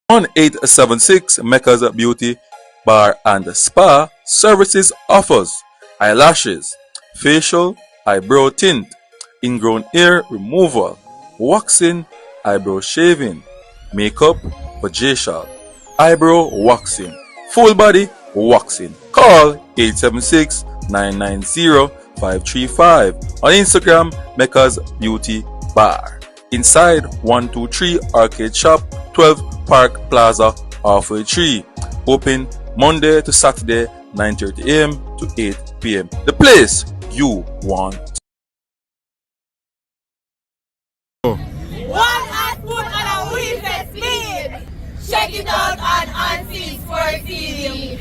On 876 Mecca's Beauty Bar and Spa services offers eyelashes, facial, eyebrow tint, ingrown hair removal, waxing, eyebrow shaving, makeup, facial, eyebrow waxing, full body waxing. Call 876-990-535 on Instagram Mecca's Beauty Bar. Inside 123 Arcade Shop, 12 Park Plaza, Halfway Tree. Open Monday to Saturday, 9:30 a.m. to 8 p.m. The place you want. One hot foot on a wheelset speed. Check it out on Unseen Sports TV.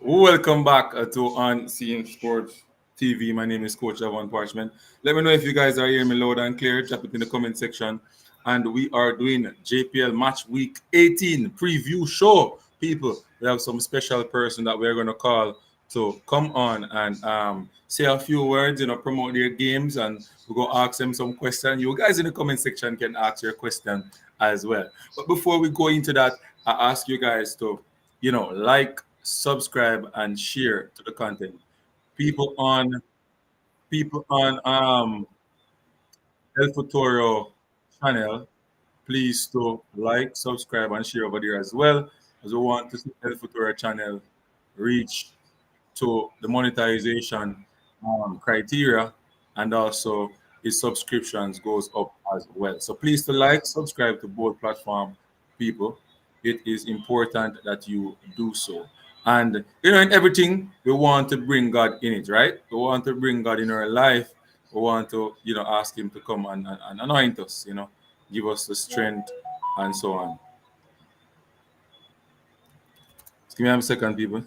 Welcome back to Unseen Sports TV. My name is Coach Javon Parchment. Let me know if you guys are hearing me loud and clear. Drop it in the comment section. And we are doing JPL Matchweek 18 preview show. People, we have some special person that we're going to call to come on and say a few words, promote their games, and we're going to ask them some questions. You guys in the comment section can ask your question as well. But before we go into that, I ask you guys to, like, subscribe, and share to the content. People on El Futuro channel, please to like, subscribe, and share over there as well, as we want to see El Futuro channel reach to the monetization criteria, and also its subscriptions goes up as well. So please to like, subscribe to both platform, people. It is important that you do so. And in everything, we want to bring God in it, right? We want to bring God in our life. We want to, ask Him to come and anoint us, give us the strength and so on. Just give me a second, people.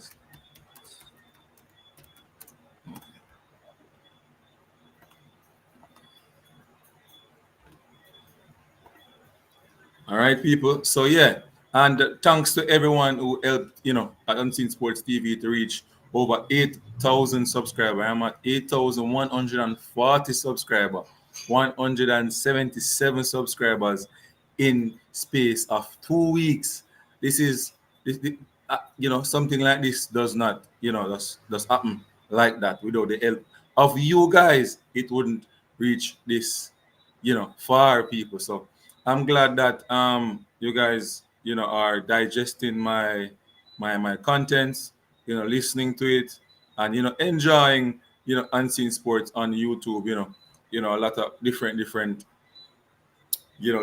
All right, people. So yeah, and thanks to everyone who helped, at Unseen Sports TV to reach over 8,000 subscribers. I'm at 8,140 subscribers, 177 subscribers in space of 2 weeks. This is, something like this does not, does happen like that without the help of you guys. It wouldn't reach this, far, people. So I'm glad that you guys are digesting my contents, listening to it, and enjoying Unseen Sports on YouTube. A lot of different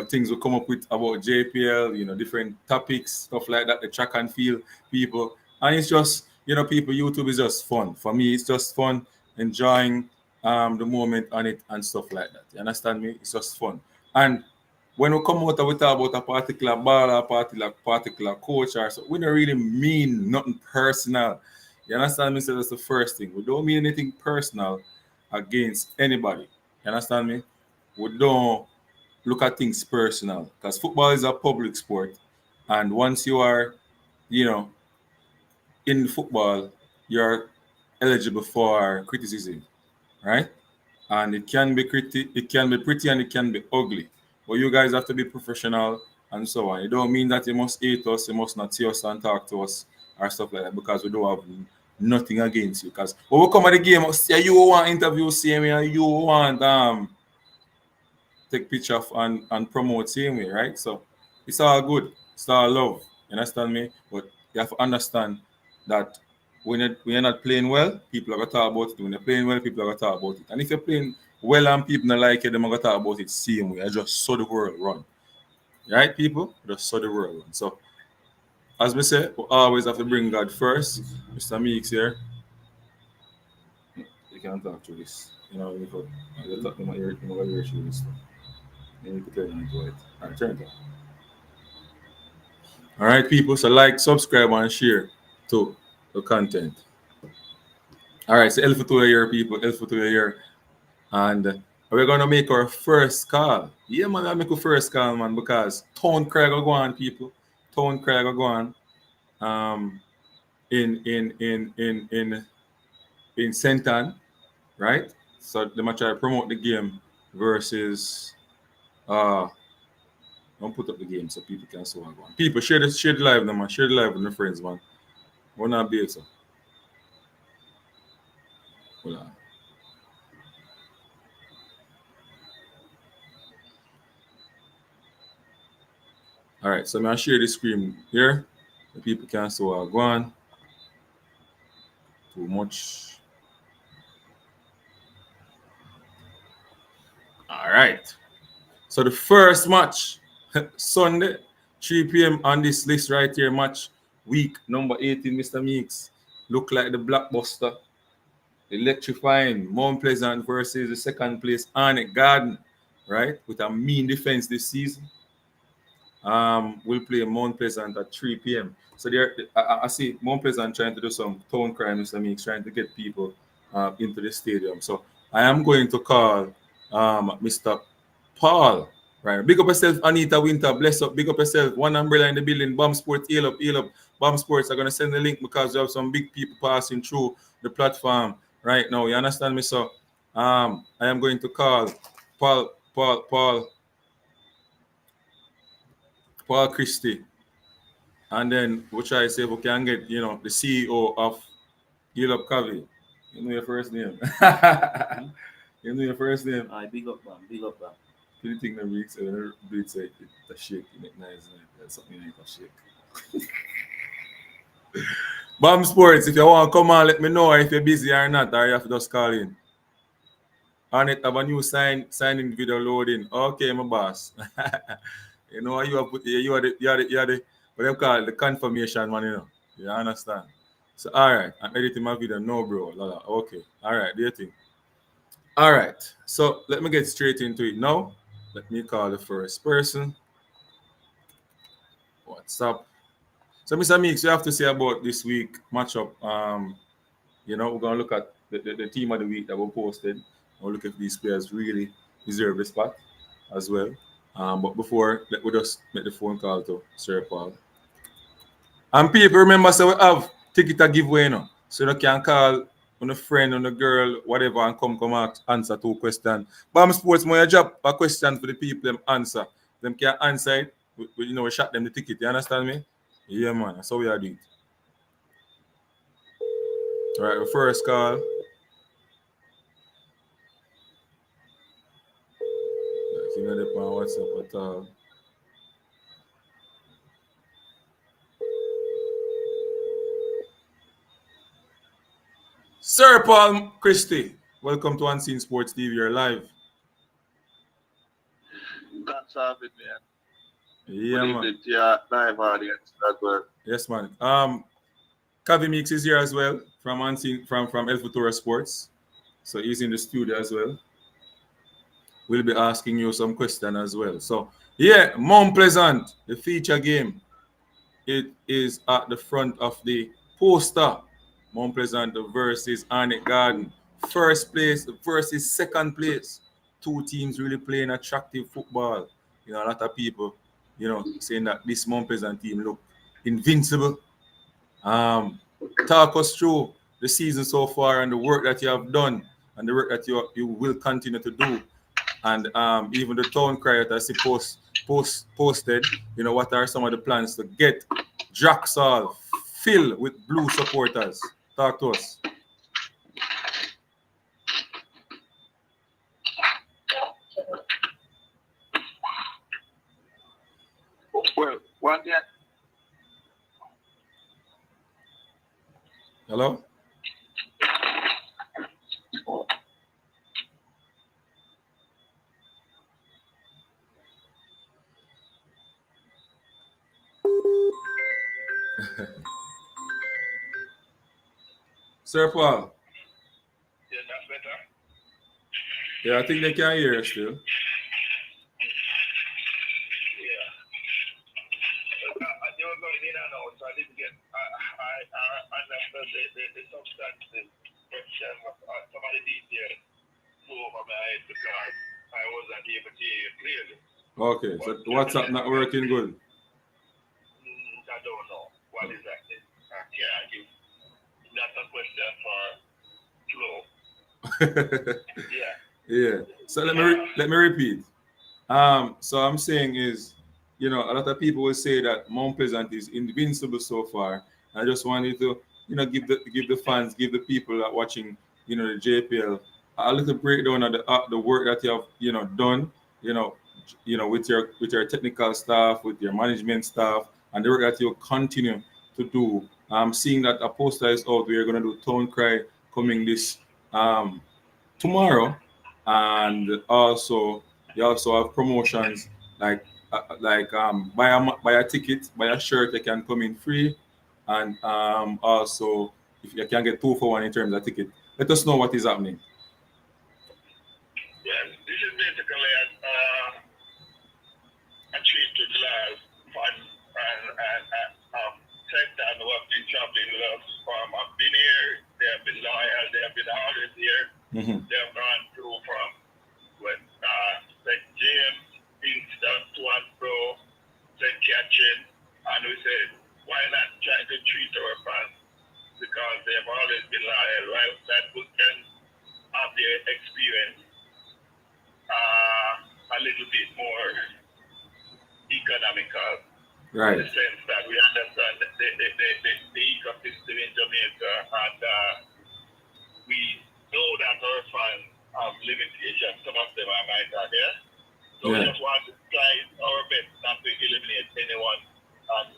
things we come up with about JPL, different topics, stuff like that, the track and field people. And it's just, people, YouTube is just fun. For me, it's just fun, enjoying the moment on it and stuff like that. You understand me? It's just fun. And when we come out and we talk about a particular baller, a particular coach, or so, we don't really mean nothing personal. You understand me? So that's the first thing. We don't mean anything personal against anybody. You understand me? We don't look at things personal, because football is a public sport. And once you are, in football, you're eligible for criticism, right? And it can be pretty and it can be ugly. But you guys have to be professional and so on. It don't mean that you must hate us, you must not see us and talk to us or stuff like that, because we don't have nothing against you. Because when we come at the game, say you want interview same way, and you want take picture of and promote same way, right? So it's all good. It's all love. You understand me? But you have to understand that when you're not playing well, people are gonna talk about it. When you're playing well, people are gonna talk about it. And if you're playing well and people don't like it, they're gonna talk about it same way. I just saw the world run. Right, people? Just saw the world run. So as we say, we always have to bring God first. Mr. Meeks here. You can't talk to this. You know, you talk to my ear, you know, your shoes. And you can turn it into it. Alright, turn it on. All right, people. So like, subscribe, and share to the content. All right, so Elf to a year, people. Elf to a year, and we're gonna make our first call. Yeah, man, I make a first call, man, because Town Craig will go on, people. Town Craig will go on. Um, in Sentan, right? So they might try to promote the game versus don't put up the game so people can see what going. People share the live, man. Share the live with your friends, man. We're not be so. Hold on. All right, so I'm gonna share the screen here. The people can see what go on. Too much. All right. So the first match, Sunday, 3 p.m. on this list right here, match week number 18, Mr. Meeks. Look like the blockbuster. Electrifying Mount Pleasant versus the second place Arnett Garden, right? With a mean defense this season. We'll play Mount Pleasant at 3 p.m. So there, I see Mount Pleasant trying to do some town crime, Mr. Meeks, trying to get people into the stadium. So I am going to call Mr. Paul. Right. Big up yourself, Anita Winter. Bless up. Big up yourself. One umbrella in the building. Bomb Sports, heal up, heal up. Bomb Sports are going to send the link because we have some big people passing through the platform right now. You understand me? So I am going to call Paul Christie. And then we'll try to see if we can get, the CEO of Heal Up Covey. You know your first name. You know your first name. I big up, man. Big up, man. Do you think the weeks do it say the shake in it nice? That's something like a shake. Bomb Sports, if you want to come on, let me know if you're busy or not, or you have to just call in. Arnett have a new signing video loading. Okay, my boss. You know you have put you are the what they call it, the confirmation man, you know. You understand? So all right, I'm editing my video. No bro. Lala. Okay. All right, do you think? All right. So let me get straight into it now. Let me call the first person. What's up? So Mr. Meeks, you have to say about this week matchup. We're gonna look at the team of the week that we posted. We'll look if these players really deserve the spot as well. But before, let me just make the phone call to Sir Paul. And people remember, so we have ticket a giveaway, so you can call on a friend, on a girl, whatever, and come answer 2 questions. Bam Sports, when you drop a question for the people, them answer. Them can answer it. We shot them the ticket. You understand me? Yeah, man. That's how we are doing it. All right, the first call. You know, the on WhatsApp at all. Sir Paul Christie, welcome to Unseen Sports TV. You're live. Thanks for having me. Yeah, Good man. evening to your live audience as well. Yes, man. Kavi Mix is here as well from Unseen from El Futuro Sports. So he's in the studio as well. We'll be asking you some question as well. So yeah, Mount Pleasant, the feature game. It is at the front of the poster. Mount Pleasant versus Arnett Garden. First place versus second place. Two teams really playing attractive football. A lot of people, saying that this Mount Pleasant team look invincible. Talk us through the season so far and the work that you have done and the work that you will continue to do. And even the town crier that I see posted, what are some of the plans to get Draxall filled with blue supporters? Talk to us. Well, one thing. Hello? Sir Paul. Yeah, that's better. Yeah, I think they can hear you still. Yeah. They were going in and out, so I didn't get. I understood the substantive question of some of the details flew over my head because I wasn't able to hear you clearly. Okay, so WhatsApp not working good. I don't know. What is that? I can't give. That's a question for Flo. Yeah. Yeah. So let me repeat. So I'm saying is, a lot of people will say that Mount Pleasant is invincible so far. I just wanted to, give the fans, give the people that watching, the JPL a little breakdown of the work that you have, done, with your technical staff, with your management staff, and the work that you continue to do. Seeing that a poster is out, we are going to do Town Cry coming this tomorrow, and also you also have promotions like buy a ticket, buy a shirt, you can come in free, and also if you can get 2 for 1 in terms of ticket. Let us know what is happening. Yes, this is basically a treat to the last fun and sector and what been traveling love from. I've been here, they have been loyal, they have been always here. Mm-hmm. They have gone through from St. James, Kingston, to and fro, St. Catherine, and we said, why not try to treat our fans? Because they have always been loyal, while that we can have their experience a little bit more economical. Right. In the sense that we understand the ecosystem in Jamaica, and we know that our fans have limitations. Some of them are might have there. So we just want to try our best not to eliminate anyone and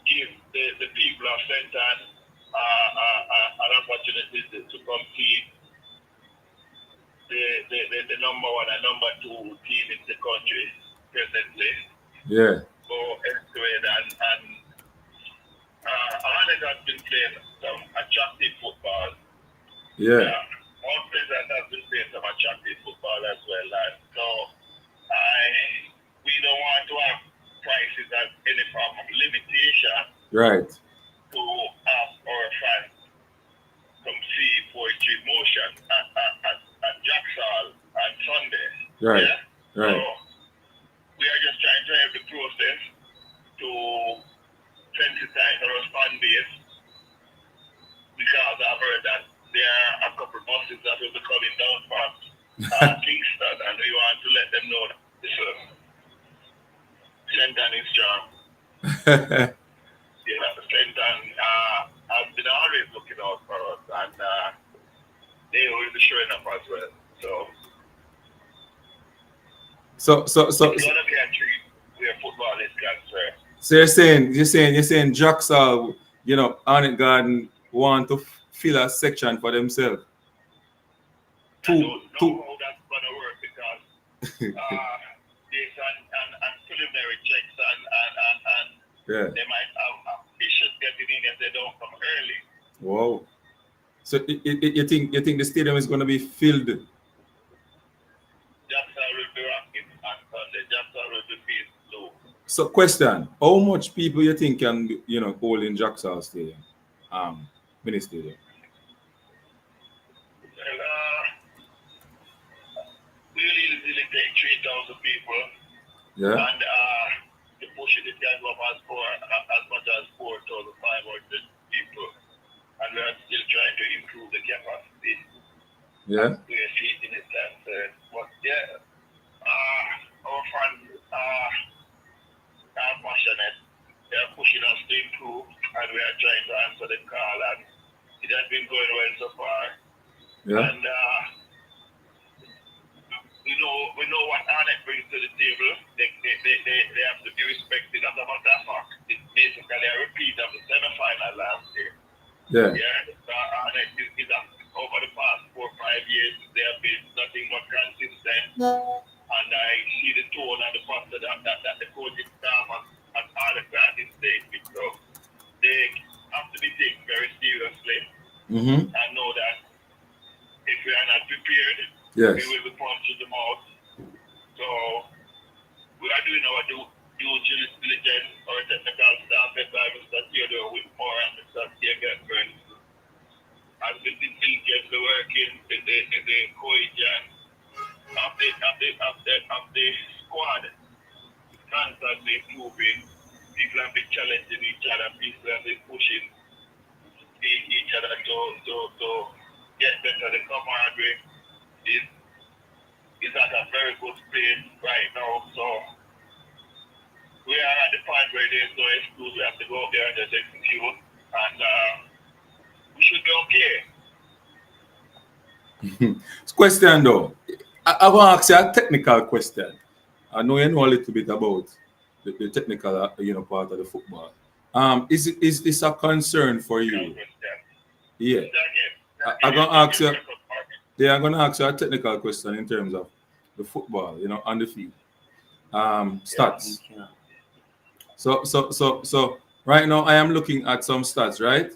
give the people of Fenton an opportunity to come see the number 1 and number 2 team in the country presently. Yeah. Go elsewhere and Arnett has been playing some attractive football. Yeah. Mount Pleasant has been playing some attractive football as well. And so we don't want to have prices as any form of limitation. Right. To have our fans come see poetry motion at Jacksal on Sunday. Right. Yeah? Right. So we are just trying to help the process to sensitize our fan base, because I've heard that there are a couple buses that will be coming down from Kingston, and we want to let them know that this Fenton is strong. Fenton has been always looking out for us, and they will be showing up as well. So it's gonna be a treat where football is concerned. So you're saying Jacksal, Arnett Garden want to fill a section for themselves. I don't know how that's gonna work, because based on preliminary checks and they might have issues getting in if they don't come early. Wow. So you think the stadium is going to be filled? Jacksal will be rocking on Sunday. Jacksal will be filled too. So question, how much people you think can hold in Jacksal Stadium? Mini stadium. Well, we'll easily take 3,000 people. Yeah. And the push it can go up as much as 4,500 people. And we are still trying to improve the capacity. Yeah. We are feeding it and but yeah, our fans are passionate. They are pushing us to improve, and we are trying to answer the call, and it has been going well so far. Yeah. And we know what Arnett to the table, they have to be respected. As a matter of fact, it's basically a repeat of the semi-final last year. Yeah. Arnett is over the past 4 or 5 years, they have been nothing but consistent. And I see the tone and the posture that the coaching staff and all the guys is taking. So they have to be taken very seriously. And know that if we are not prepared, we will be punched in the mouth. So we are doing our due diligence, our technical staff, by Mr. Theodore Whitmore and Mr. Theodore. As the diligence working in the cohesion of the squad, constantly improving. People have been challenging each other, people have been pushing each other to get better. The camaraderie is at a very good place right now. So we are at the point where there's no excuse. We have to go out there and just execute, and we should be okay. Question though, I want to ask you a technical question. I know you know a little bit about the technical, part of the football. Is this a concern for you? Yeah. I'm gonna ask you. Yeah, I'm gonna ask you a technical question in terms of the football, on the field. Stats. So right now I am looking at some stats, right?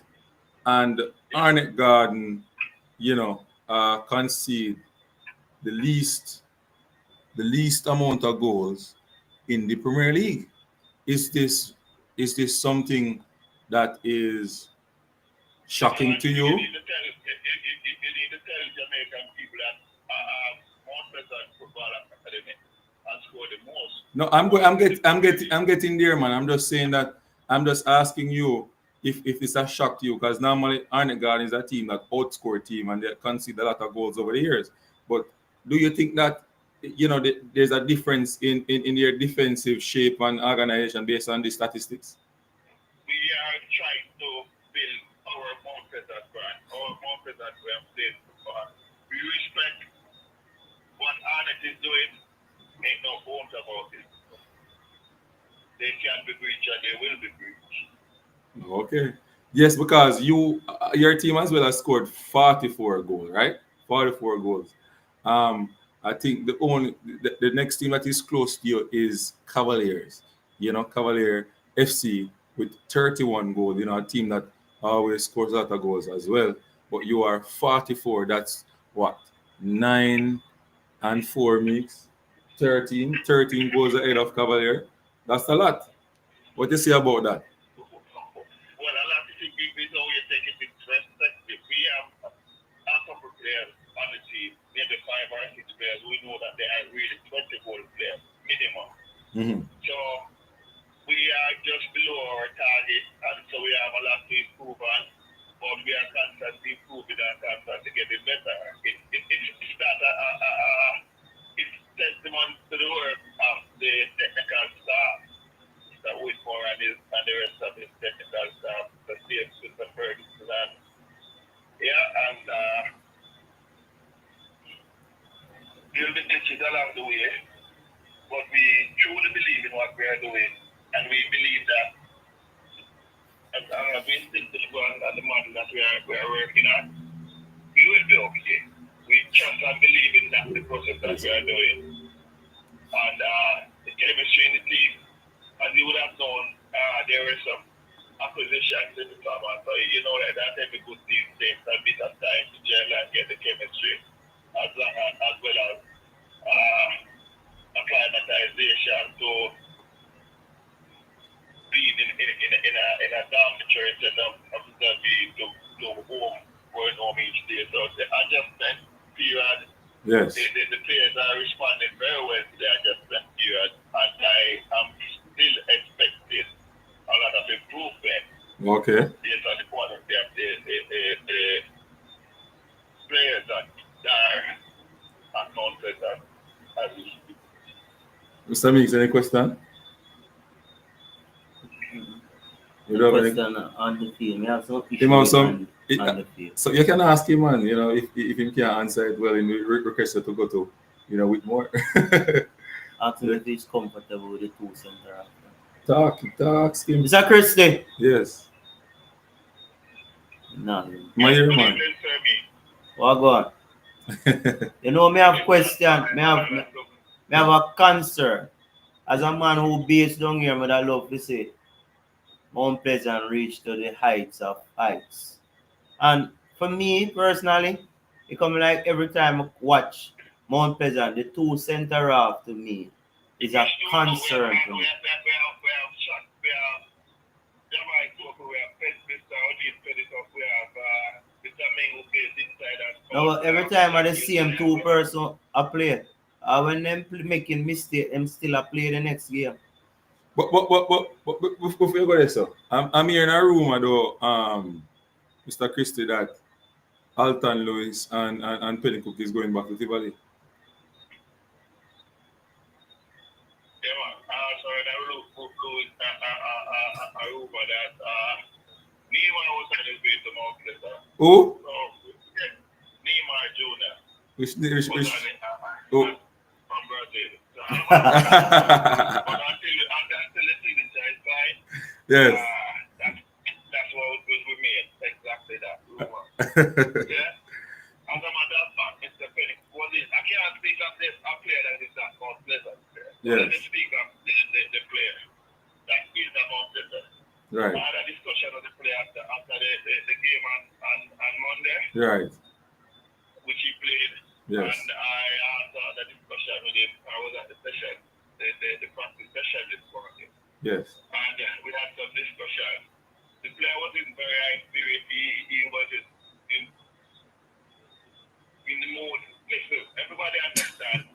And Arnett Garden, concede the least amount of goals in the Premier League. Is this something that is shocking to you? You need to tell Jamaican people that Montpellier Football Academy has scored the most. No, I'm getting there, man. I'm just saying that. I'm just asking you if it's a shock to you, because normally Arnett Garden is a team that outscore team and they concede a lot of goals over the years. But do you think that there's a difference in their defensive shape and organization based on the statistics? We are trying to build our Montpellier brand. Our Montpellier brand plays football. We respect what Arnett is doing. Ain't no bones about it. They can be breached and they will be breached. Okay. Yes, because your team as well has scored 44 goals, right? 44 goals. I think the next team that is close to you is Cavaliers. Cavalier FC with 31 goals. A team that always scores a lot of goals as well. But you are 44. That's what? 9 and 4 mix. 13 goals ahead of Cavalier. That's a lot. What do you say about that? Well, a lot of people is how you take it in perspective. We have a couple players on the team, maybe 5 or 6 players. We know that they are really 20-goal players minimum. So we are just below our target, and so we have a lot to improve on. But we are constantly improving and constantly getting better. It's testament to the work of the technical staff, Mr. Whitmore and the rest of his technical staff, the CFC, the Ferguson, and we'll be digital along the way, but we truly believe in what we are doing, and we believe that as we stick to the brand and the model that we are working on, we will be okay. We trust and believe in that the process that we are doing. And the chemistry in the team, as you would have known, there were some acquisitions in the summer. So that every good team takes a bit of time to gel and get the chemistry, as well as acclimatization to being in a dormitory instead of to home, going home each day. So the adjustment period, yes, the players are responding very well to the adjustment period, and I am still expecting a lot of improvement. Okay. Based on the quality of the players that are at Montpellier as we speak. Mr. Meeks, any question? You don't have any question on the field. We have some issues on the field. So you can ask him, man. If he can't answer it well, and we request you to go to, with more. Ask him if he's comfortable with the two center half. Talk, Skim. Mr. Christie. Yes. No. My ear, man. What go on? You know, me have question. Me have a concern. As a man who based down here, I love to say Mount Pleasant reach to the heights of heights. And for me personally, it come like every time I watch Mount Pleasant, the two center half to me is a concern to me. No, every time I see them two person I play, when them making mistake, them still a play the next game. But before you go there, sir, I'm here in a room, though, Mr. Christie, that Alton Lewis and Pennycook is going back to Tivoli. Yeah, man. So in a room that Nima was on his way to Mount Pleasant. Who? So, Nima Jr. Which From Brazil. So, but until the signature is signed, yes. that's what we made. Exactly that. Yeah. As a matter of fact, Mr. Penny, I can't speak of this a player that is not Mount Pleasant. Yes. Let me speak of the player that is a Mount Pleasant. Right. I had a discussion with the player after the game on Monday. Right. Which he played. Yes. And I had the discussion with him. I was at the session, the practice session this morning. Yes. And we had some discussion. The player wasn't very high spirit. He wasn't in the mood. Listen, everybody understands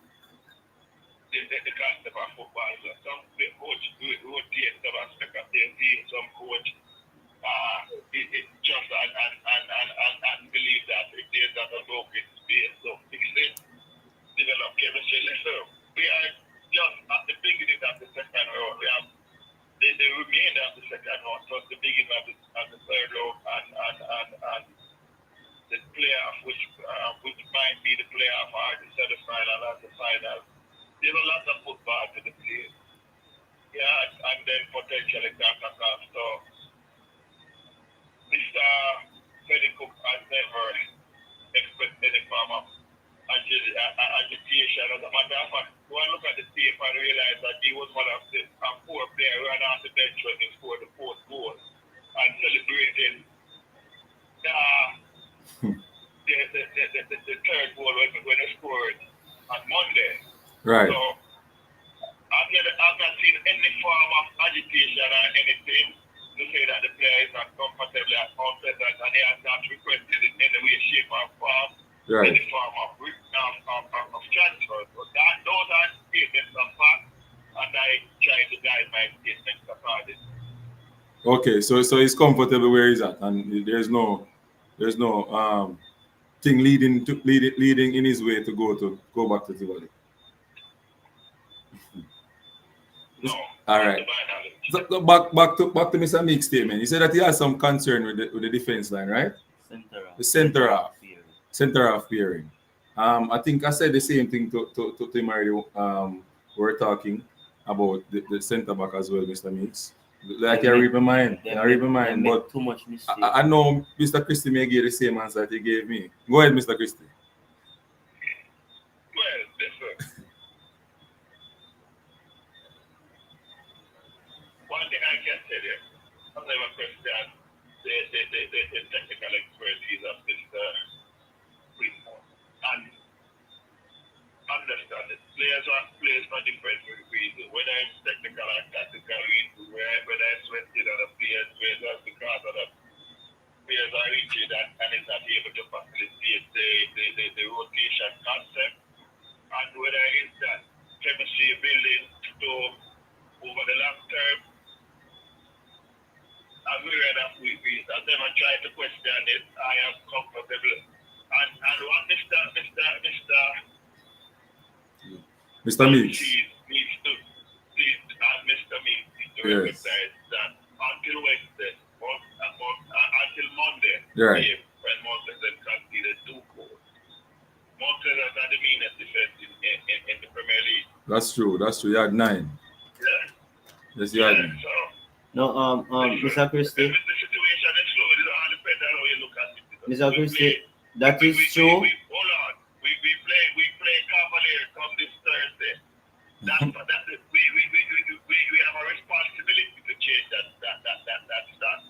the concept of football. So some coach rotate some aspect of their team. Some coach it just and believe that if there's not a broken space, so fix it, develop chemistry. Listen, we are just at the beginning of the second round. We have the remainder of the second round, plus the beginning of the third round, and the player of which might be the player of the semi-final and the final. There's a lot of football to the play. Yeah, and then potentially Kakaka. So Mr. Pennycook has never expressed any form of agitation. As a matter of fact, when I look at the tape and realize that he was one of the four players who ran off the bench when he scored the fourth goal and celebrated the third goal when he scored on Monday. Right. So I've not seen any form of agitation or anything to say that the player is not comfortable at Mount Pleasant, and he has not requested in any way, shape, or form, Right. any form of transfer. So those are statements of fact, and I try to guide my statements accordingly. Okay, so he's comfortable where he's at, and there's no thing leading in his way to go back to Tivoli. No. All right. So back to Mr. Meek's statement. He said that he has some concern with the defense line, right? The center half pairing. I think I said the same thing to him already. We're talking about the center back as well, Mr. Meeks. Like I read my mind, but too much mistake. I know Mr. Christie may give the same answer that he gave me. Go ahead, Mr. Christie. Well, listen. One thing I can tell you, as I was question, the technical expertise of Mr. Freeman. And understand it. Players for different reasons, whether it's technical or tactical reasons, whether it's sweated on the players, whether it's because of the players are rigid and is not able to facilitate the rotation concept, and whether it's that chemistry building to over the long term. I'm aware that we as them and try to question it, I am comfortable. And what Mr. Meeks. needs to Mr. Meeks needs to recognize that until Wednesday, until Monday, right. when Moses conceded 2 goals. Moses are the meanest defense in the Premier League. That's true. You had 9. Yeah. Yes, you had 9. So, No, Mr. Christie, the situation is slow. It all depends on how you look at it. Mr. Christie, that is true. Hold on. We play Cavalier come this Thursday. We have a responsibility to change that start.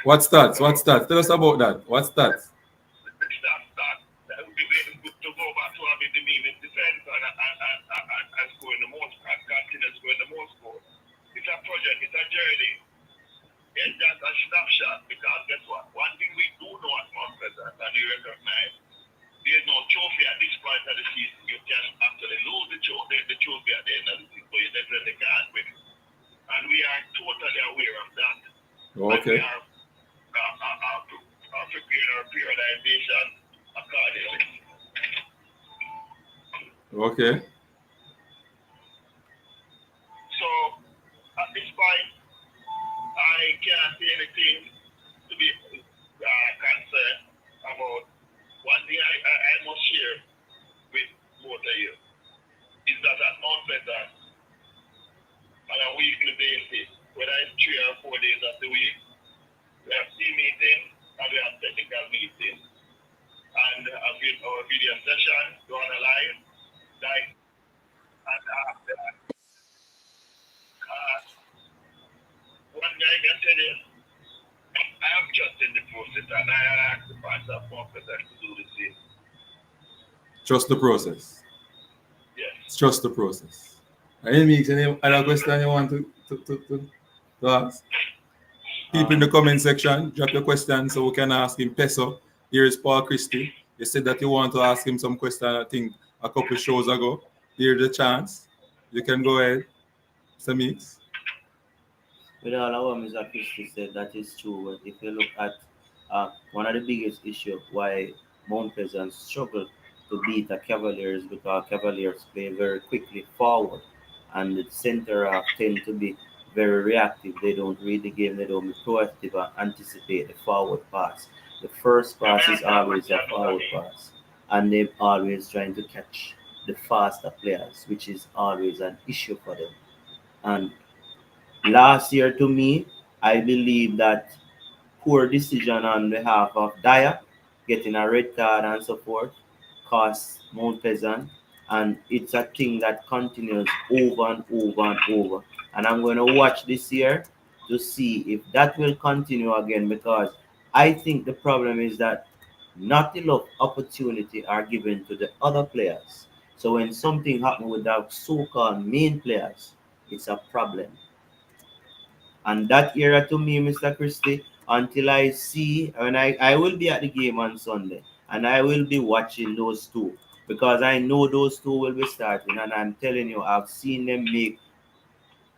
What stats? Tell us about that. What stats? The start. To go back to having the mean defense and scoring the most and continue scoring the most goals. It's a project, it's a journey. It's just a snapshot because guess what? One thing we do know at Mount Pleasant and you recognize there's no trophy at this point of the season. You can actually lose the trophy at the end of the season, but you definitely can't win it. And we are totally aware of that. Okay. And we are preparing our periodization accordingly. Okay. So at this point, I can't say anything to be concerned about. One thing I must share with both of you is that at Mount Pleasant, on a weekly basis, whether it's 3 or 4 days of the week, we have team meetings and we have technical meetings. And our video session, go on a live, and after that, one guy can tell you, I am trusting the process and I ask the fans of Mount Pleasant to do the same. Trust the process. Yes. Trust the process. Any other question you want to ask? People in the comment section, drop your question so we can ask him. Peso, here is Paul Christie. You said that you want to ask him some question, I think, a couple shows ago. Here's the chance. You can go ahead. Samix. With all of what Mr. Christie said, that is true. But if you look at one of the biggest issues why Mount Pleasant struggle to beat the Cavaliers because Cavaliers play very quickly forward and the center half tend to be very reactive. They don't read the game, they don't be proactive and anticipate the forward pass. The first pass is always a forward pass. And they're always trying to catch the faster players, which is always an issue for them. And last year, to me, I believe that poor decision on behalf of Dyer, getting a red card and so forth, cost Mount Pleasant. And it's a thing that continues over and over and over. And I'm going to watch this year to see if that will continue again because I think the problem is that not enough opportunity are given to the other players. So when something happens with the so-called main players, it's a problem. And that era to me, Mr. Christie, until I see, and I will be at the game on Sunday, and I will be watching those two because I know those two will be starting, and I'm telling you, I've seen them make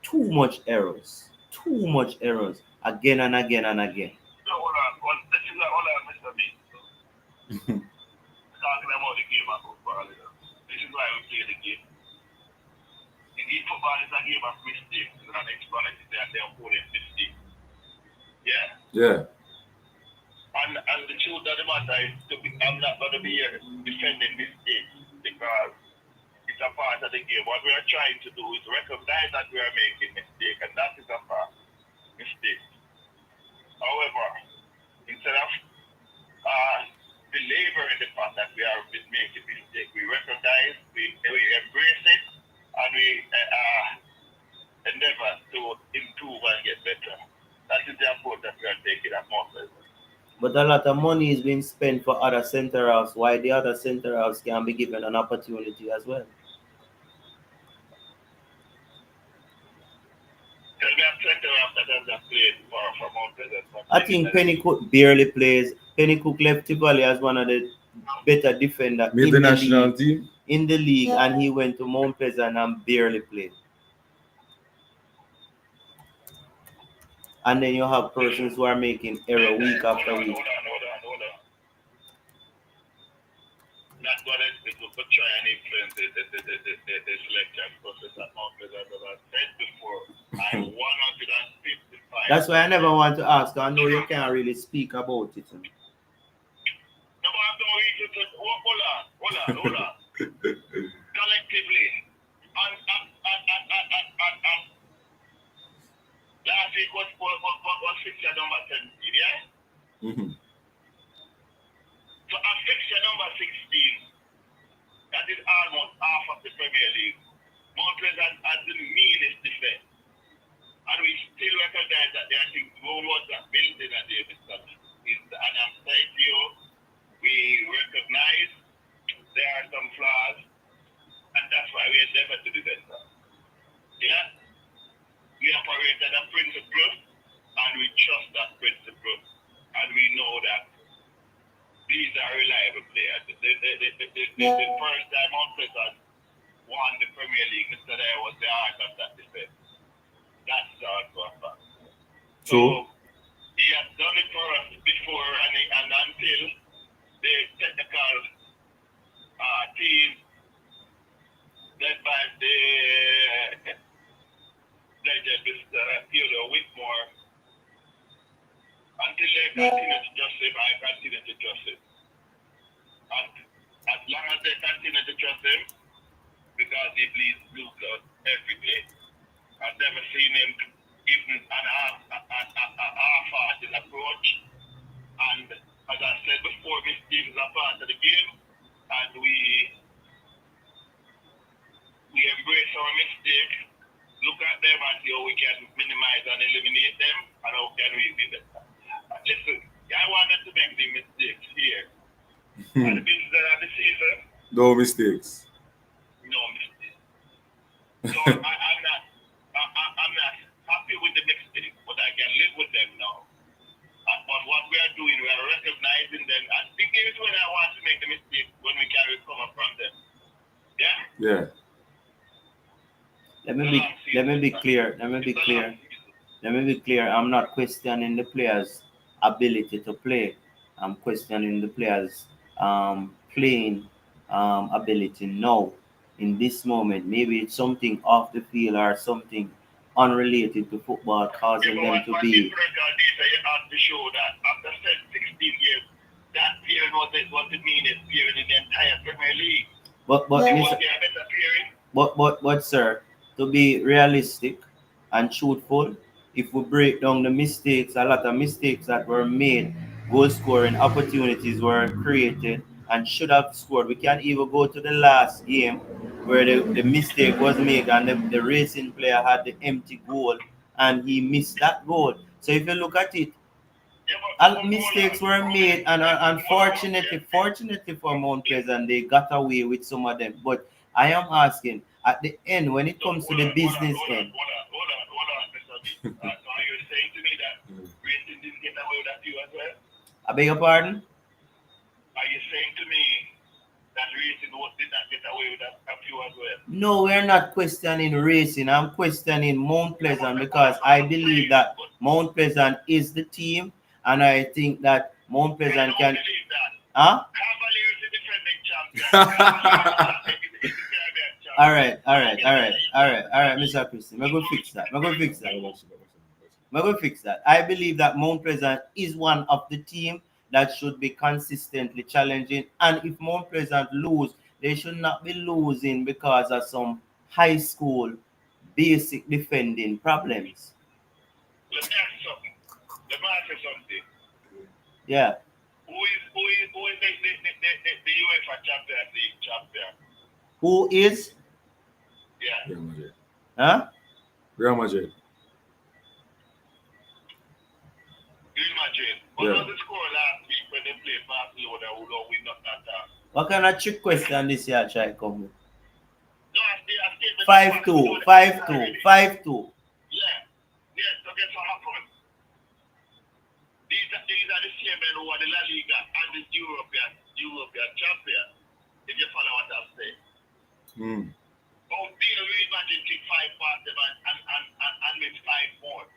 too much errors again and again and again. So hold on, Mr. B. Talking about the game of football. This is why we play the game. Indeed, football is a game of mistakes. It's an exponent and their opponent's mistake. Yeah? Yeah. And the truth of the matter is, I'm not going to be here defending mistakes because it's a part of the game. What we are trying to do is recognize that we are making mistakes, and that is a part mistake. However, instead of belaboring the fact that we are making mistakes, we recognize, we embrace it, and we endeavor to improve and get better. That is the approach that we are taking at Mount Pleasant. But a lot of money is being spent for other center halves. Why the other center halves can be given an opportunity as well? I think Penny Cook barely plays. Penny Cook left Tivoli as one of the better defenders Made the national team in the league, and he went to Mount Pleasant and barely played. And then you have persons who are making error week after week. Hold on. Not going to try and influence the selection process at Mount Pleasant. As I said before, I'm 155. That's why I never want to ask. I know you can't really speak about it. No, but I'm not reason to hold on. Collectively, last week was fixture number 10, yeah? Mm-hmm. So at fixture number 16, that is almost half of the Premier League. Mount Pleasant has the meanest defense. And we still recognize that there are things more that building at the and I'm saying to you, we recognize there are some flaws, and that's why we endeavor to do better. Yeah? We operate at a principle, and we trust that principle, and we know that these are reliable players. The first time Mount Pleasant won the Premier League, Mr. There was the heart of that defense. That's also a fact. So he has done it for us before, and until the technical team led by the legend Mr. Theodore Whitmore, until they continue to trust him, I continue to trust him. And as long as they continue to trust him, because he bleeds blue blood every day. I've never seen him even an half-hearted approach. And as I said before, mistakes are part of the game, and we embrace our mistakes, look at them and see how we can minimize and eliminate them, and how can we be better. Listen, I wanted to make the mistakes here. At the beginning of the season, No mistakes. no mistakes. So I'm not happy with the mistakes, but I can live with them now. But what we are doing, we are recognizing them. And the game is when I want to make the mistakes, when we can recover from them. Yeah? Yeah. Let me be clear. I'm not questioning the players' ability to play. I'm questioning the players' playing ability now, in this moment. Maybe it's something off the field or something unrelated to football causing them to be. Data you have to show that after 16 years, that period was the meanest period in the entire Premier League. But sir, to be realistic and truthful, if we break down the mistakes, a lot of mistakes that were made, goal scoring opportunities were created and should have scored. We can't even go to the last game where the mistake was made and the racing player had the empty goal and he missed that goal. So if you look at it, mistakes were made, and fortunately for Mount Pleasant, they got away with some of them. But I am asking, at the end, when it comes to the business end. Hold on, Mr. B. So are you saying to me that Racing didn't get away with that you as well? I beg your pardon? Are you saying to me that Racing did not get away with that you as well? No, we're not questioning Racing. I'm questioning Mount Pleasant because I believe that Mount Pleasant is the team, and I think that Mount Pleasant can. Huh? All right, Mr. Christian. I'm going to fix that. I believe that Mount Pleasant is one of the team that should be consistently challenging. And if Mount Pleasant lose, they should not be losing because of some high school basic defending problems. Let me ask you something. Yeah. Who is the UEFA Champions League champion? Who is? Yeah. Real Madrid. Huh? Real Madrid. Real Madrid. What was the score last week when they played Barcelona who don't win that time? What kind of trick question this year try come with? No, I 5-2. 5-2. Yeah. So guess what happened? These are the same men who are the La Liga and the European champion. If you follow what I'm saying. Oh, Real Madrid kick 5 past them and make 5 more.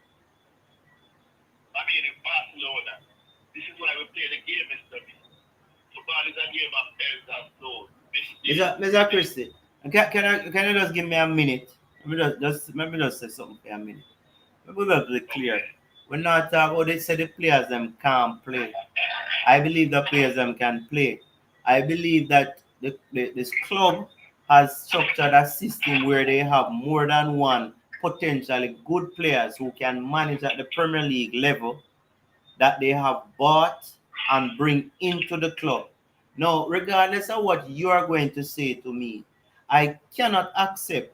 I mean, in Barcelona, this is why we play the game, Mr. B. Football is a game of health and soul. Mr. Christie, can you just give me a minute? Let me just say something for a minute. Let me be clear. We're not talking about they say the players them can't play. I believe the players them can play. I believe that this club has structured a system where they have more than one potentially good players who can manage at the Premier League level that they have bought and bring into the club. Now, regardless of what you are going to say to me, I cannot accept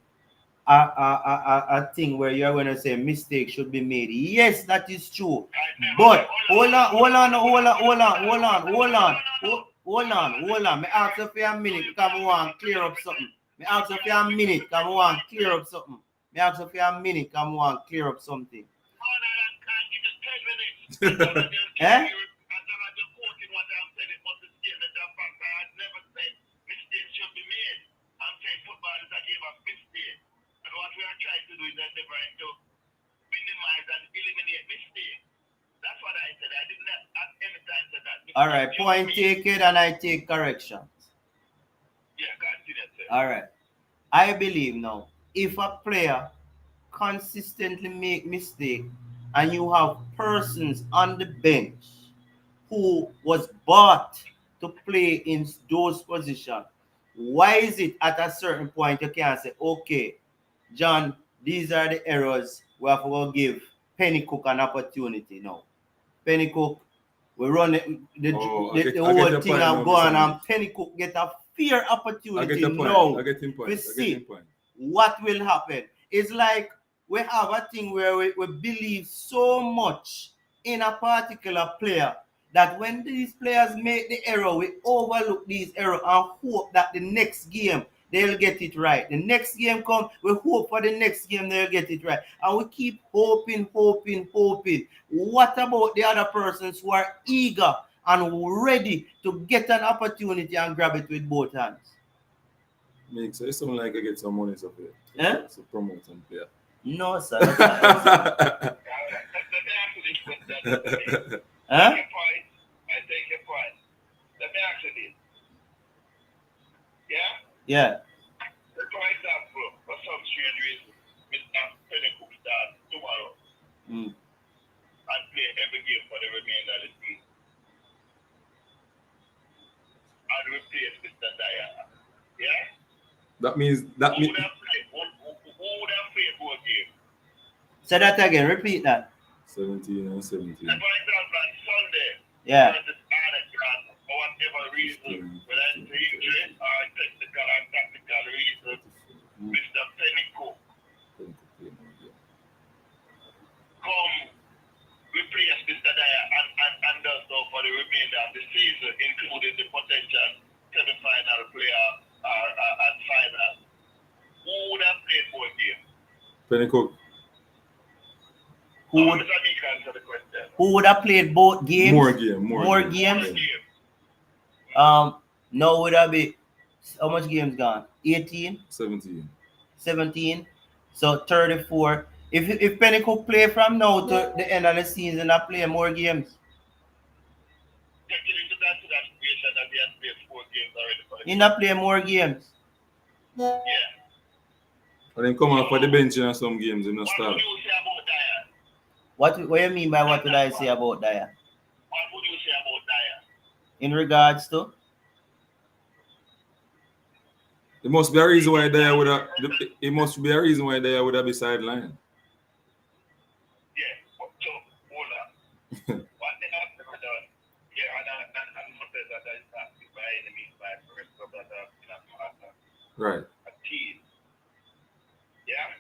a thing where you're going to say mistake should be made. Yes, that is true. But hold on. Me ask you for a minute because I want to clear up something. Me ask you for a minute because I want to clear up something. Eh? What we are trying to do is endeavoring to minimize and eliminate mistakes. That's what I said. I didn't at any time say that. All right, point taken, and I take corrections. Yeah, continue, sir. All right. I believe now, if a player consistently make mistake and you have persons on the bench who was bought to play in those positions, why is it at a certain point you can't say, okay, John, these are the errors we have to give Penny Cook an opportunity now. Penny Cook, we run the whole thing and go on, and Penny Cook get a fair opportunity now. I get him point. See what will happen. It's like we have a thing where we believe so much in a particular player that when these players make the error, we overlook these errors and hope that the next game they'll get it right. The next game comes, we hope for the next game they'll get it right. And we keep hoping. What about the other persons who are eager and ready to get an opportunity and grab it with both hands? Makes it's something like I get some money so it. Eh? To promote some player. No, sir. Let me answer this question. Huh? I take your point. Let me answer this. Yeah? Yeah. For example, for some strange reason, Mr. Penny Cook starts tomorrow and play every game for the remainder of the season. And replace Mr. Dyer. Yeah? That means Who would have played both games? Say that again. Repeat that. 17 and 17. And for example, on Sunday, Yeah. versus Arnett, for whatever reason, whether it's injury or technical and tactical reason, Mr. Penny Cook come replace Mr. Dyer and does so for the remainder of the season, including the potential semi-final player and final. Who would have played both games? Penny Cook. Who would have played both games? More games. Now would have be how much games gone? 18? 17. So 34. If Penny Cook play from now to the end of the season, I play more games. Taking into consideration that he has played 4 games already. He not play more games. Yeah. And then come on for the bench in some games in the start. What would you say about Dyer? What do you mean by what would I say about Dyer? What would you say about Dyer? In regards to? It must be a reason why Dyer would have. It must be a reason why Dyer would have been sidelined. Yeah. So hold on. What they have never done? Yeah, and I'm not saying that is not by any means by first of that Right. a team. Yeah.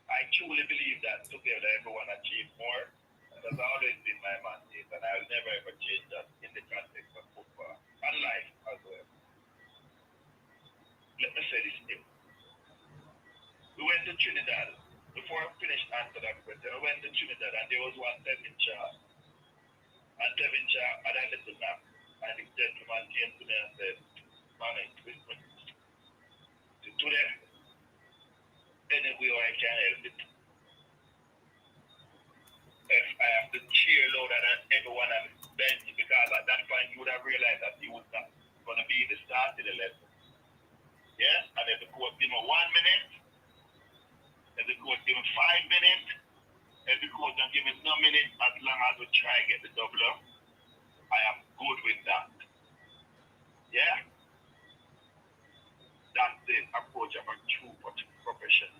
I truly believe that together everyone achieves more. And that's always been my mandate, and I'll never ever change that in the context of football and life as well. Let me say this thing. We went to Trinidad. Before I finished answering that question, I went to Trinidad and there was one Devin Shaw. And Devin Shaw had a little nap. And the gentleman came to me and said, "Mommy, listen, today, any way I can help it. If I have to cheer louder than everyone on the bench, because at that point you would have realized that he was not going to be the start of the lesson. Yeah, and if the coach give him 1 minute, if the coach give him 5 minutes, if the coach don't give him no minute, as long as we try and get the double up, I am good with that. Yeah? That's the approach of a true professional.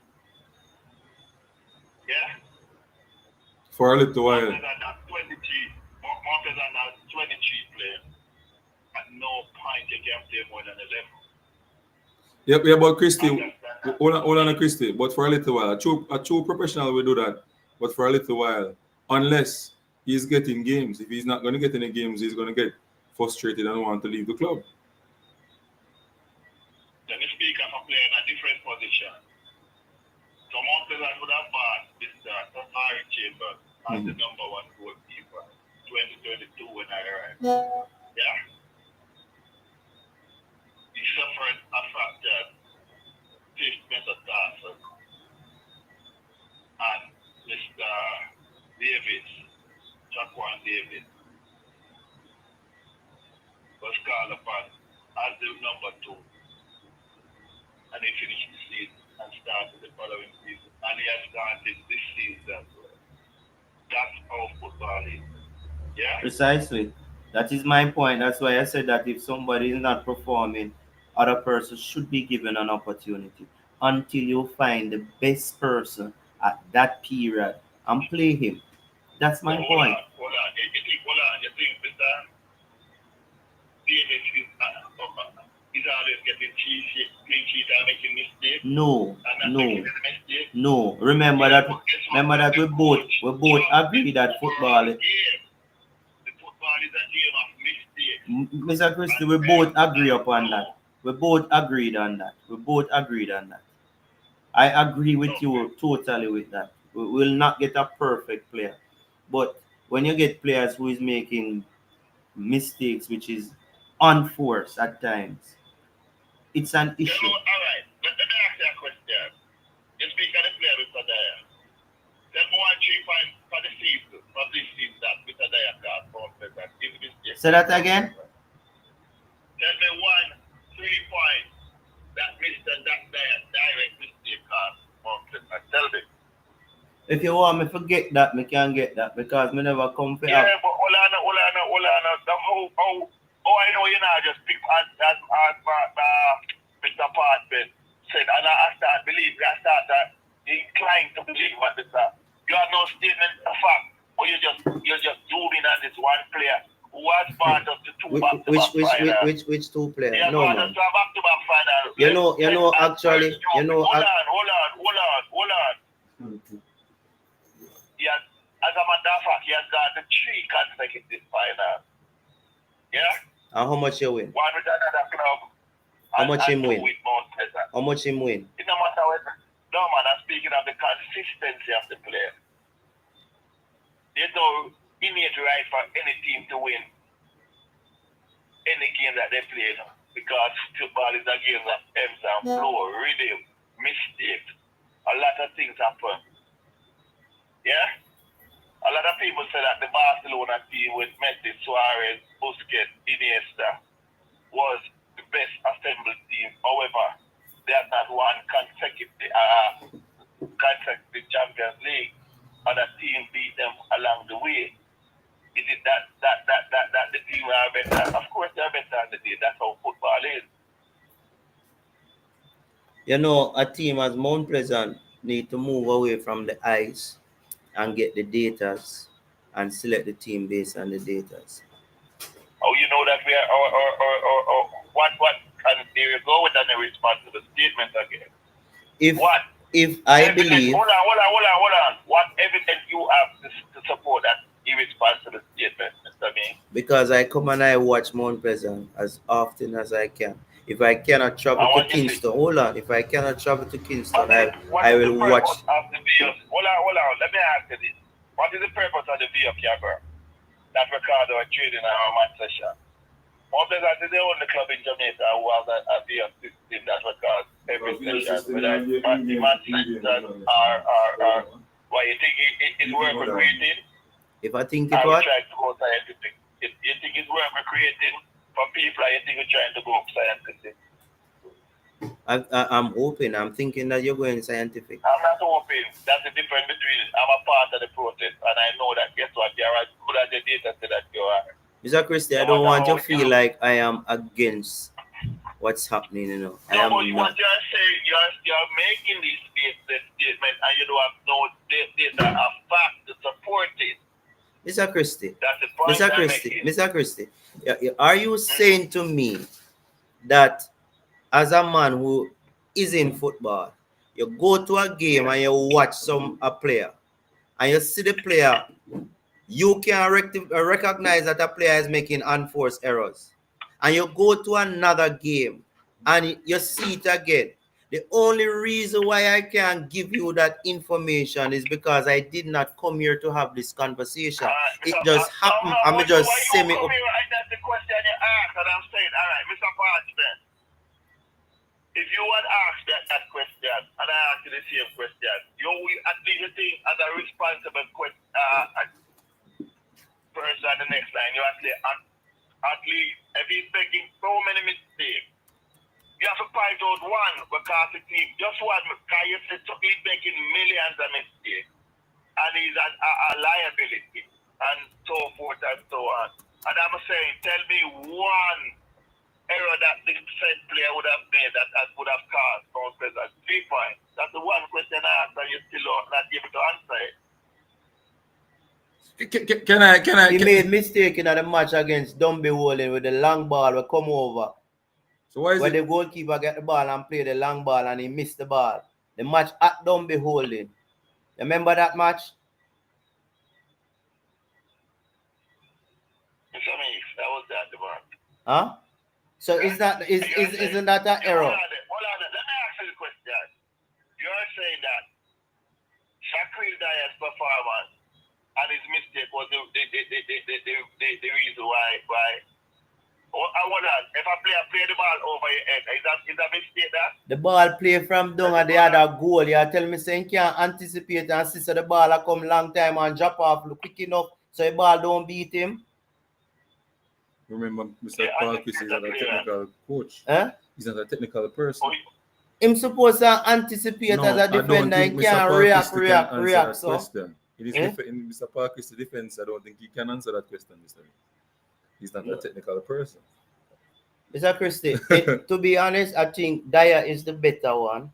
For a little while. Mount Pleasant has 23 players. At no point you can play more than 11. Yep, yeah, but Christy, Understand that? hold on, Christy. But for a little while, a true professional will do that. But for a little while, unless he's getting games, if he's not going to get any games, he's going to get frustrated and want to leave the club. Then you speak of a player in a different position. So Mount Pleasant would have bought Mr. Safari Chambers as the number one goalkeeper 2022 when I arrived. Yeah? He suffered a fractured fifth metatarsal. And Mr. Davis, Jaquan Davis, was called upon as the number two. And he finished the season and started the following season. And he has started this season as well. That's how football is. Yeah? Precisely. That is my point. That's why I said that if somebody is not performing, other person should be given an opportunity until you find the best person at that period and play him. That's my point. Hold on. You think Mr. Davis is always getting clean sheet and making mistakes? No. And not making any mistakes? No. Remember that we both agree that football. The football is a game of mistakes. Mr. Christie, we both agree upon that. We both agreed on that. I agree with you totally with that. We will not get a perfect player. But when you get players who is making mistakes, which is unforced at times, it's an issue. All right. Let me ask you a question. You speak of the player, Mr. Dyer. Tell me 1 3 points for the season, for this season that Mr. Dyer got from Pleasant. Say that again? Tell me 1 3 points that Mr. Dyer direct mistake got from Pleasant. Tell me. If you want me to get that, me can get that because me never come for Yeah, but hold on. How I know you now just pick as Mr. Partman said, and I start believing, I start inclined to believe what this is. You have no statement of fact, but you're just zooming on this one player who was part of the two back-to-back finals. Which two players? Yeah, No, part man. of the back-to-back finals. You know, actually, you know. Hold on. Yes, as a matter of fact, he has got the 3 consecutive finals. Yeah? And how much you win? One with another club. How much him win? With Mount Pleasant. How much him win? It no matter what. No, man, I'm speaking of the consistency of the player. There's no innate right for any team to win any game that they play. Because football is a game of ebbs and flow, rhythm, mistakes. A lot of things happen. Yeah? A lot of people say that the Barcelona team with Messi, Suarez, Busquets, Iniesta was the best assembled team. However, they have not won consecutive Champions League. Other team beat them along the way. Is it that the team are better? Of course they are better on the day. That's how football is. You know, a team as Mount Pleasant need to move away from the ice and get the datas and select the team based on the datas. Oh, you know that we are, what, and there you go with an irresponsible statement again. If I believe... Hold on. What evidence you have to support that irresponsible statement, Mr. May? Because I come and I watch Mount Pleasant as often as I can. If I cannot travel to Kingston, if I cannot travel to Kingston, I will watch. Hold on. Let me ask you this. What is the purpose of the VO camera that Ricardo are trading in our match session? Mount Pleasant is the only club in Jamaica who has a VO system that records every session, whether it's match session or what you think it's worth recreating? If I think it what? Try to go scientific. If you think it's worth recreating for people, I think you're trying to go scientific. I'm hoping. I'm thinking that you're going scientific. I'm not hoping. That's the difference between I'm a part of the process, and I know that guess what? You're as good as the data that you are. Mr. Christie, I don't want you to feel like I am against what's happening, you know. No, but what you're saying, you're making these statements, and you don't have no data of fact to support Mr. Christie. That's the point Mr. I'm Christie. making. Mr. Christie. Are you saying to me that as a man who is in football, you go to a game and you watch a player, and you see the player, you can recognize that a player is making unforced errors, and you go to another game and you see it again. The only reason why I can't give you that information is because I did not come here to have this conversation. It just happened. I'm just saying. That's the question you asked, and I'm saying, all right, Mr. Parchment, if you had asked that question, and I asked you the same question, you will at least think as a responsible person the next line, you have to at least, if he's making so many mistakes, you have to point out one because the team, just one, because you said he's making millions of mistakes, and he's a liability, and so forth and so on. And I'm saying, tell me one error that the said player would have made that would have caused Mount Pleasant 3 points. That's the one question I asked, and you still not able to answer it. Can I? He made mistake in the match against Dumby Holding with the long ball will come over. So why is where it? the goalkeeper get the ball and play the long ball and he missed the ball. The match at Dumby Holding. Remember that match? That was that the one. Huh? So isn't that an error? Hold on. Let me ask you the question. You're saying that Shaquille Dyer's performance and his mistake was the reason why. Hold on. If a player play the ball over your head, is that mistake that? The ball play from down at the other goal. You tell me saying you can't anticipate and see so the ball come long time and drop off quick enough so the ball don't beat him. Remember, Mr. Paul Chris is not a technical coach. He's not a technical person. Him supposed to anticipate as a defender and can't react. So. It is in Mr. Paul Chris' defense. I don't think he can answer that question, Mr. He's not a technical person. Mr. Christie, to be honest, I think Dyer is the better one.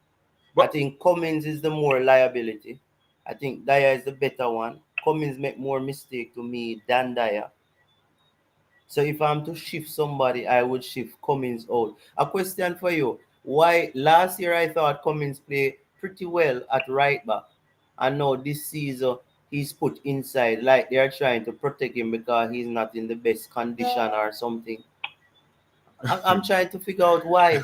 But I think Cummins is the more liability. I think Dyer is the better one. Cummins make more mistake to me than Dyer. So if I'm to shift somebody, I would shift Cummins out. A question for you. Why last year I thought Cummins played pretty well at right back. And now this season he's put inside like they're trying to protect him because he's not in the best condition or something. I'm trying to figure out why.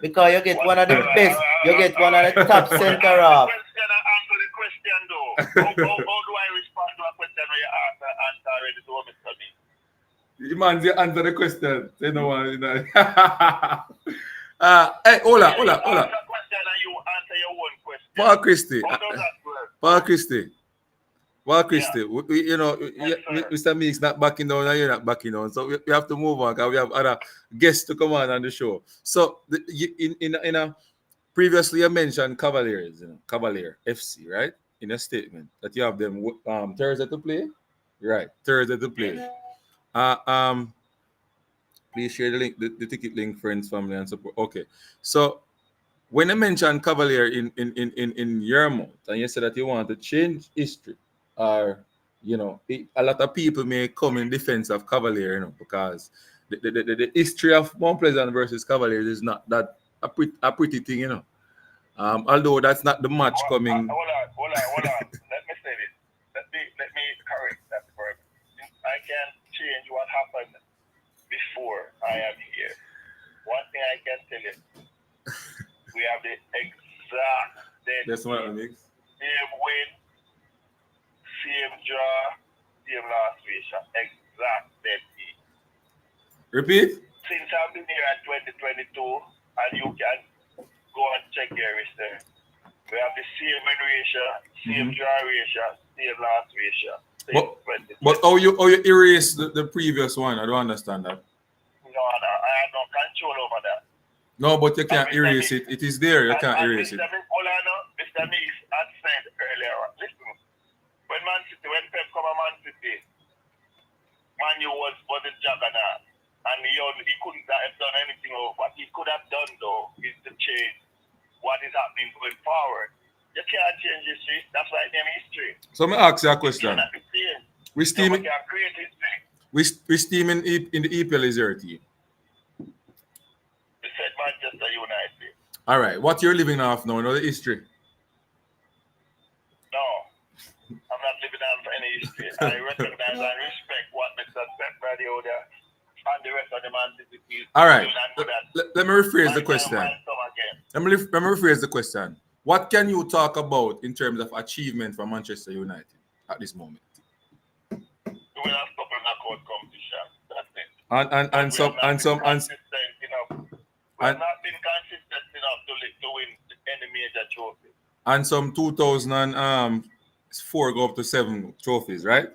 Because you get one of the best, you get one of the top center half. Answer the question though. How do I respond to a question where you answer already to Mr. B? You man, you answer the question. Say no one. Hey, hola. Answer the question and you answer your own question. Paul Christie. How does that work? Paul Christie. Mr. Meeks not backing down and you're not backing down. So we have to move on because we have other guests to come on the show. So previously you mentioned Cavaliers, Cavalier FC, right? In a statement that you have them Thursday to play? Right, Thursday to play. Please share the link, the ticket link, friends, family, and support. Okay. So when I mentioned Cavalier in your mouth, and you said that you want to change history, or a lot of people may come in defense of Cavalier, because the history of Mount Pleasant versus Cavaliers is not that a pretty thing, although that's not the match coming. Hold on. Let me say this. Let me correct that for a minute. I can change what happened before I am here. One thing I can tell you, we have the exact same win, same draw, same last ratio. Exact dead beat. Repeat? Since I've been here at 2022, and you can go and check your research. We have the same win ratio, same draw ratio, same last ratio. But how you erase the previous one? I don't understand that. No, I have no control over that. No, but you can't erase it. It is there. You can't erase it. Mr. Meeks had said earlier, listen, when Pep come to Man City, Man U wasn't juggernaut. And he couldn't have done anything. What he could have done, though, is to change what is happening going forward. You can't change history. That's why I name history. So let me ask you a question. We So we steaming. can create his thing. We steaming in the EPL is your team. We said Manchester United. All right. What you're living off now? You know the history. No, I'm not living off any history. I recognize and respect what Mr. Pep Guardiola and the rest of the Man City team All right. doing and do that. Let me rephrase the Might question. come again. Let me rephrase the question. What can you talk about in terms of achievement for Manchester United at this moment? We will have a couple knockout competition. That's it. And We have not been consistent enough. We have and- not been consistent enough to win any major trophy. and some 2004 go up to 7 trophies, right?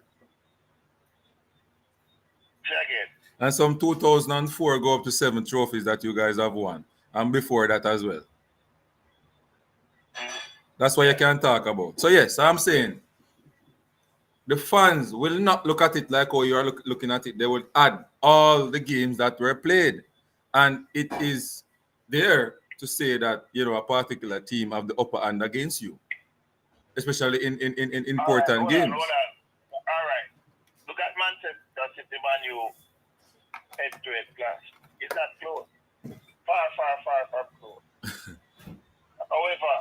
Say again. And some 2004 go up to 7 trophies that you guys have won, and before that as well. That's what you can talk about. So yes, I'm saying the fans will not look at it like how you are looking at it. They will add all the games that were played, and it is there to say that a particular team have the upper hand against you, especially in important games. Hold on. All right. Look at Manchester City, Man U head-to-head clash. It's not close. Far close. However,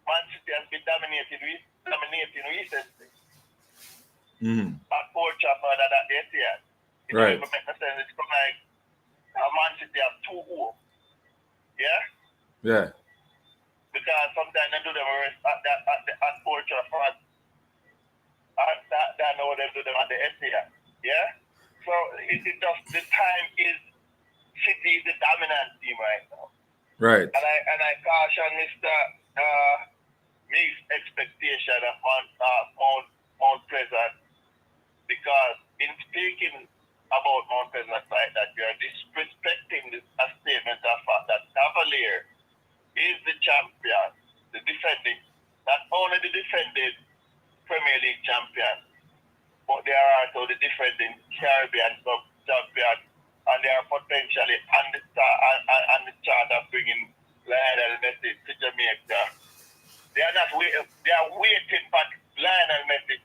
Man City has been dominating recently. At Old Trafford and at Etihad. It Right. doesn't make sense. It's like Man City have 2 goals. Yeah? Yeah. Because sometimes they do them at Old Trafford. And that know they do them at the Etihad. Yeah? So it just the time is City is the dominant team right now. Right. And I caution Mr. Meek's expectation of Mount Pleasant, because in speaking about Mount Pleasant like that, you are disrespecting a statement of fact that Cavalier is the champion, the defending, not only the defending Premier League champion, but they are also the defending Caribbean Cup champion, and they are potentially on the chart of bringing Lionel Messi to Jamaica. They are waiting for Lionel Messi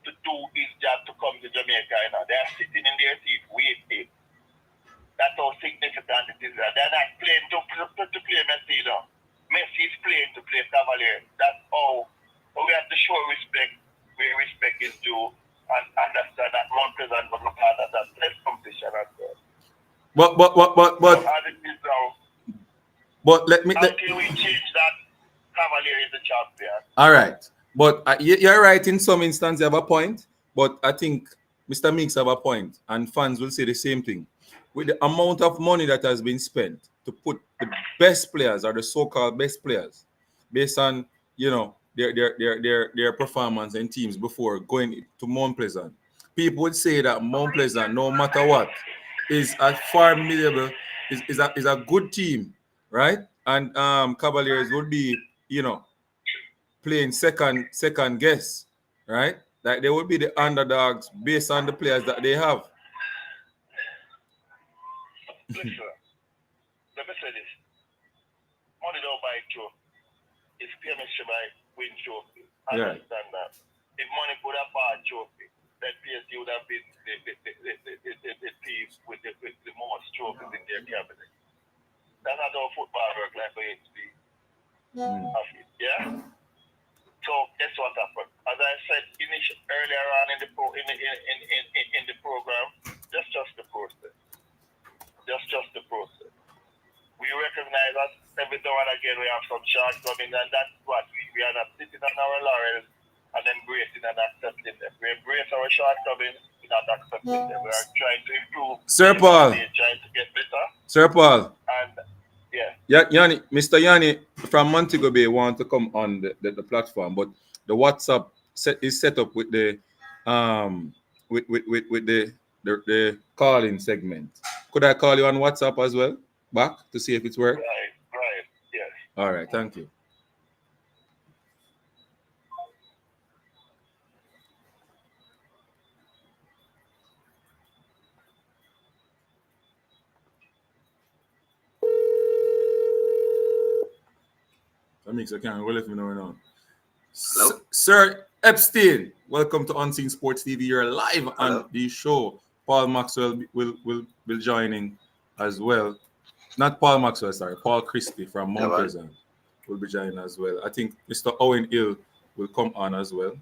to do his job to come to Jamaica. They are sitting in their seat waiting. That's how significant it is. They're not playing to play Messi. Messi is playing to play Cavalier. That's how we have to show respect where respect is due, and understand that Mount Pleasant was a part of that test competition as well. But as it is now, let me until we change that, Cavalier is the champion. all right. But you're right in some instances. You have a point. But I think Mr. Meeks have a point, and fans will say the same thing. With the amount of money that has been spent to put the best players or the so-called best players, based on their performance in teams before going to Mount Pleasant, people would say that Mount Pleasant, no matter what, is a formidable, is a good team, right? And Cavaliers would be playing second guess, right? Like they would be the underdogs based on the players that they have. Listen, let me say this. Money don't buy trophy. It's chemistry by win trophy. I Yeah. understand that. If money could have bought trophy, then PSG would have been the team with the most trophies in their cabinet. That's not how football works like for HB. Yeah? So guess what happened? As I said earlier on in the program, just trust the process. Just trust the process. We recognize that every now and again we have some shortcomings, and that's what we are not sitting on our laurels and embracing and accepting them. We embrace our shortcomings, we're not accepting them. We are trying to improve. Sir Paul. Trying to get better. Sir Paul. And Mr. Yanni from Montego Bay want to come on the platform, but the WhatsApp is set up with the with the calling segment. Could I call you on WhatsApp as well, back to see if it's worked? Right, yes. All right, thank you. That makes I can't let me know now. Sir, Epstein, welcome to Unseen Sports TV. You're live on the show. Paul Maxwell will be joining as well. Not Paul Maxwell, sorry. Paul Christie from Mount Pleasant will be joining as well. I think Mr. Owen Hill will come on as well.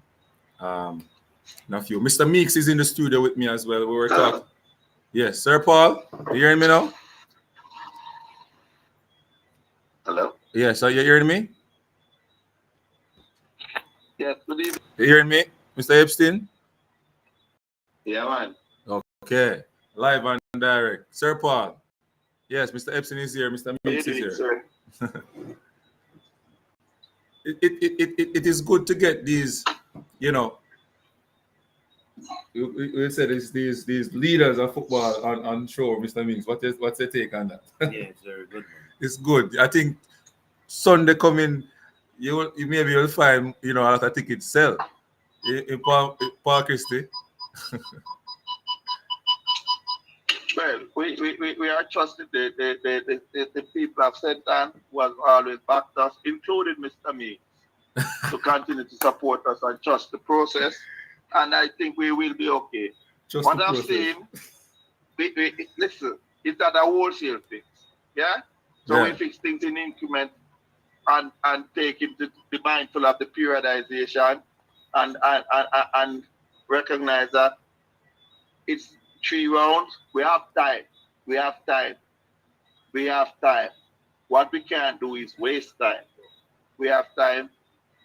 Mr. Meeks is in the studio with me as well. We were talking. Yes, Sir Paul, you hearing me now? Hello? Yes, are you hearing me? Yes, good evening. You hearing me, Mr. Epstein? Yeah, man. Okay, live and direct. Sir Paul. Yes, Mr. Epstein is here. Mr. Meeks is here. Sir. It is good to get these, we said it's these leaders of football on show, Mr. Meeks. What's your take on that? Yeah, it's very good. It's good. I think Sunday coming, you maybe you'll find a lot of tickets sell. In Paul Christie. Well, we are trusted. The people have said that was always backed us, including Mr. Me, to continue to support us and trust the process. And I think we will be okay. What I'm saying, listen, it's not a wholesale fix. Yeah? So we fix things in increment and take into be mindful of the periodization and recognize that it's 3 rounds. We have time. What we can't do is waste time. We have time,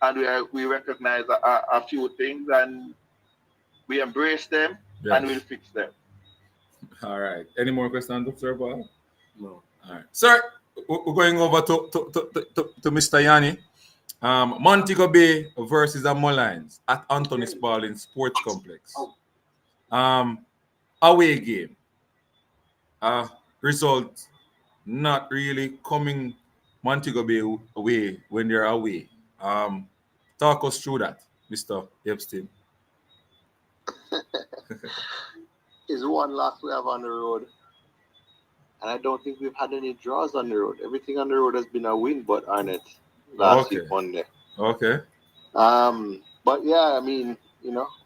and we recognize a few things, and we embrace them, and we'll fix them. All right. Any more questions, Dr. Paul? No. All right. Sir, we're going over to Mr. Yanni. Montego Bay versus the Mullines at Anthony Spalding Sports Complex. Away game. Result not really coming Montego Bay away when they're away. Talk us through that, Mr. Epstein. Is one loss we have on the road. And I don't think we've had any draws on the road. Everything on the road has been a win, but Arnett last week Monday. Okay. But yeah, I mean,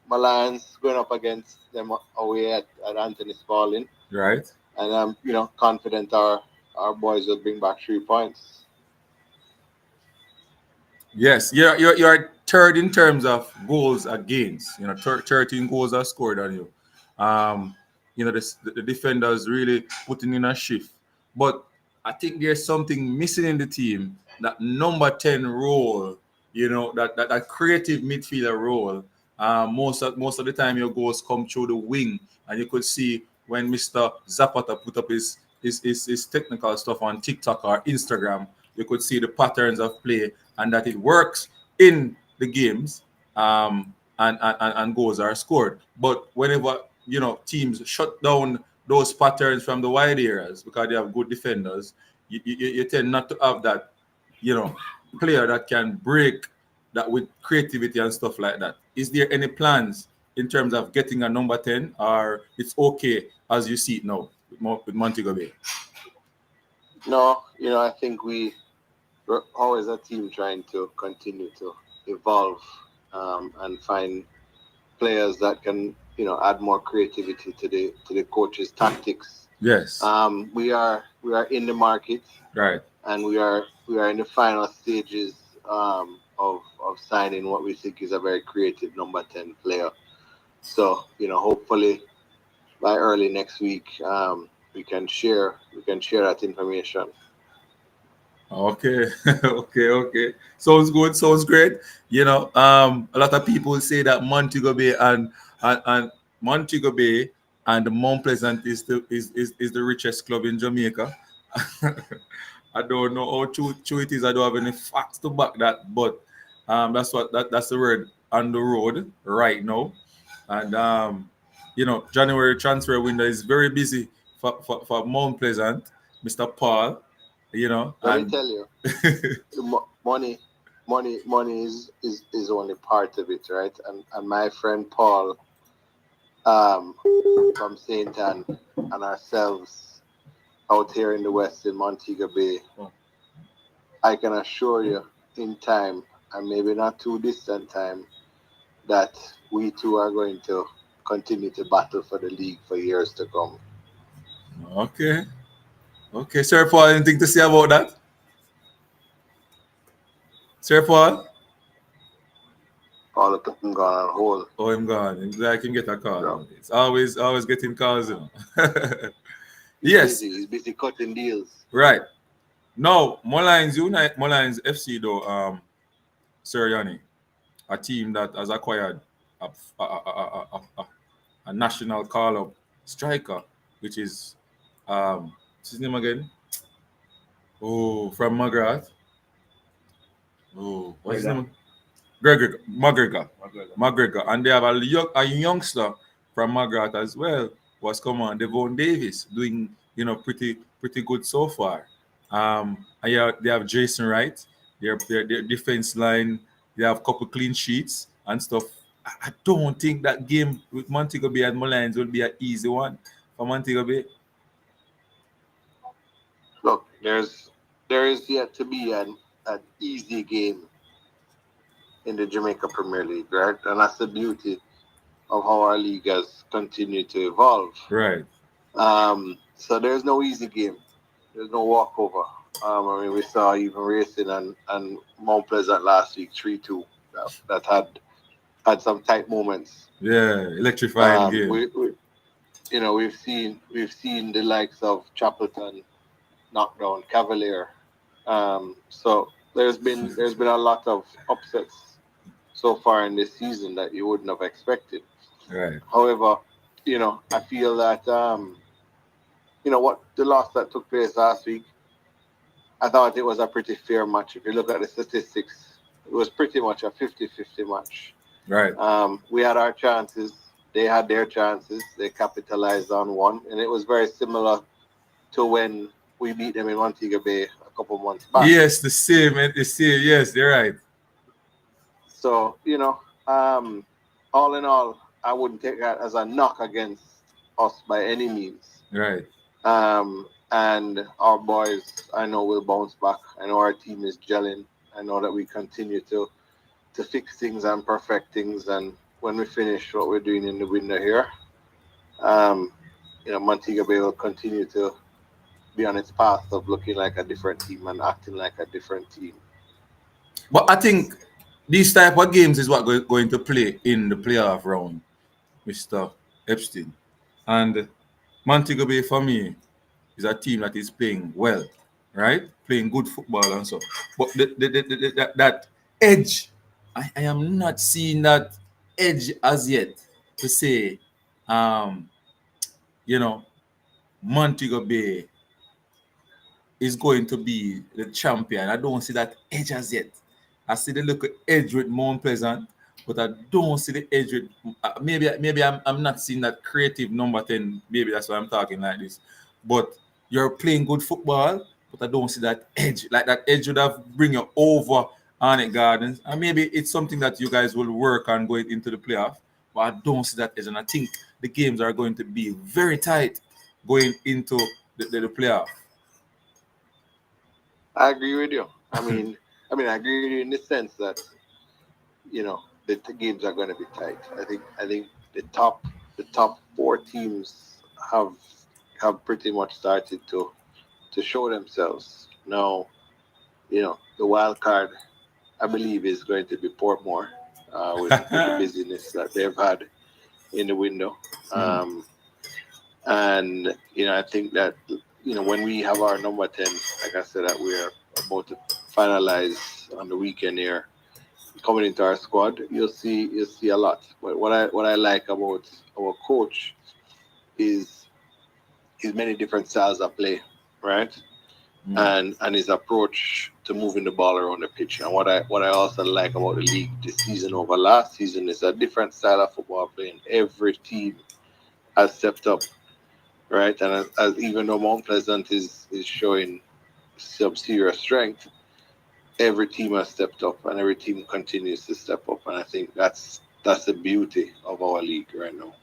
my Lions going up against them away at Anthony Spalding. Right. And I'm, confident our boys will bring back 3 points. Yes, you're third in terms of goals against. 13 goals are scored on you. The defenders really putting in a shift. But I think there's something missing in the team. That number 10 role, that creative midfielder role. Most of the time your goals come through the wing, and you could see when Mr. Zapata put up his technical stuff on TikTok or Instagram, you could see the patterns of play and that it works in the games, and goals are scored. But whenever teams shut down those patterns from the wide areas because they have good defenders, you tend not to have that player that can break that with creativity and stuff like that. Is there any plans in terms of getting a number 10, or it's okay as you see it now with Montego Bay? No, I think we're always a team trying to continue to evolve and find players that can add more creativity to the coach's tactics. Yes. We are in the market, right, and we are in the final stages of signing what we think is a very creative number 10 player. So hopefully by early next week we can share that information. Okay. Okay. Sounds good. Sounds great. A lot of people say that Montego Bay and Montego Bay and Mount Pleasant is the richest club in Jamaica. I don't know how true it is. I don't have any facts to back that, but that's the word on the road right now. And January transfer window is very busy for Mount Pleasant, Mr. Paul. Let me tell you, money is only part of it, right? And my friend Paul from St. Anne and ourselves out here in the West in Montego Bay, I can assure you in time, and maybe not too distant time, that we two are going to continue to battle for the league for years to come. Okay. Okay, Sir Paul, anything to say about that? Sir Paul? All of them gone on hold. Oh, I'm gone. It's like him get a So call. It's always getting calls, you know. he's Yes, busy. He's busy cutting deals. right. Now, Mullines FC though, Sir Yanni, a team that has acquired a national call-up striker, which is what's his name again? Oh, from Magrat. Oh, what's his name? Gregor McGregor. And they have a youngster from Magrat as well, was come on, Devon Davis, doing pretty good so far. And yeah, they have Jason Wright, their defense line, they have a couple clean sheets and stuff. I don't think that game with Montego Bay and Mullines will be an easy one for Montego Bay. Look, there is yet to be an easy game in the Jamaica Premier League, right? And that's the beauty of how our league has continued to evolve. Right. So there's no easy game. There's no walkover. I mean, we saw even Racing and Mount Pleasant last week, 3-2. That had some tight moments. Yeah, electrifying game. We've seen the likes of Chapelton knock down Cavalier. So there's been a lot of upsets so far in this season that you wouldn't have expected. Right. However, I feel that what the loss that took place last week, I thought it was a pretty fair match. If you look at the statistics, it was pretty much a 50-50 match. Right. We had our chances. They had their chances. They capitalized on one. And it was very similar to when we beat them in Montego Bay a couple months back. Yes, the same. Yes, they're right. So, all in all, I wouldn't take that as a knock against us by any means. Right. And our boys, I know, will bounce back. I know our team is gelling. I know that we continue to fix things and perfect things. And when we finish what we're doing in the window here, Montego Bay will continue to be on its path of looking like a different team and acting like a different team. But I think these type of games is what going to play in the playoff round, Mr. Epstein. And Montego Bay, for me, is a team that is playing well, right? Playing good football and so. But that edge, I am not seeing that edge as yet to say, Montego Bay is going to be the champion. I don't see that edge as yet. I see the little edge with Mount Pleasant, but I don't see the edge with maybe I'm not seeing that creative number 10. Maybe that's why I'm talking like this. But you're playing good football, but I don't see that edge. Like that edge would have bring you over Arnett Gardens. And maybe it's something that you guys will work on going into the playoff. But I don't see that edge. And I think the games are going to be very tight going into the playoff. I agree with you. I mean, I agree with you in the sense that, the games are going to be tight. I think the top 4 teams have pretty much started to show themselves. Now, the wild card, I believe, is going to be Portmore with the busyness that they've had in the window. And I think that when we have our number 10, like I said, that we're about to finalize on the weekend here, coming into our squad, you'll see a lot. But what I like about our coach is his many different styles of play, right? And his approach to moving the ball around the pitch. And what I also like about the league this season over last season is a different style of football playing. Every team has stepped up, right? And as even though Mount Pleasant is showing some serious strength, every team has stepped up and every team continues to step up. And I think that's the beauty of our league right now.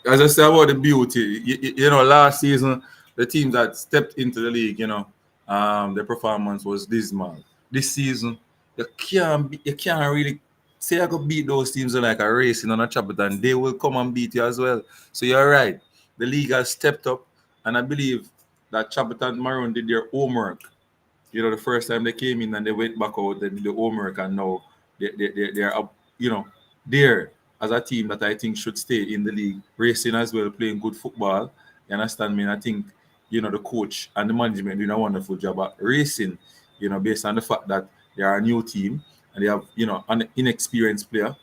As I said about the beauty, last season, the teams that stepped into the league, their performance was dismal. This season, you can't really say I could beat those teams like a racing on a chapter, and they will come and beat you as well. So you're right. The league has stepped up, and I believe that Chapter and Maroon did their homework. The first time they came in and they went back out, they did the homework, and now they're up, there as a team that I think should stay in the league, racing as well, playing good football. You understand me? And I think, the coach and the management doing a wonderful job at racing, based on the fact that they are a new team and they have, an inexperienced player,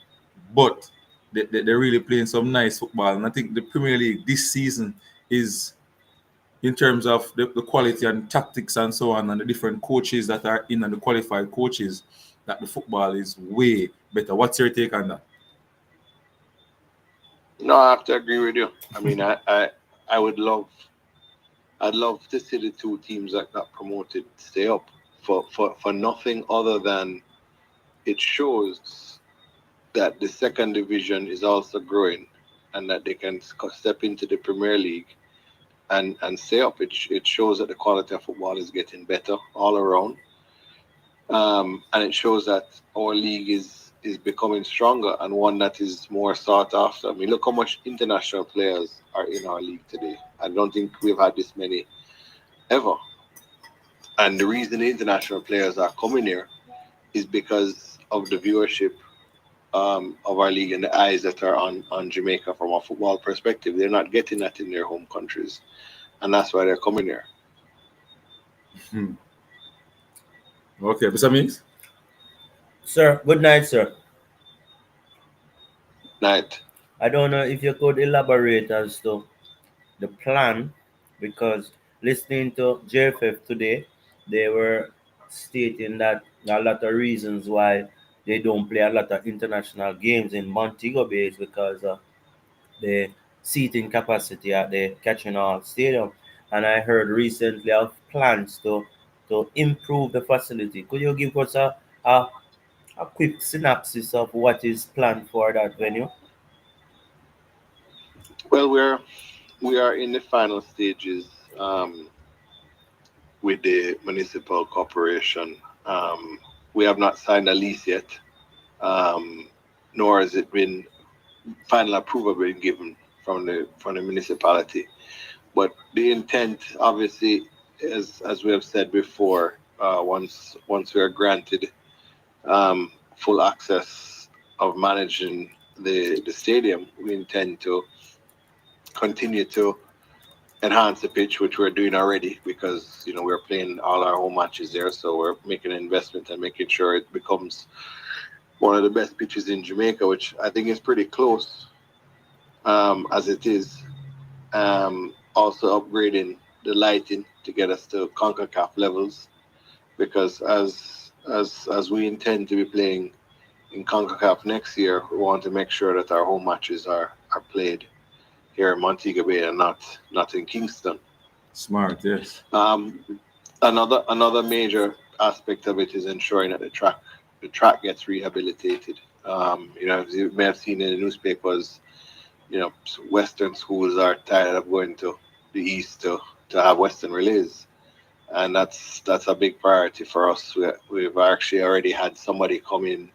but they're really playing some nice football. And I think the Premier League this season is, in terms of the quality and tactics and so on, and the different coaches that are in and the qualified coaches, that the football is way better. What's your take on that? No, I have to agree with you. I mean, I would I'd love to see the two teams that got promoted stay up for nothing other than it shows that the second division is also growing and that they can step into the Premier League and stay up. It shows that the quality of football is getting better all around. And it shows that our league is becoming stronger and one that is more sought after. I mean, look how much international players are in our league today. I don't think we've had this many ever. And the reason the international players are coming here is because of the viewership of our league and the eyes that are on Jamaica from a football perspective. They're not getting that in their home countries. And that's why they're coming here. Okay, Mr. Mix? Sir, good night, sir. Night. I don't know if you could elaborate as to the plan, because listening to JFF today, they were stating that a lot of reasons why they don't play a lot of international games in Montego Bay is because the seating capacity at the Catching Hall Stadium. And I heard recently of plans to improve the facility. Could you give us a quick synopsis of what is planned for that venue? Well, we are in the final stages with the municipal corporation. We have not signed a lease yet, nor has it been final approval been given from the municipality. But the intent, obviously, as we have said before, once we are granted full access of managing the stadium, we intend to continue to enhance the pitch, which we're doing already, because we're playing all our home matches there, so we're making an investment and making sure it becomes one of the best pitches in Jamaica, which I think is pretty close as it is. Also upgrading the lighting to get us to CONCACAF levels, because as we intend to be playing in CONCACAF next year, we want to make sure that our home matches are played here in Montego Bay and not in Kingston. Smart, yes. Another major aspect of it is ensuring that the track gets rehabilitated. As you may have seen in the newspapers, Western schools are tired of going to the east to have Western relays, and that's a big priority for us. We've actually already had somebody come in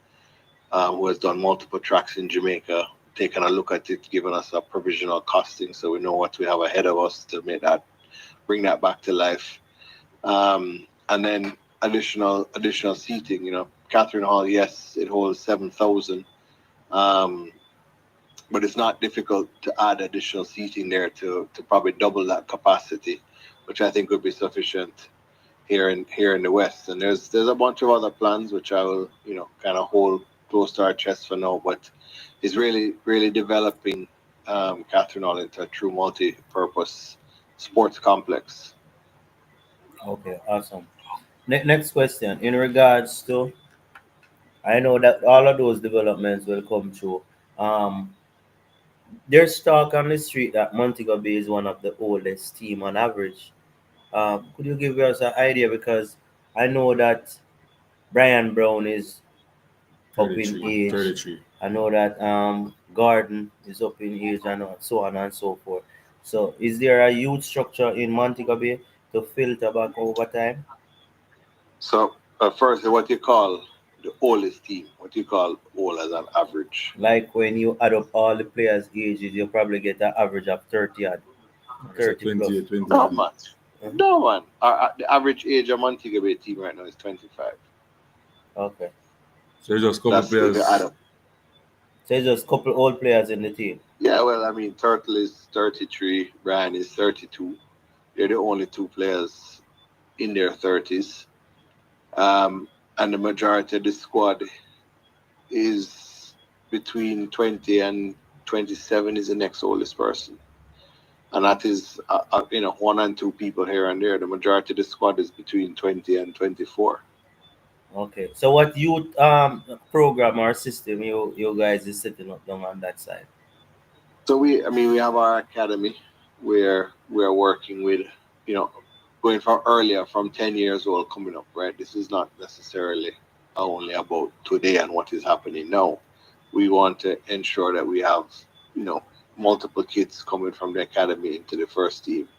who has done multiple tracks in Jamaica, taken a look at it, given us a provisional costing, so we know what we have ahead of us to bring that back to life. And then additional seating. Catherine Hall, yes, it holds 7,000. But it's not difficult to add additional seating there to probably double that capacity, which I think would be sufficient here in the West. And there's a bunch of other plans which I will kind of hold close to our chest for now, but it's really developing Catherine Hall into a true multi-purpose sports complex. Okay, awesome. Next question. In regards to, I know that all of those developments will come through. There's talk on the street that Montego Bay is one of the oldest team on average. Could you give us an idea? Because I know that Brian Brown is up in 33. age. 33. I know that Gordon is up in age and so on and so forth. So is there a youth structure in Montego Bay to filter back over time? So first, what you call the oldest team. What you call old as an average? Like when you add up all the players' ages, you probably get an average of 30 odd, So 30 plus. 28, 20. No man, Mhm. no man. The average age of Montego Bay team right now is 25. Okay. So it's just a couple That's if you add players. up. So it's just a couple old players in the team. Yeah, well, I mean, Turtle is 33, Brian is 32. They're the only two players in their 30s. And the majority of the squad is between 20 and 27 is the next oldest person. And that is, one and two people here and there. The majority of the squad is between 20 and 24. Okay. So what youth program or system you guys is setting up down on that side? So we have our academy where we're working with, you know, going from earlier, from 10 years old coming up, right? This is not necessarily only about today and what is happening now. We want to ensure that we have, you know, multiple kids coming from the academy into the first team.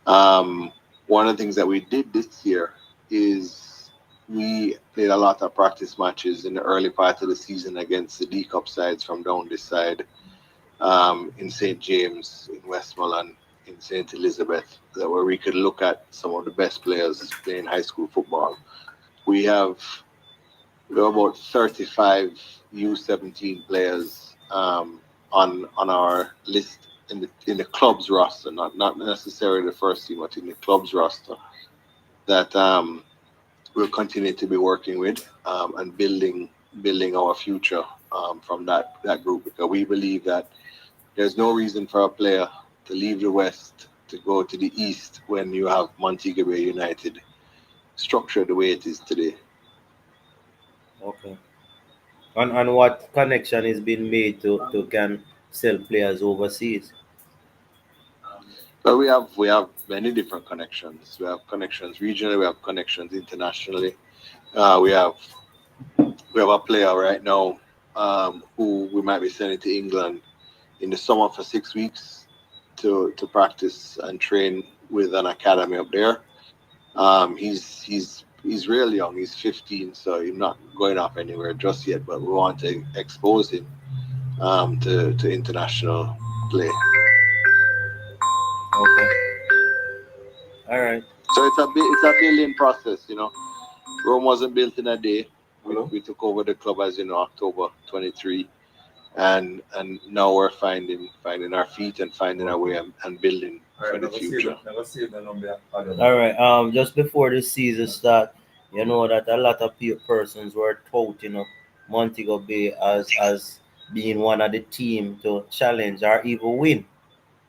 One of the things that we did this year is we played a lot of practice matches in the early part of the season against the D Cup sides from down this side, in St. James, in Westmoreland, in St. Elizabeth, that where we could look at some of the best players playing high school football. We have about 35 U17 players, on our list in the club's roster, not necessarily the first team, but in the club's roster that we'll continue to be working with, and building our future, from that group, because we believe that there's no reason for a player to leave the West to go to the East when you have Montego Bay United structured the way it is today. Okay. And what connection is being made to can sell players overseas? But we have many different connections. We have connections regionally. We have connections internationally. We have a player right now, who we might be sending to England in the summer for 6 weeks to practice and train with an academy up there. He's really young. He's 15, so he's not going off anywhere just yet. But we want to expose him, to international play. Okay. All right. So it's a building process. Rome wasn't built in a day. We took over the club, as you know, October 23, and now we're finding our feet and finding our way, and building for the future. All right. Just before the season start, you know that a lot of persons were touting up Montego Bay as being one of the team to challenge or even win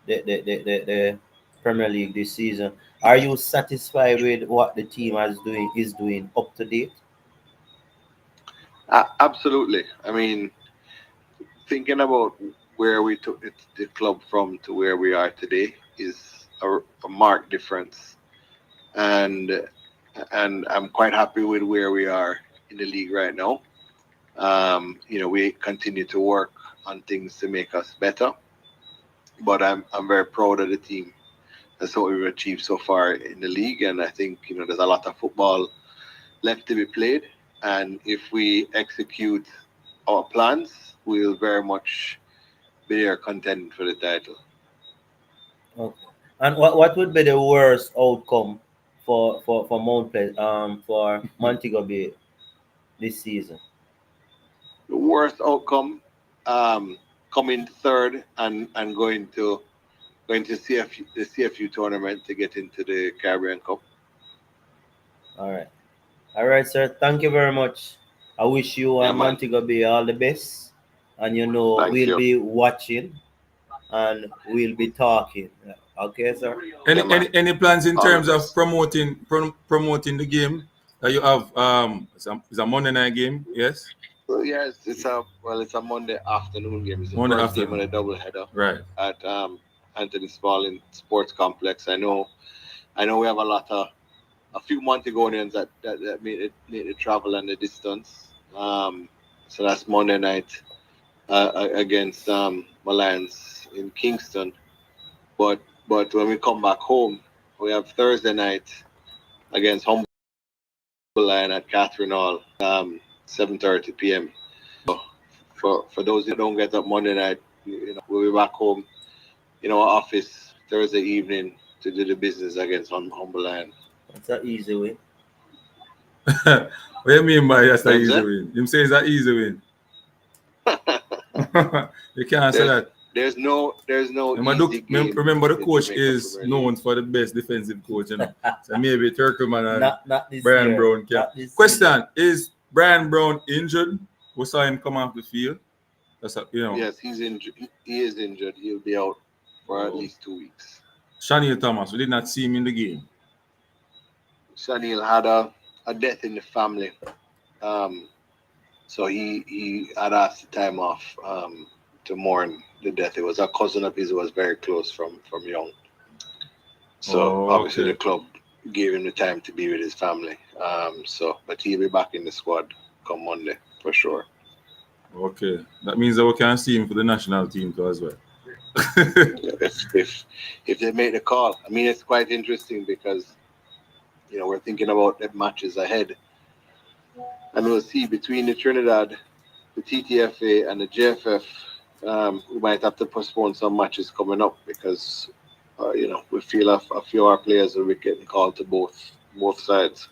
the Premier League this season. Are you satisfied with what the team is doing up to date? Absolutely. I mean, thinking about where we took the club from to where we are today is a marked difference, and I'm quite happy with where we are in the league right now. We continue to work on things to make us better, but I'm very proud of the team. That's what we've achieved so far in the league, and I think there's a lot of football left to be played. And if we execute our plans, we'll very much be there contending for the title. Okay. And what would be the worst outcome for for Montego Bay this season? The worst outcome, coming third and going to the CFU tournament to get into the Caribbean Cup. All right. All right, sir. Thank you very much. I wish you Yeah, and man. Montego Bay all the best. And Thank we'll you. be watching and we'll be talking. Okay, sir? Any Yeah, man. any plans in All the terms of best. promoting the game that you have? It's a Monday night game, yes. So yeah, it's a Monday afternoon game. It's the Monday first game of afternoon, the doubleheader right? at Anthony Spalding Sports Complex. I know we have a few Montegonians that made the travel and the distance. So that's Monday night, against Lions in Kingston. But when we come back home, we have Thursday night against Humble Lion at Catherine Hall. 7:30 p.m. So for those who don't get up Monday night, we'll be back home in our office Thursday evening to do the business against Humble Lion. That's an easy way. What do you mean by that's an That's easy it? win? Him say it's an easy win. You can't say that. There's no easy game. Remember, the in coach Jamaica is Premier League. known for the best defensive coach, So maybe Turkleman and Not this Brian year. Brown can. Not this Question: is Brian Brown injured? We saw him come off the field. That's Yes, he's injured. He is injured. He'll be out for at least 2 weeks. Shaniel Thomas, we did not see him in the game. Shaniel had a death in the family, so he had asked the time off to mourn the death. It was a cousin of his who was very close from young. So obviously the club gave him the time to be with his family. But he'll be back in the squad come Monday for sure. Okay, that means that we can see him for the national team too as well. if they make the call, I mean, it's quite interesting because we're thinking about the matches ahead, and we'll see between the Trinidad, the TTFA, and the JFF, we might have to postpone some matches coming up because we feel a few of our players will be getting called to both sides.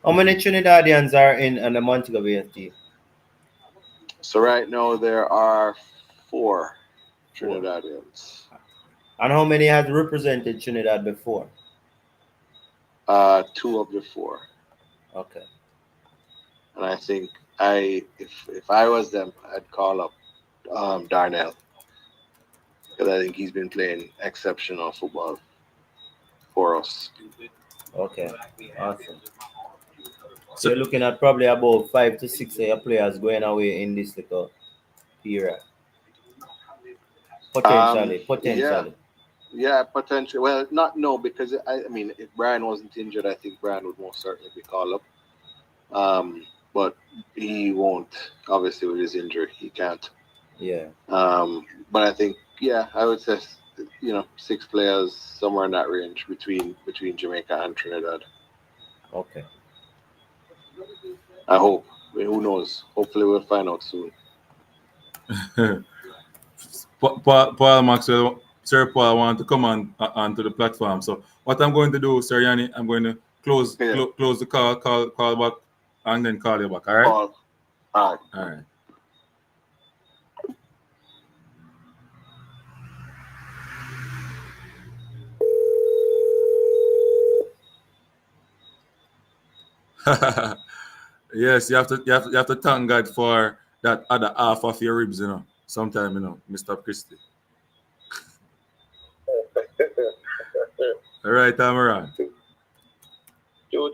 How many Trinidadians are in the Montego Bay team? So right now there are 4 Trinidadians. And how many has represented Trinidad before? 2 of the 4. Okay. And I think if I was them, I'd call up Darnell, because I think he's been playing exceptional football for us. Okay. Awesome. So you're looking at probably about 5 to 6 players going away in this little period. Potentially. Yeah, potentially. Well, because I mean, if Brian wasn't injured, I think Brian would most certainly be called up. But he won't. Obviously, with his injury, he can't. Yeah. But I think, I would say, 6 players, somewhere in that range between Jamaica and Trinidad. Okay. I hope. I mean, who knows? Hopefully, we'll find out soon. Paul Maxwell, Sir Paul, I want to come onto the platform. So what I'm going to do, Sir Yanni, I'm going to close the call back, and then call you back. All right. All right. Yes, you have to thank God for that other half of your ribs, sometime, Mr. Christie. All right, Amaran.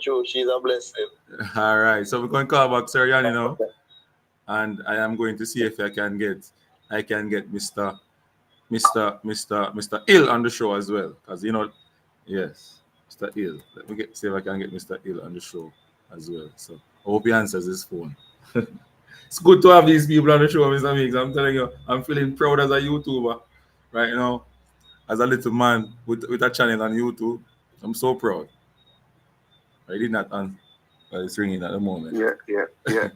True, she's a blessing. All right, so we're going to call back Sir Yanni now, and I am going to see if I can get Mr. Ill on the show as well, because yes, Mr. Ill. Let me see if I can get Mr. Ill on the show as well. So I hope he answers his phone. It's good to have these people on the show, Mr. Mix. I'm telling you, I'm feeling proud as a YouTuber right now, as a little man with a channel on YouTube. I'm so proud. I did not answer, but it's ringing at the moment. Yeah.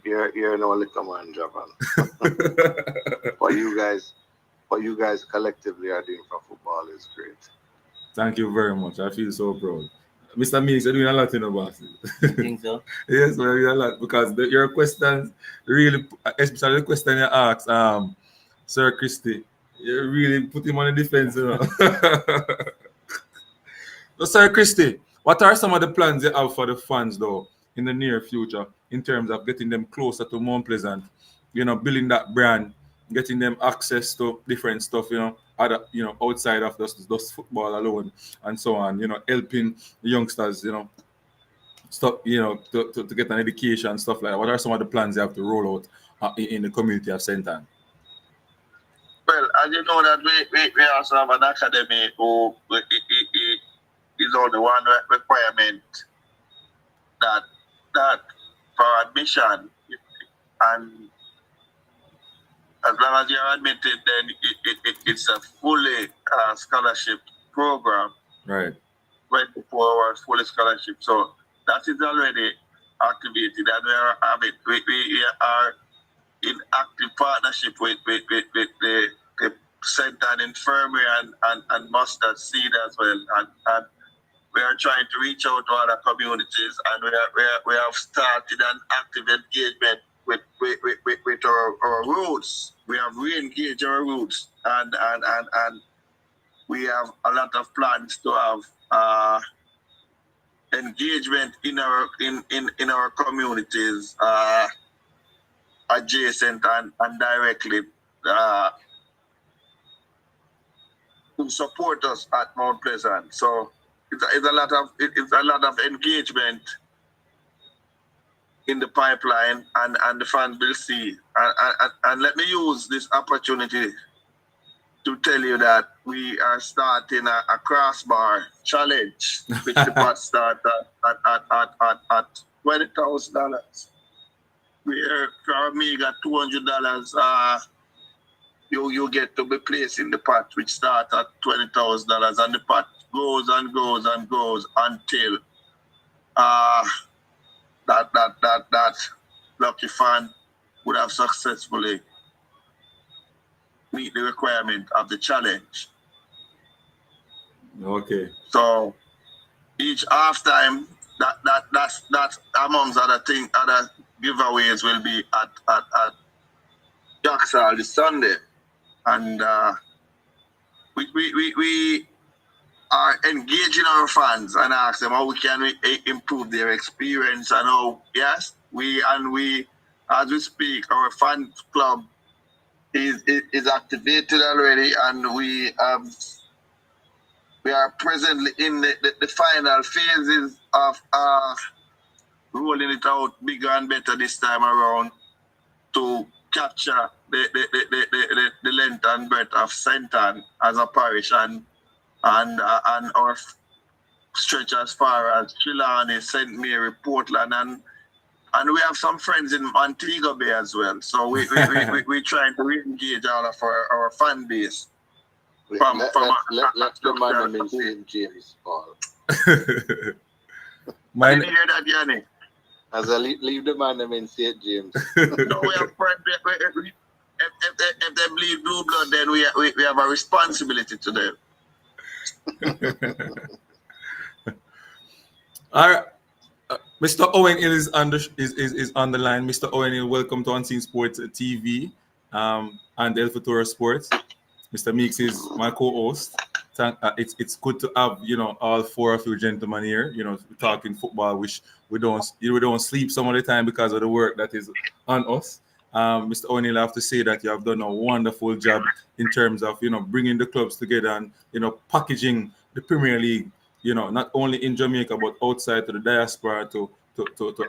You're no little man, Japan. What you guys collectively are doing for football is great. Thank you very much. I feel so proud. Mr. Mix, you're doing a lot, boss. You think so? Yes, we're doing a lot because your questions really, especially the question you asked, Sir Christie, you really put him on the defense, So, Sir Christie, what are some of the plans you have for the fans, though, in the near future, in terms of getting them closer to Mount Pleasant, building that brand, getting them access to different stuff, other, outside of just football alone, and so on, helping the youngsters, stuff, to get an education, stuff like that. What are some of the plans you have to roll out in the community of St. Anne? Well, as you know that we also have an academy who is only one requirement that for admission, and as long as you're admitted, then it's a fully scholarship program. Right. 24 hours fully scholarship. So that is already activated, and we are in active partnership with the Center and Infirmary and Mustard Seed as well, and we are trying to reach out to other communities, and we have started an active engagement with our roots. We have re-engaged our roots, and we have a lot of plans to have engagement in our communities, adjacent and directly, who support us at Mount Pleasant. So it's a lot of engagement in the pipeline, and the fans will see. And let me use this opportunity to tell you that we are starting a crossbar challenge, which the pot start at $20,000. We are for me got $200. You get to be placed in the pot, which start at $20,000, and the pot goes and goes and goes until that lucky fan would have successfully meet the requirement of the challenge. Okay. So each halftime, that's amongst other giveaways will be at Jacksal this Sunday, and we are engaging our fans and ask them how we can improve their experience, and how we as we speak, our fan club is activated already, and we are presently in the final phases of rolling it out bigger and better this time around to capture the length and breadth of St. Ann as a parish, and our stretch as far as Trelawney, St. Mary, Portland, and we have some friends in Montego Bay as well. So we trying to re-engage all of our fan base. Let's remind them in St. James, Paul. Did you hear that, Yanni? As I leave the man them in St. James. No, we have friends. If they bleed blue blood, then we have a responsibility to them. All right. Mr. Owen is on the line. Mr. Owen, welcome to Unseen Sports TV and El Futuro Sports. Mr. Meeks is my co-host. It's good to have all four of you gentlemen here. Talking football, which we don't sleep some of the time because of the work that is on us. Mr. O'Neill, I have to say that you have done a wonderful job in terms of bringing the clubs together and packaging the Premier League. Not only in Jamaica but outside to the diaspora, to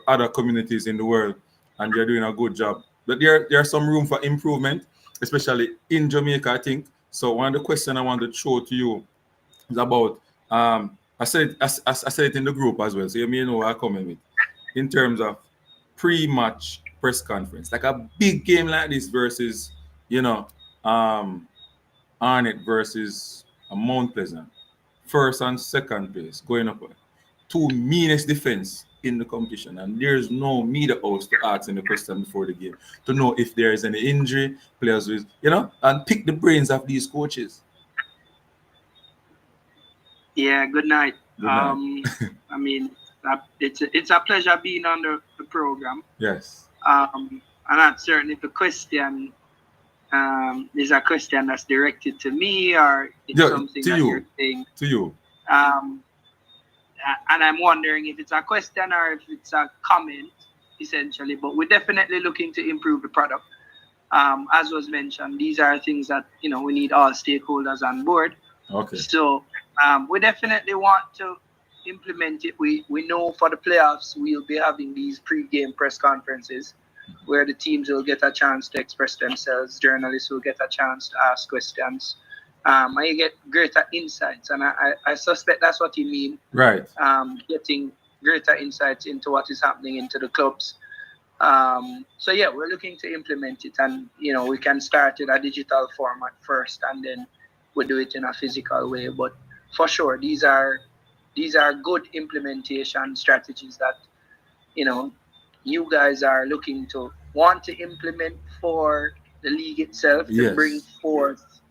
other communities in the world, and you're doing a good job. But there's some room for improvement, especially in Jamaica, I think. So one of the questions I want to throw to you is about I said it in the group as well, so you may know what I'm coming with in terms of pre-match press conference, like a big game like this versus Arnett versus Mount Pleasant, first and second place going up, two meanest defense in the competition, and there's no media host to ask any question before the game to know if there is any injury, players with and pick the brains of these coaches. Yeah, good night. Good night. I mean, it's a pleasure being on the program. Yes. And that's certainly the question is a question that's directed to me, or it's something that you're saying to you. And I'm wondering if it's a question or if it's a comment, essentially. But we're definitely looking to improve the product. As was mentioned, these are things that we need all stakeholders on board. Okay. So we definitely want to implement it. We know for the playoffs we'll be having these pre-game press conferences where the teams will get a chance to express themselves. Journalists will get a chance to ask questions. And you get greater insights, and I suspect that's what you mean. Right. Getting greater insights into what is happening into the clubs. So yeah, we're looking to implement it, and we can start in a digital format first, and then we'll do it in a physical way. But for sure, these are good implementation strategies that you guys are looking to want to implement for the league itself to bring Yes. forth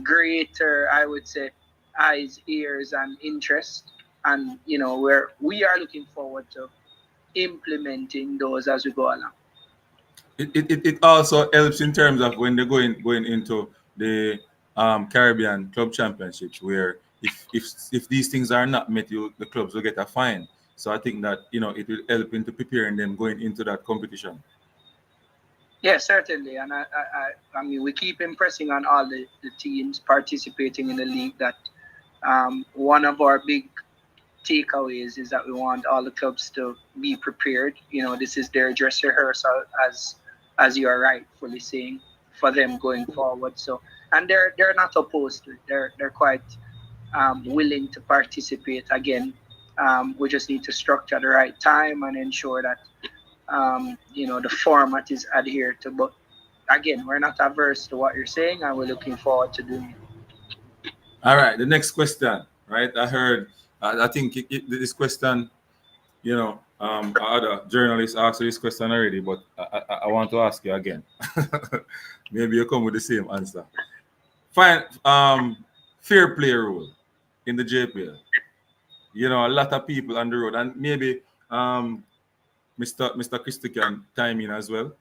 greater, I would say, eyes, ears, and interest. And where we are looking forward to implementing those as we go along. It also helps in terms of when they're going into the Caribbean Club Championships, where if these things are not met, the clubs will get a fine. So I think that it will help into preparing them going into that competition. Yeah, certainly. And I mean, we keep impressing on all the teams participating in the league that one of our big takeaways is that we want all the clubs to be prepared. This is their dress rehearsal, as you are rightfully saying, for them going forward. So, and they're not opposed to it. They're quite willing to participate. Again, we just need to structure the right time and ensure that the format is adhered to. But again, we're not averse to what you're saying, and we're looking forward to doing it. All right, the next question, right? I heard, I think this question, other journalists asked this question already, but I want to ask you again. Maybe you come with the same answer. Fine, fair play rule in the JPL. A lot of people on the road, and maybe Mr. Christie can time in as well.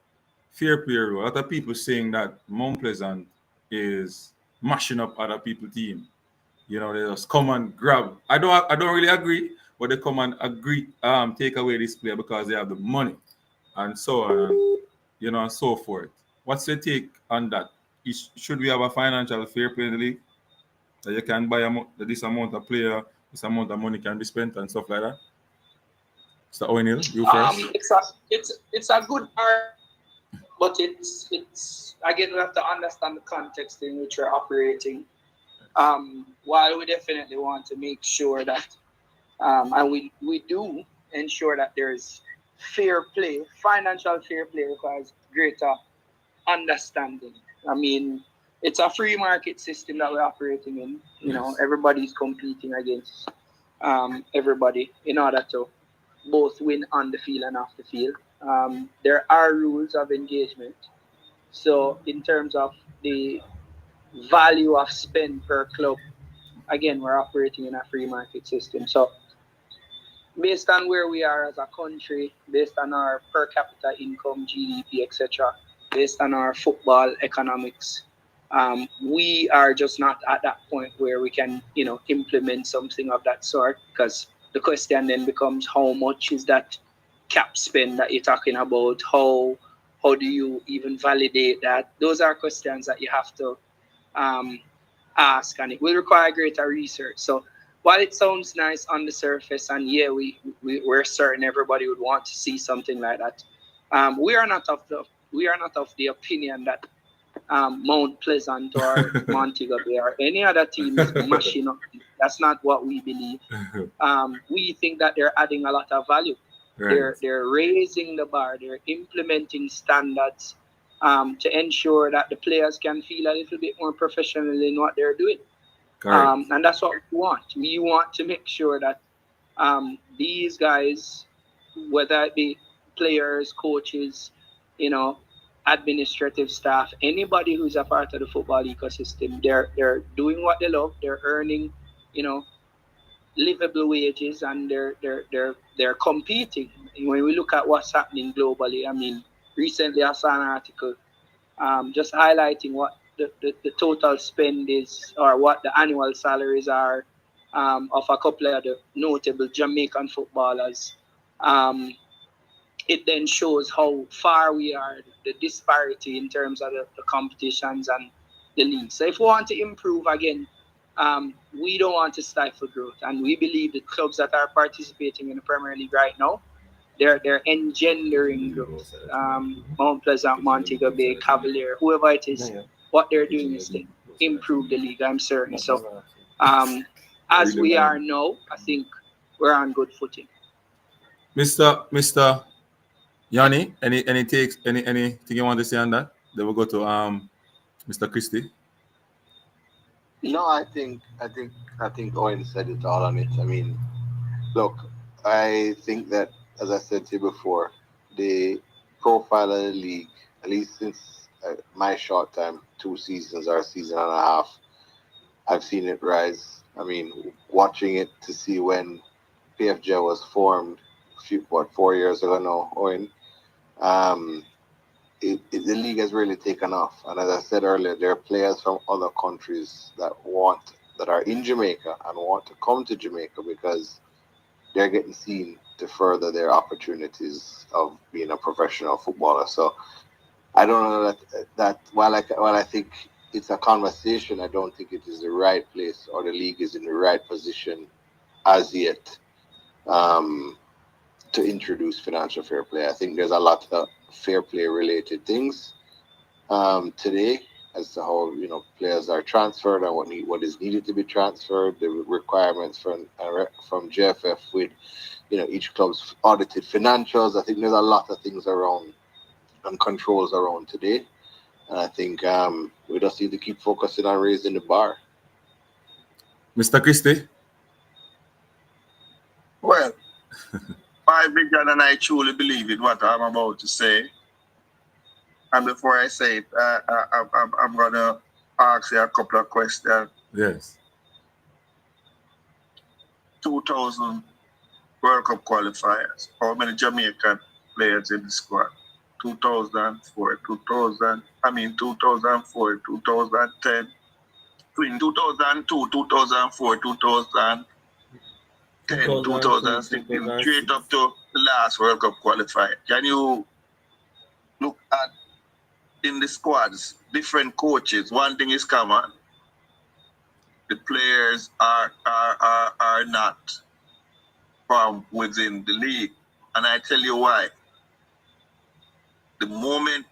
Fair play rule. A lot of people saying that Mount Pleasant is mashing up other people's team. They just come and grab. I don't really agree, but they come and take away this player because they have the money and so on, and so forth. What's your take on that? Should we have a financial fair play in the league that you can buy this amount of player, this amount of money can be spent and stuff like that? Mr. O'Neill, you first. It's a good argument, but it's again, we have to understand the context in which we're operating. While we definitely want to make sure that, and we do ensure that there is fair play, financial fair play requires greater understanding. I mean, it's a free market system that we're operating in. Yes. Everybody's competing against everybody in order to both win on the field and off the field. There are rules of engagement. So in terms of the value of spend per club, again, we're operating in a free market system. So based on where we are as a country, based on our per capita income, GDP, etc., based on our football economics, we are just not at that point where we can, implement something of that sort, because the question then becomes, how much is that cap spend that you're talking about? How do you even validate that? Those are questions that you have to ask, and it will require greater research. So while it sounds nice on the surface, and yeah, we're certain everybody would want to see something like that, we are not of the opinion that Mount Pleasant or Montego Bay or any other team is mashing up. That's not what we believe. We think that they're adding a lot of value. Right. They're raising the bar. They're implementing standards to ensure that the players can feel a little bit more professional in what they're doing. And that's what we want. We want to make sure that these guys, whether it be players, coaches, administrative staff, anybody who's a part of the football ecosystem, they're doing what they love. They're earning, livable wages, and they're competing. When we look at what's happening globally, I mean, recently I saw an article just highlighting what the total spend is, or what the annual salaries are of a couple of the notable Jamaican footballers. It then shows how far we are, the disparity in terms of the competitions and the leagues. So if we want to improve, again, we don't want to stifle growth, and we believe the clubs that are participating in the Premier League right now, they're engendering growth. Mount Pleasant, Montego Bay, Cavalier, whoever it is, what they're doing is to improve the league, I'm certain. So as we are now, I think we're on good footing. Mr. Yanni, any takes, anything you want to say on that? Then we'll go to Mr. Christie. No, I think Owen said it all on it. I mean, look, I think that, as I said to you before, the profile of the league, at least since my short time, 2 seasons or a season and a half, I've seen it rise. I mean, watching it to see when PFJ was formed, 4 years ago now, Owen, the league has really taken off. And as I said earlier, there are players from other countries that are in Jamaica and want to come to Jamaica because they're getting seen to further their opportunities of being a professional footballer. So I don't know that while I think it's a conversation, I don't think it is the right place or the league is in the right position as yet to introduce financial fair play. I think there's a lot of fair play related things today as to how players are transferred and what is needed to be transferred, the requirements from JFF with each club's audited financials. I think there's a lot of things around and controls around today, and I think we just need to keep focusing on raising the bar. Mr. Christie? Well, my vision, and I truly believe in what I'm about to say. And before I say it, I'm going to ask you a couple of questions. Yes. 2000 World Cup qualifiers. How many Jamaican players in the squad? 2004, 2004, 2010, between 2002, 2004, 2010, 2016, straight up to the last World Cup qualifier. Can you look at in the squads, different coaches? One thing is common. The players are not from within the league. And I tell you why. The moment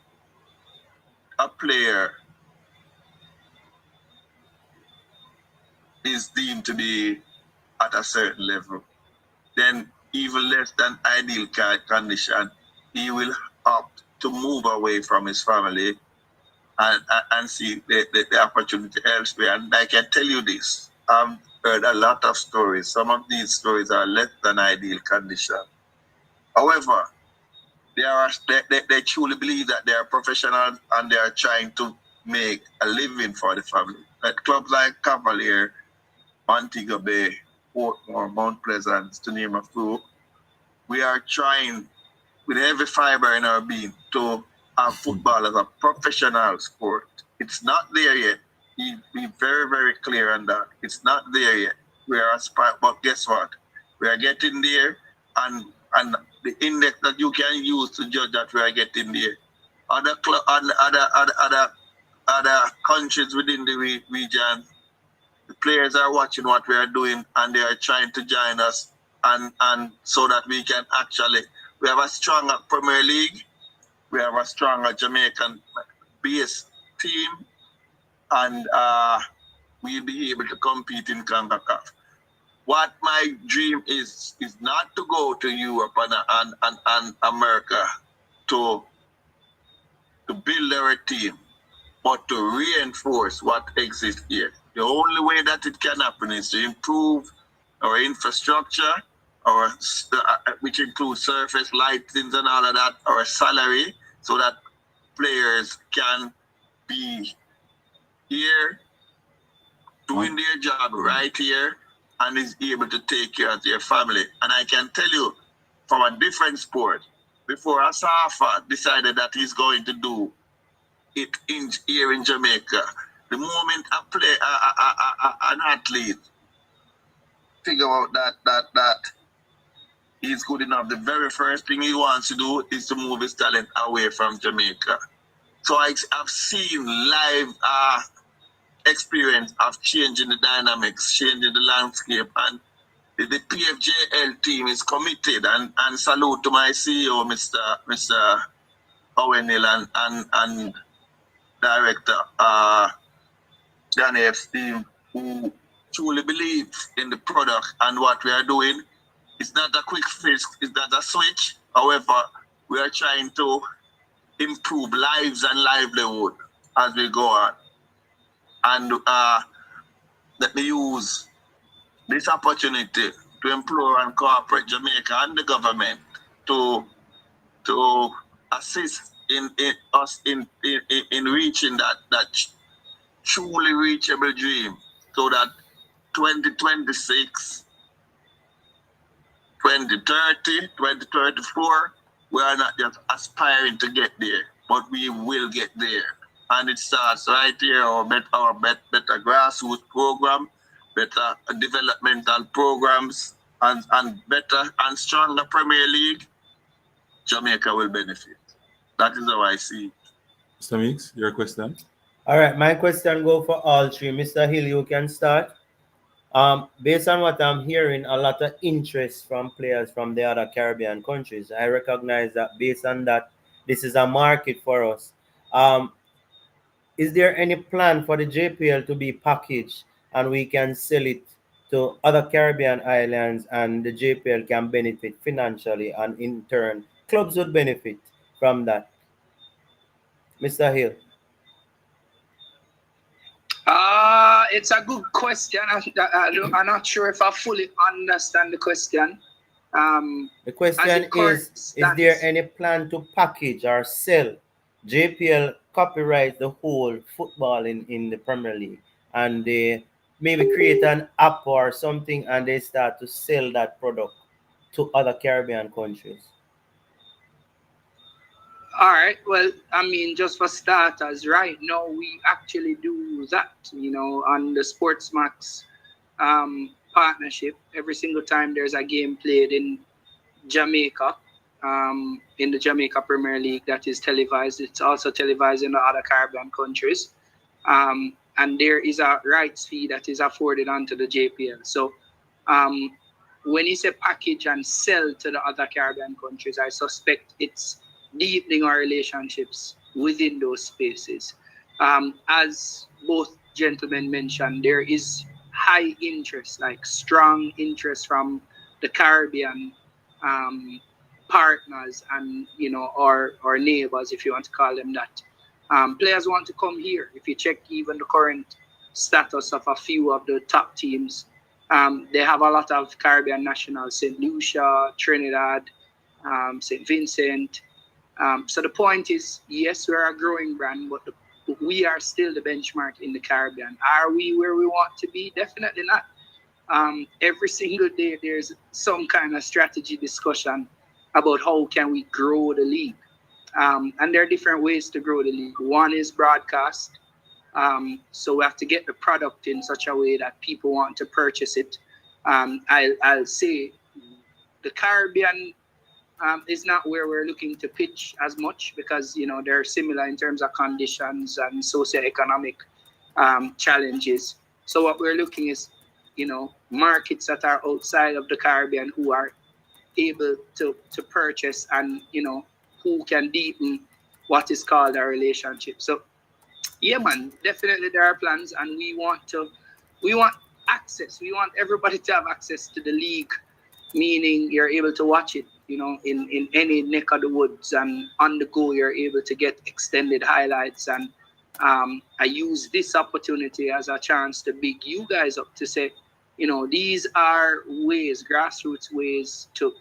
a player is deemed to be at a certain level, then even less than ideal condition, he will opt to move away from his family and see the opportunity elsewhere. And I can tell you this, I've heard a lot of stories. Some of these stories are less than ideal condition. However, they truly believe that they are professionals and they are trying to make a living for the family. Like clubs like Cavalier, Montego Bay, Portmore, Mount Pleasant, to name a few, we are trying with every fiber in our being to have football as a professional sport. It's not there yet. Be very, very clear on that. It's not there yet. We are aspiring, but guess what? We are getting there, and the index that you can use to judge that we are getting there. Other countries within the region, the players are watching what we are doing and they are trying to join us, and so that we can actually, we have a stronger Premier League, we have a stronger Jamaican base team, and we'll be able to compete in CONCACAF. What my dream is not to go to Europe and America to build our team, but to reinforce what exists here. The only way that it can happen is to improve our infrastructure, which includes surface lightings and all of that, our salary, so that players can be here doing their job right here and is able to take care of their family. And I can tell you from a different sport, before Asafa decided that he's going to do it here in Jamaica, the moment an athlete figure out that he's good enough, the very first thing he wants to do is to move his talent away from Jamaica. So I've seen live experience of changing the dynamics, changing the landscape, and the PFJL team is committed, and salute to my CEO, Mr. Owenil, and Director Danny F's team, who truly believes in the product and what we are doing. It's not a quick fix, it's not a switch. However, we are trying to improve lives and livelihood as we go on. And let me use this opportunity to implore and cooperate Jamaica and the government to to assist in us in reaching that truly reachable dream, so that 2026, 2030, 2034, we are not just aspiring to get there, but we will get there. And it starts right here, our better grassroots program, better developmental programs, and better and stronger Premier League. Jamaica will benefit. That is how I see it. Mr. Meeks, your question? All right, my question go for all three. Mr. Hill, you can start. Based on what I'm hearing, a lot of interest from players from the other Caribbean countries. I recognize that based on that, this is a market for us. Is there any plan for the JPL to be packaged and we can sell it to other Caribbean islands and the JPL can benefit financially and in turn clubs would benefit from that? Mr. Hill. It's a good question. I'm not sure if I fully understand the question. The question is there any plan to package or sell JPL copyright the whole football in the Premier League and they maybe create an app or something and they start to sell that product to other Caribbean countries? All right. Well, I mean, just for starters, right now we actually do that. On the Sportsmax partnership, every single time there's a game played in Jamaica, in the Jamaica Premier League that is televised. It's also televised in the other Caribbean countries. And there is a rights fee that is afforded onto the JPL. So when you say package and sell to the other Caribbean countries, I suspect it's deepening our relationships within those spaces. As both gentlemen mentioned, there is high interest, like strong interest from the Caribbean partners and our neighbors, if you want to call them that. Players want to come here. If you check even the current status of a few of the top teams, they have a lot of Caribbean nationals: St. Lucia, Trinidad, St. Vincent. So the point is, yes, we're a growing brand, but we are still the benchmark in the Caribbean. Are we where we want to be? Definitely not. Every single day there's some kind of strategy discussion about how can we grow the league. And there are different ways to grow the league. One is broadcast. So we have to get the product in such a way that people want to purchase it. I'll say the Caribbean is not where we're looking to pitch as much because, they're similar in terms of conditions and socioeconomic challenges. So what we're looking is, markets that are outside of the Caribbean who are able to purchase and, who can deepen what is called a relationship. So, yeah, man, definitely there are plans and we want access. We want everybody to have access to the league, meaning you're able to watch it, in any neck of the woods, and on the go you're able to get extended highlights. And I use this opportunity as a chance to big you guys up to say, these are ways, grassroots ways to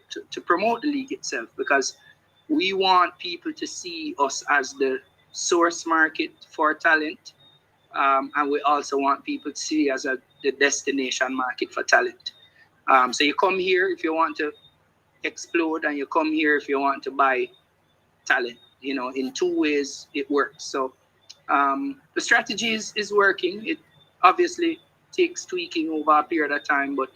promote the league itself, because we want people to see us as the source market for talent. And we also want people to see as the destination market for talent. So you come here if you want to explode, and you come here if you want to buy talent. In two ways it works. So the strategy is working. It obviously takes tweaking over a period of time, but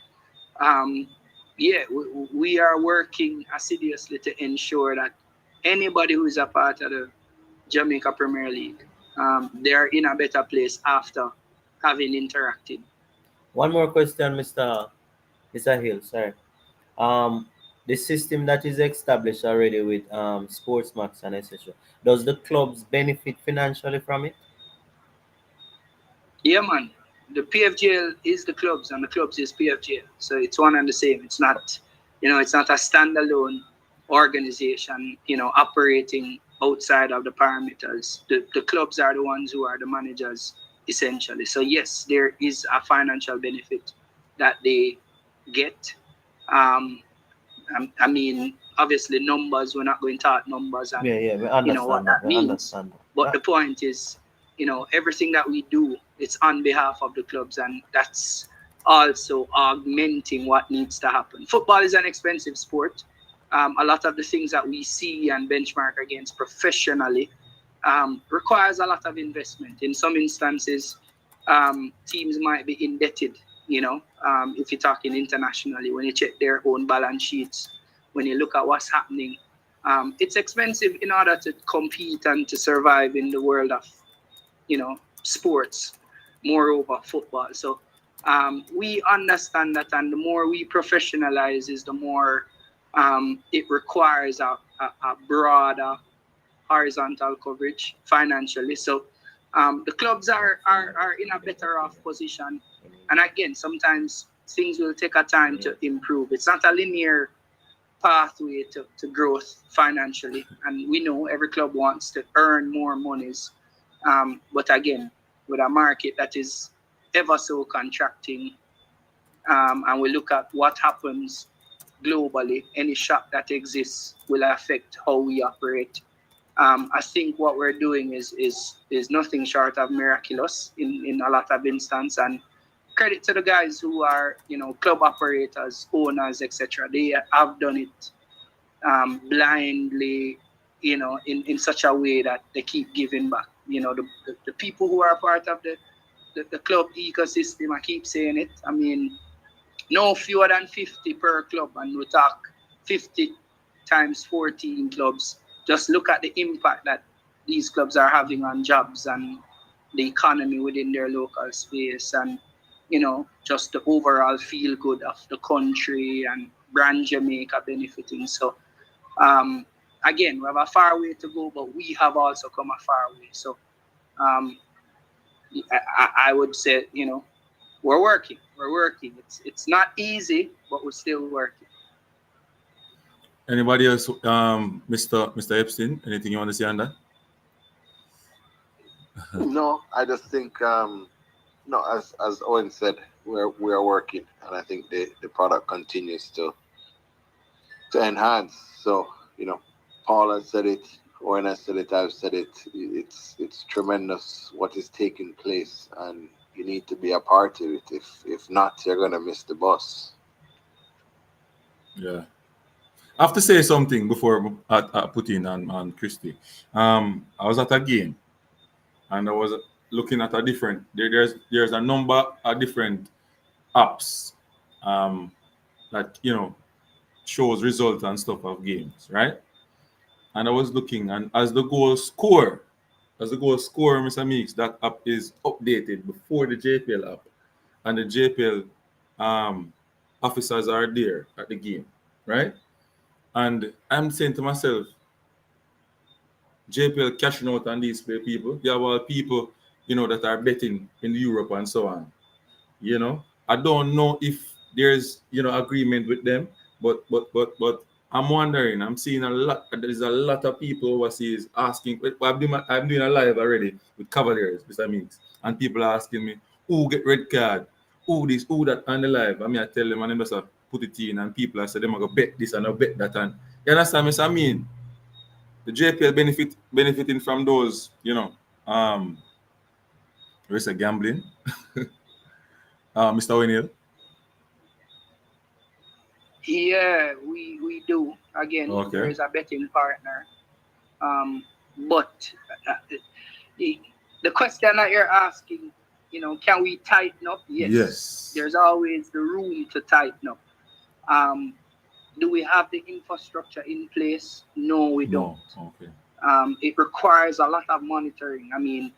we are working assiduously to ensure that anybody who is a part of the Jamaica Premier League, they're in a better place after having interacted. One more question, Mr. Hill, sorry. The system that is established already with Sportsmax and etc. Does the clubs benefit financially from it? Yeah, man. The PFGL is the clubs, and the clubs is PFGL. So it's one and the same. It's not, it's not a standalone organization, operating outside of the parameters. The clubs are the ones who are the managers, essentially. So yes, there is a financial benefit that they get. I mean, obviously numbers, we're not going to talk numbers and Yeah, we understand what that. that We means. understand that. But the point is, everything that we do, it's on behalf of the clubs, and that's also augmenting what needs to happen. Football is an expensive sport. A lot of the things that we see and benchmark against professionally requires a lot of investment. In some instances, teams might be indebted, if you're talking internationally, when you check their own balance sheets, when you look at what's happening. It's expensive in order to compete and to survive in the world of, sports, moreover football. So we understand that, and the more we professionalize is the more it requires a broader horizontal coverage financially. So the clubs are in a better off position. And again, sometimes things will take a time to improve. It's not a linear pathway to growth financially. And we know every club wants to earn more monies. But again, with a market that is ever so contracting, and we look at what happens globally, any shock that exists will affect how we operate. I think what we're doing is nothing short of miraculous in a lot of instances. And credit to the guys who are, club operators, owners, etc. They have done it blindly, in such a way that they keep giving back. The people who are part of the club ecosystem, I keep saying it. I mean, no fewer than 50 per club, and we talk 50 times 14 clubs. Just look at the impact that these clubs are having on jobs and the economy within their local space, and just the overall feel good of the country and brand Jamaica benefiting. So again, we have a far way to go, but we have also come a far way. So I would say, we're working. It's not easy, but we're still working. Anybody else, Mr. Epstein? Anything you want to say on that? No, I just think no, as Owen said, we are working, and I think the product continues to enhance. So Paul has said it, Owen has said it, I've said it. It's tremendous what is taking place, and you need to be a part of it. If not, you're gonna miss the bus. Yeah. I have to say something before I put in on Christy. I was at a game, and I was looking at a different. There's a number of different apps that shows results and stuff of games, right? And I was looking, and as the goal score, Mr. Meeks, that app is updated before the JPL app, and the JPL officers are there at the game, right? And I'm saying to myself, JPL cashing out on these people. There are people, that are betting in Europe and so on. I don't know if there's, agreement with them, but I'm wondering. I'm seeing a lot. There's a lot of people overseas asking. I'm doing a live already with Cavaliers, Mr. Meeks, and people are asking me, who get red card, who this, who that on the live. I tell them, and them just put it in, and people are saying them going to bet this and I bet that, and you understand, Mr. I mean, the JPL benefiting from those, risk of gambling. Mr. O'Neill. Yeah, we do. Again, Okay. there is a betting partner. But the question that you're asking, can we tighten up? Yes. There's always the room to tighten up. Do we have the infrastructure in place? No, we don't. Okay. It requires a lot of monitoring. I mean,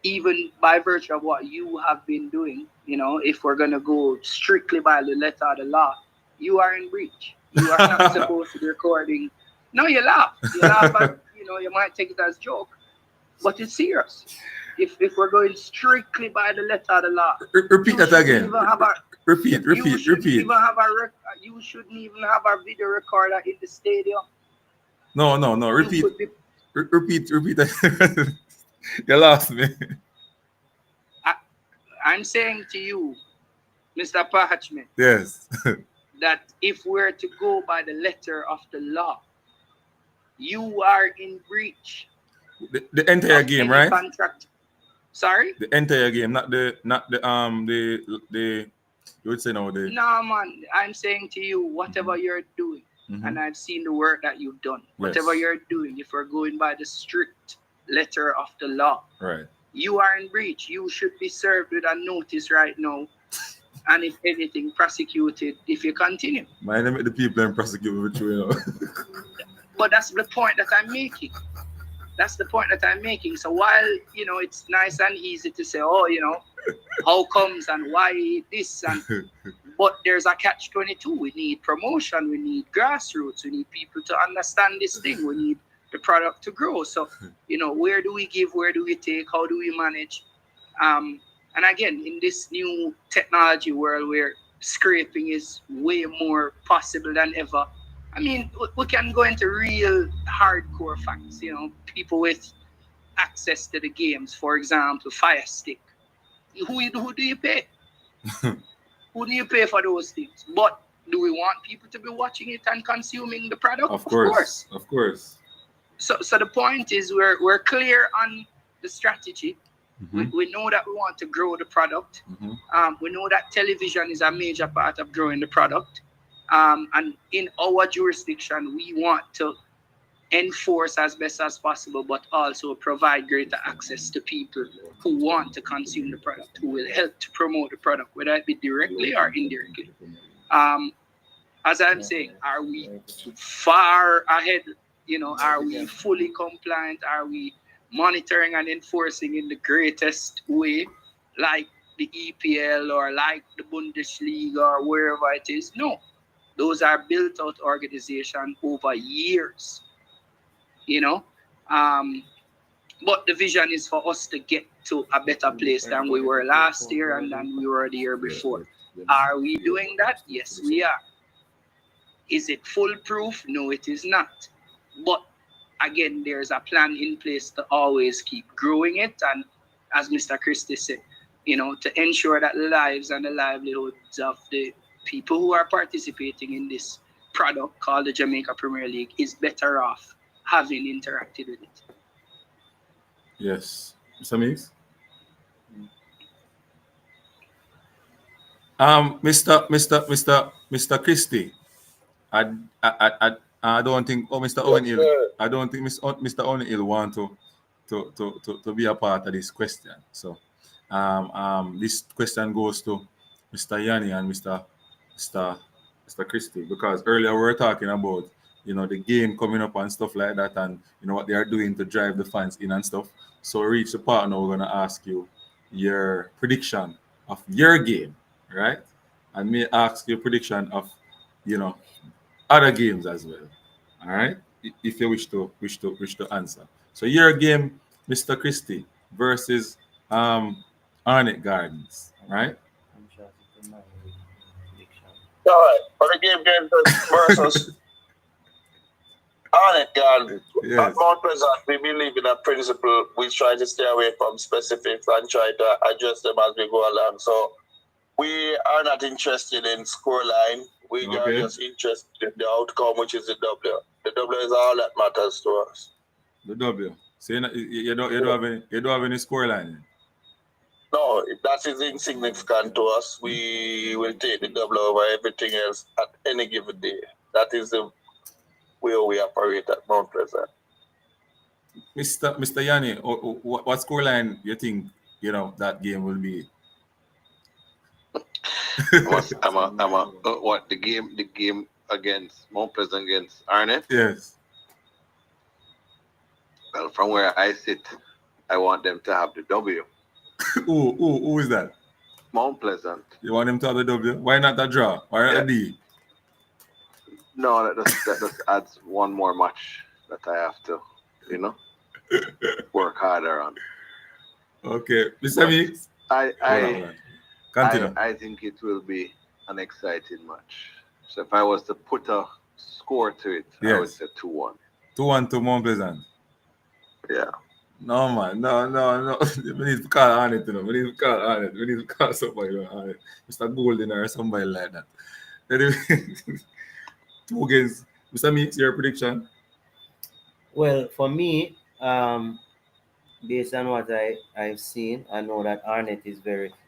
even by virtue of what you have been doing, if we're going to go strictly by the letter of the law, you are in breach. You are not supposed to be recording. No, you laugh. You laugh at, you might take it as a joke, but it's serious. If we're going strictly by the letter of the law, repeat that again. Repeat. You shouldn't even have a video recorder in the stadium. No. Repeat. Repeat that. You lost me. I'm saying to you, Mr. Parchment. Yes. that if we're to go by the letter of the law, you are in breach The entire of game, any right? contract. Sorry? The entire game, not the you would say now the No, man. I'm saying to you, whatever you're doing, and I've seen the work that you've done. Whatever Yes. you're doing, if we're going by the strict letter of the law, right. you are in breach. You should be served with a notice right now, and if anything, prosecuted if you continue. Man, I make the people and prosecute with you, you know. But that's the point that I'm making. That's the point that I'm making. So while, you know, it's nice and easy to say, oh, you know, how comes and why this, and but there's a catch-22. We need promotion. We need grassroots. We need people to understand this thing. We need the product to grow. So, you know, where do we give? Where do we take? How do we manage? And again, in this new technology world where scraping is way more possible than ever, I mean, we can go into real hardcore facts. You know, people with access to the games, for example, Fire Stick. Who do you pay? Who do you pay for those things? But do we want people to be watching it and consuming the product? Of course. Of course. So the point is we're clear on the strategy. We know that we want to grow the product. We know that television is a major part of growing the product. And in our jurisdiction, we want to enforce as best as possible, but also provide greater access to people who want to consume the product, who will help to promote the product, whether it be directly or indirectly. As I'm saying, are we far ahead? You know, are we fully compliant? Are we monitoring and enforcing in the greatest way, like the EPL or like the Bundesliga or wherever it is? No. Those are built out organizations over years, you know. But the vision is for us to get to a better place than we were last year and than we were the year before. Are we doing that? Yes, we are. Is it foolproof? No, it is not. But again, there's a plan in place to always keep growing it. And as Mr. Christie said, you know, to ensure that the lives and the livelihoods of the people who are participating in this product called the Jamaica Premier League is better off having interacted with it. Yes. Mr. Meeks? Mr. Christie, I don't think Mr. Owen Hill, I don't think Mr. Owen Hill want to be a part of this question. So this question goes to Mr. Yanni and Mr. Christie, because earlier we were talking about, you know, the game coming up and stuff like that, and you know what they are doing to drive the fans in and stuff. So we reach the part now, we're gonna ask you your prediction of your game, right? And may ask your prediction of, you know, other games as well. All right, if you wish to answer. So your game, Mr. Christie versus Arnett Gardens, right? All right, for the game versus Arnett Garden. Yes. At Mount Pleasant, we believe in a principle. We try to stay away from specifics and try to adjust them as we go along. So we are not interested in scoreline. We are just interested in the outcome, which is the W. The W is all that matters to us. The W. So you don't have any scoreline. No, if that is insignificant to us, we will take the W over everything else at any given day. That is the way we operate at Mount Pleasant. Mr. Yanni, what scoreline you think, you know, that game will be? What the game against Mount Pleasant against Arnett? Yes. Well, from where I sit, I want them to have the W. Who is that? Mount Pleasant. You want them to have the W? Why not a draw? Why not a D? No, that just adds one more match that I have to, you know, work harder on. Okay, Mr. Meeks. Continue. I think it will be an exciting match. So if I was to put a score to it, I would say 2-1. 2-1 to Mount Pleasant. Yeah. No, man. No. We need to call Arnett, you know. We need to call somebody on it. Mr. Golden or somebody like that. Anyway, 2 games. Mr. Meeks, your prediction? Well, for me, based on what I've seen, I know that Arnett is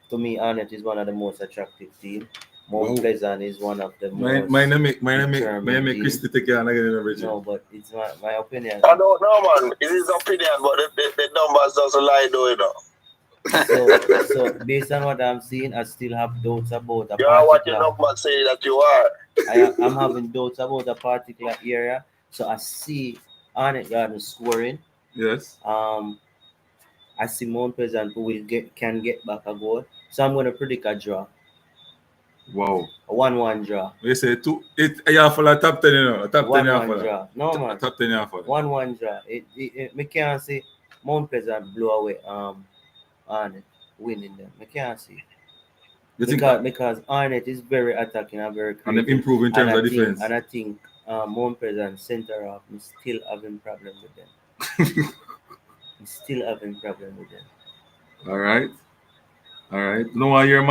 to me, Arnett is one of the most attractive team. Mount Wow. Pleasant is one of the most Mine make determined team. Christy take care again in everything. No, but it's my opinion. I don't know, man. It is opinion, but the numbers doesn't lie, though, you know. So based on what I'm seeing, I still have doubts about a You are what particular. your numbers say that you are. I'm having doubts about a particular area. So I see Arnett Garden scoring. Yes. I see Mount Pleasant who can get back a goal. So I'm going to predict a draw. Wow. A 1-1 draw. You say 2 it yeah for a top 10, you know. A top 10 yeah 1-1 for draw. No, man. top 10 yeah for 1-1 draw. Me can't see Mount Pleasant blow away Arnett winning them. Me can't see. You think Because Arnett is very attacking and very and them creative. improve in terms of defense? And I think Mount Pleasant center off is still having problem with them. He's still having problem with them. All right. You want to hear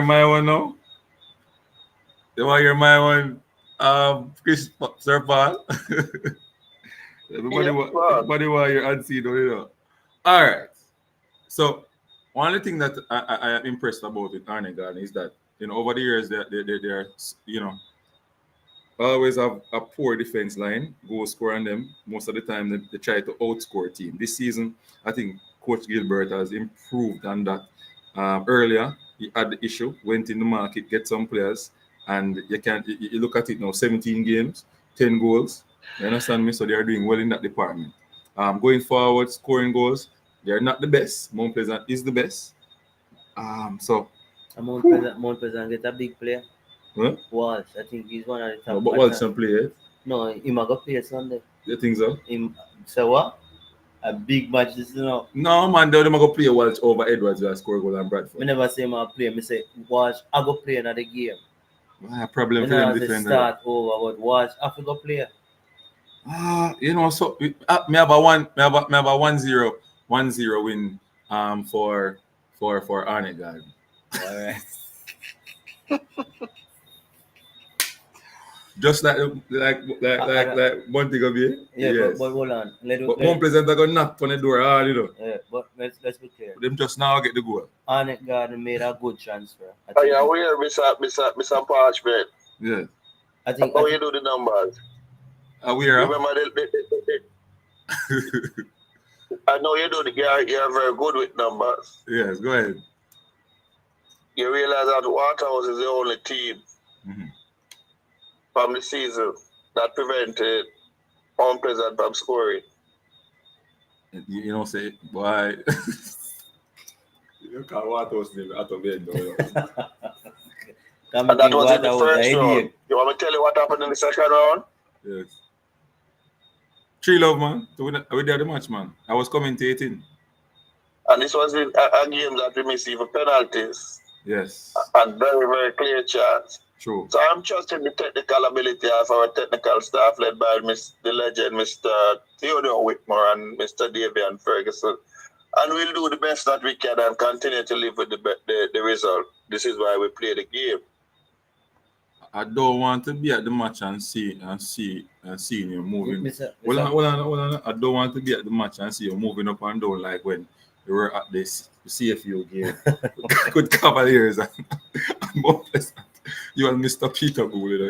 my one now? You want to hear my one? Chris Sir Paul. Everybody want to hear unseen, don't you know? All right. So one of the things that I am impressed about with Arnett Garden is that over the years they're always have a poor defense line, goal score on them. Most of the time they try to outscore a team. This season, I think Coach Gilbert has improved on that. Earlier, he had the issue, went in the market, get some players, and you look at it now, 17 games, 10 goals. You understand me? So they are doing well in that department. Going forward, scoring goals, they're not the best. Mount Pleasant is the best. So Mount Pleasant get a big player. Huh? Walsh, I think he's one of the top. No, but Walsh can play it. No, he might go play Sunday. You think so? So what? A big match, this No, man, they're going to play Walsh over Edwards who score goal and Bradford. I never say I play. I say Walsh, I go play another game. Problem for them defender. Start over, but Walsh, I go play. So me have a 1-0 win for Arnett Garden. All right. Just like Monty go be. Yeah, yes. but hold on. But Mount Pleasant are gonna knock on the door hard, you know. Yeah, but let's be clear. Them just now get the goal. Arnett Garden made a good transfer. Oh yeah, we are Mr. Parchment. Yeah. I think. How you do the numbers? We are. Remember I know you're very good with numbers. Yes, go ahead. You realize that Waterhouse is the only team from the season that prevented Mount Pleasant from scoring. You know, say, boy. You can't Waterhouse name out of bed, though. And that was in the first round. You want me to tell you what happened in the second round? Yes. 3-love, man. We did the match, man. I was commentating. And this was a game that we missed even penalties. Yes. And very, very clear chance. True. So I'm trusting the technical ability of our technical staff led by the legend, Mr. Theodore Whitmore and Mr. Davian Ferguson. And we'll do the best that we can and continue to live with the result. This is why we play the game. I don't want to be at the match and see you moving. Hold on. I don't want to be at the match and see you moving up and down like when you were at this CFU game with Cavaliers and Mount Pleasant. You and Mr. Peter Gould,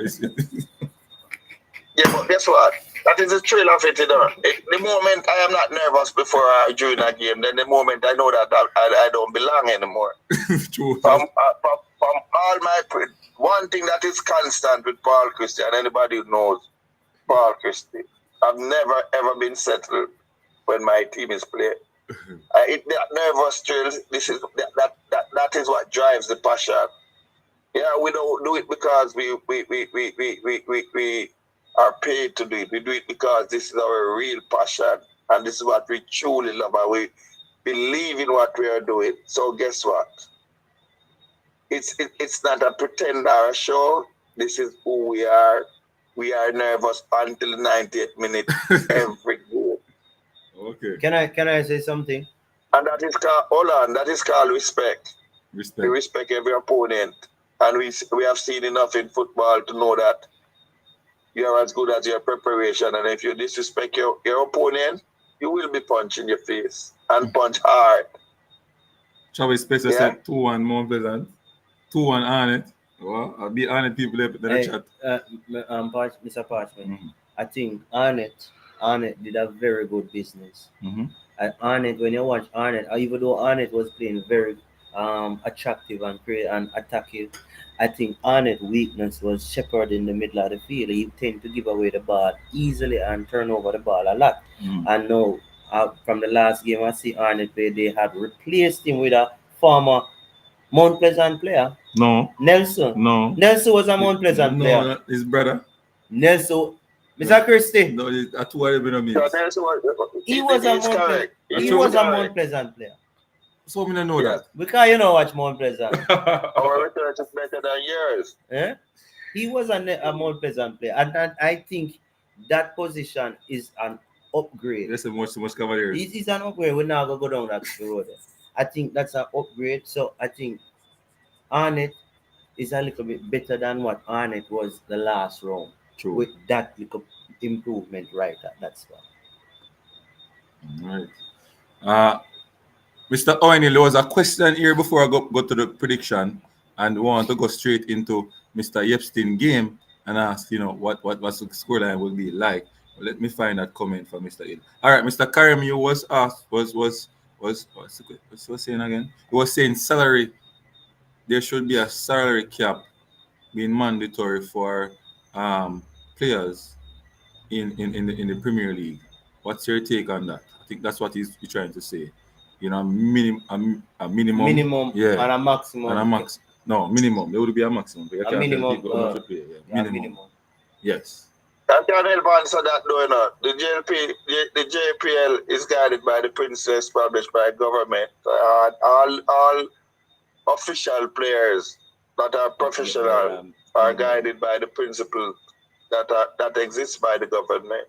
Yeah, but guess what? That is the thrill of it, you know. The moment I am not nervous before or during a game, then the moment I know that I don't belong anymore. True. From all my one thing that is constant with Paul Christie, and anybody who knows Paul Christie, I've never ever been settled when my team is playing. That nervous thrill, that is what drives the passion. Yeah, we don't do it because we are paid to do it. We do it because this is our real passion, and this is what we truly love, and we believe in what we are doing. So guess what? It's not a pretend or a show. This is who we are. We are nervous until the 90th minute every game. Okay. Can I say something? And that is called respect. Respect. We respect every opponent. And we have seen enough in football to know that you're as good as your preparation. And if you disrespect your opponent, you will be punched in your face and punch hard. Travis Spencer Yeah. said 2-1 Mount Pleasant. 2-1 Arnett. Well, I'll be Arnett people there in the Hey, chat. Mr. Parchment, Mhm. I think Arnett did a very good business. Mhm. And Arnett, when you watch Arnett, even though Arnett was playing very attractive and attacking, I think Arnett's weakness was shepherd in the middle of the field. He tend to give away the ball easily and turn over the ball a lot. Mhm. And now, from the last game I see Arnett play, they had replaced him with a former Mount Pleasant player, No. Nelson. No. Nelson was a Mount Pleasant player. No, his brother. Nelson, Mr. Christie, No, that's what it So means. that's what he was a it's Mount correct. Pleasant. He True. was a Correct. Mount Pleasant player. So I don't know Yes. Because you know watch Mount Pleasant. Our research is better than yours. Eh? He was a Mount Pleasant player, and I think that position is an upgrade. That's a much cavalier. It is an upgrade. We're not gonna go down that road. I think that's an upgrade. So I think Arnett is a little bit better than what Arnett was the last round. True. With that little improvement right at that spot. All right. Mr. Owen, there was a question here before I go to the prediction, and we want to go straight into Mr. Yepstein game and ask, what the scoreline will be like. Well, let me find that comment from Mr. Hill. All right, Mr. Karim, you was asked what's saying again? He was saying salary. There should be a salary cap being mandatory for players in the Premier League. What's your take on that? I think that's what he's trying to say. A minimum. Minimum Yeah. and a maximum. And a max. No, minimum. There would be a maximum. But you can't minimum, tell people how much to pay. Yeah. Minimum. Yes. I can help answer that though, the JPL is guided by the principles established by government. All official players that are professional are guided by the principles that exist by the government.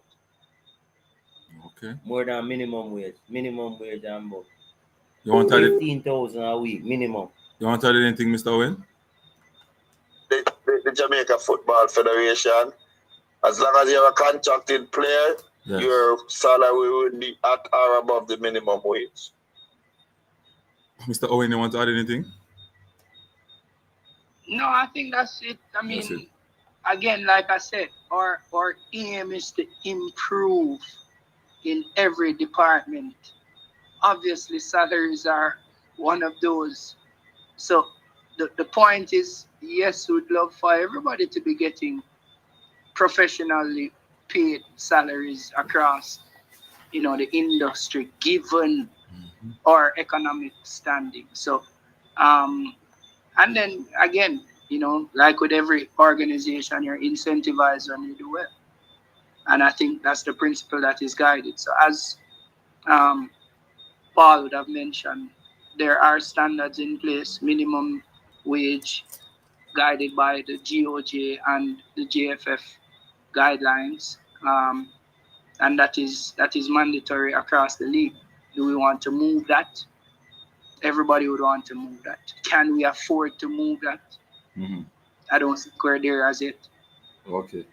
Okay. More than minimum wage. Minimum wage and about You want to add 15,000 a week minimum. You want to add anything, Mr. Owen? The Jamaica Football Federation, as long as you're a contracted player, Yes. your salary will be at or above the minimum wage. Mr. Owen, you want to add anything? No, I think that's it. I That's mean, it. again, like I said, our aim is to improve in every department. Obviously, salaries are one of those. So the point is, yes, we'd love for everybody to be getting professionally paid salaries across, the industry, given our economic standing. So, and then again, like with every organization, you're incentivized when you do well. And I think that's the principle that is guided. So as Paul would have mentioned, there are standards in place, minimum wage guided by the GOJ and the JFF guidelines. And that is mandatory across the league. Do we want to move that? Everybody would want to move that. Can we afford to move that? Mm-hmm. I don't think we're there as yet. Okay.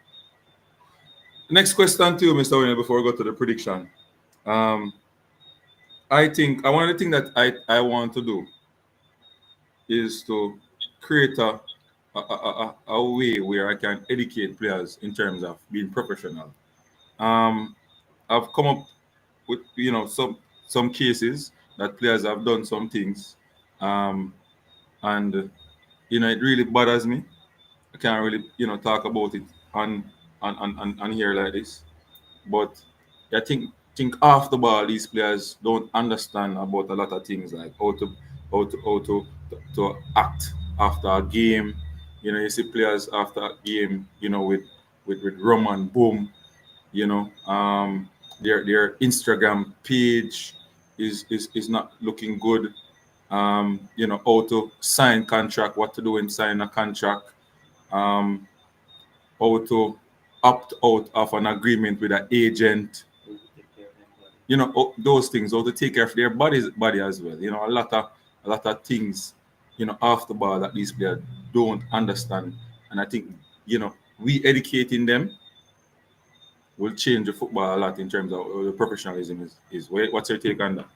Next question to you, Mr. Owen, before we go to the prediction. I think one of the things that I want to do is to create a way where I can educate players in terms of being professional. I've come up with some cases that players have done some things, and it really bothers me. I can't really talk about it on here like this, but I think off the ball these players don't understand about a lot of things, like how to act after a game. You see players after a game, with rum and boom, their Instagram page is not looking good. How to sign contract, what to do when sign a contract, how to opt out of an agreement with an agent, those things, how to take care of their body as well. A lot of things, off the ball that these players don't understand. And I think, we educating them will change the football a lot in terms of the professionalism is. What's your take on that?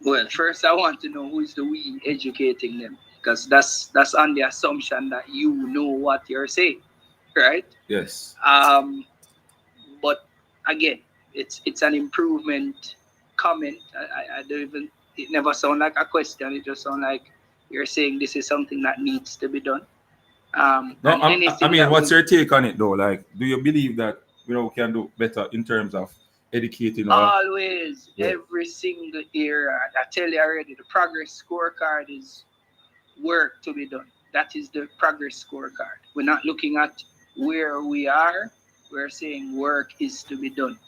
Well, first I want to know who is the we educating them, because that's on the assumption that you know what you're saying, right? Yes. But again, it's an improvement comment. I don't even. It never sound like a question. It just sound like you're saying this is something that needs to be done. No, And I anything mean, that what's will your take on it though? Like, do you believe that we can do better in terms of educating our? always, Yeah. every single era, I tell you already, the progress scorecard is work to be done. That is the progress scorecard. We're not looking at where we are. We're saying work is to be done.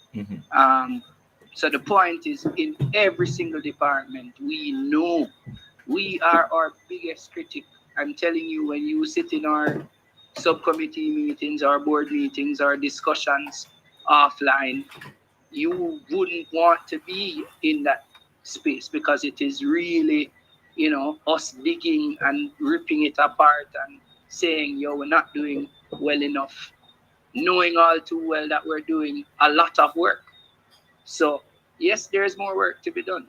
So the point is, in every single department, we know we are our biggest critic. I'm telling you, when you sit in our subcommittee meetings, our board meetings, our discussions offline, you wouldn't want to be in that space, because it is really, us digging and ripping it apart and saying, yo, we're not doing well enough, knowing all too well that we're doing a lot of work. So, yes, there's more work to be done.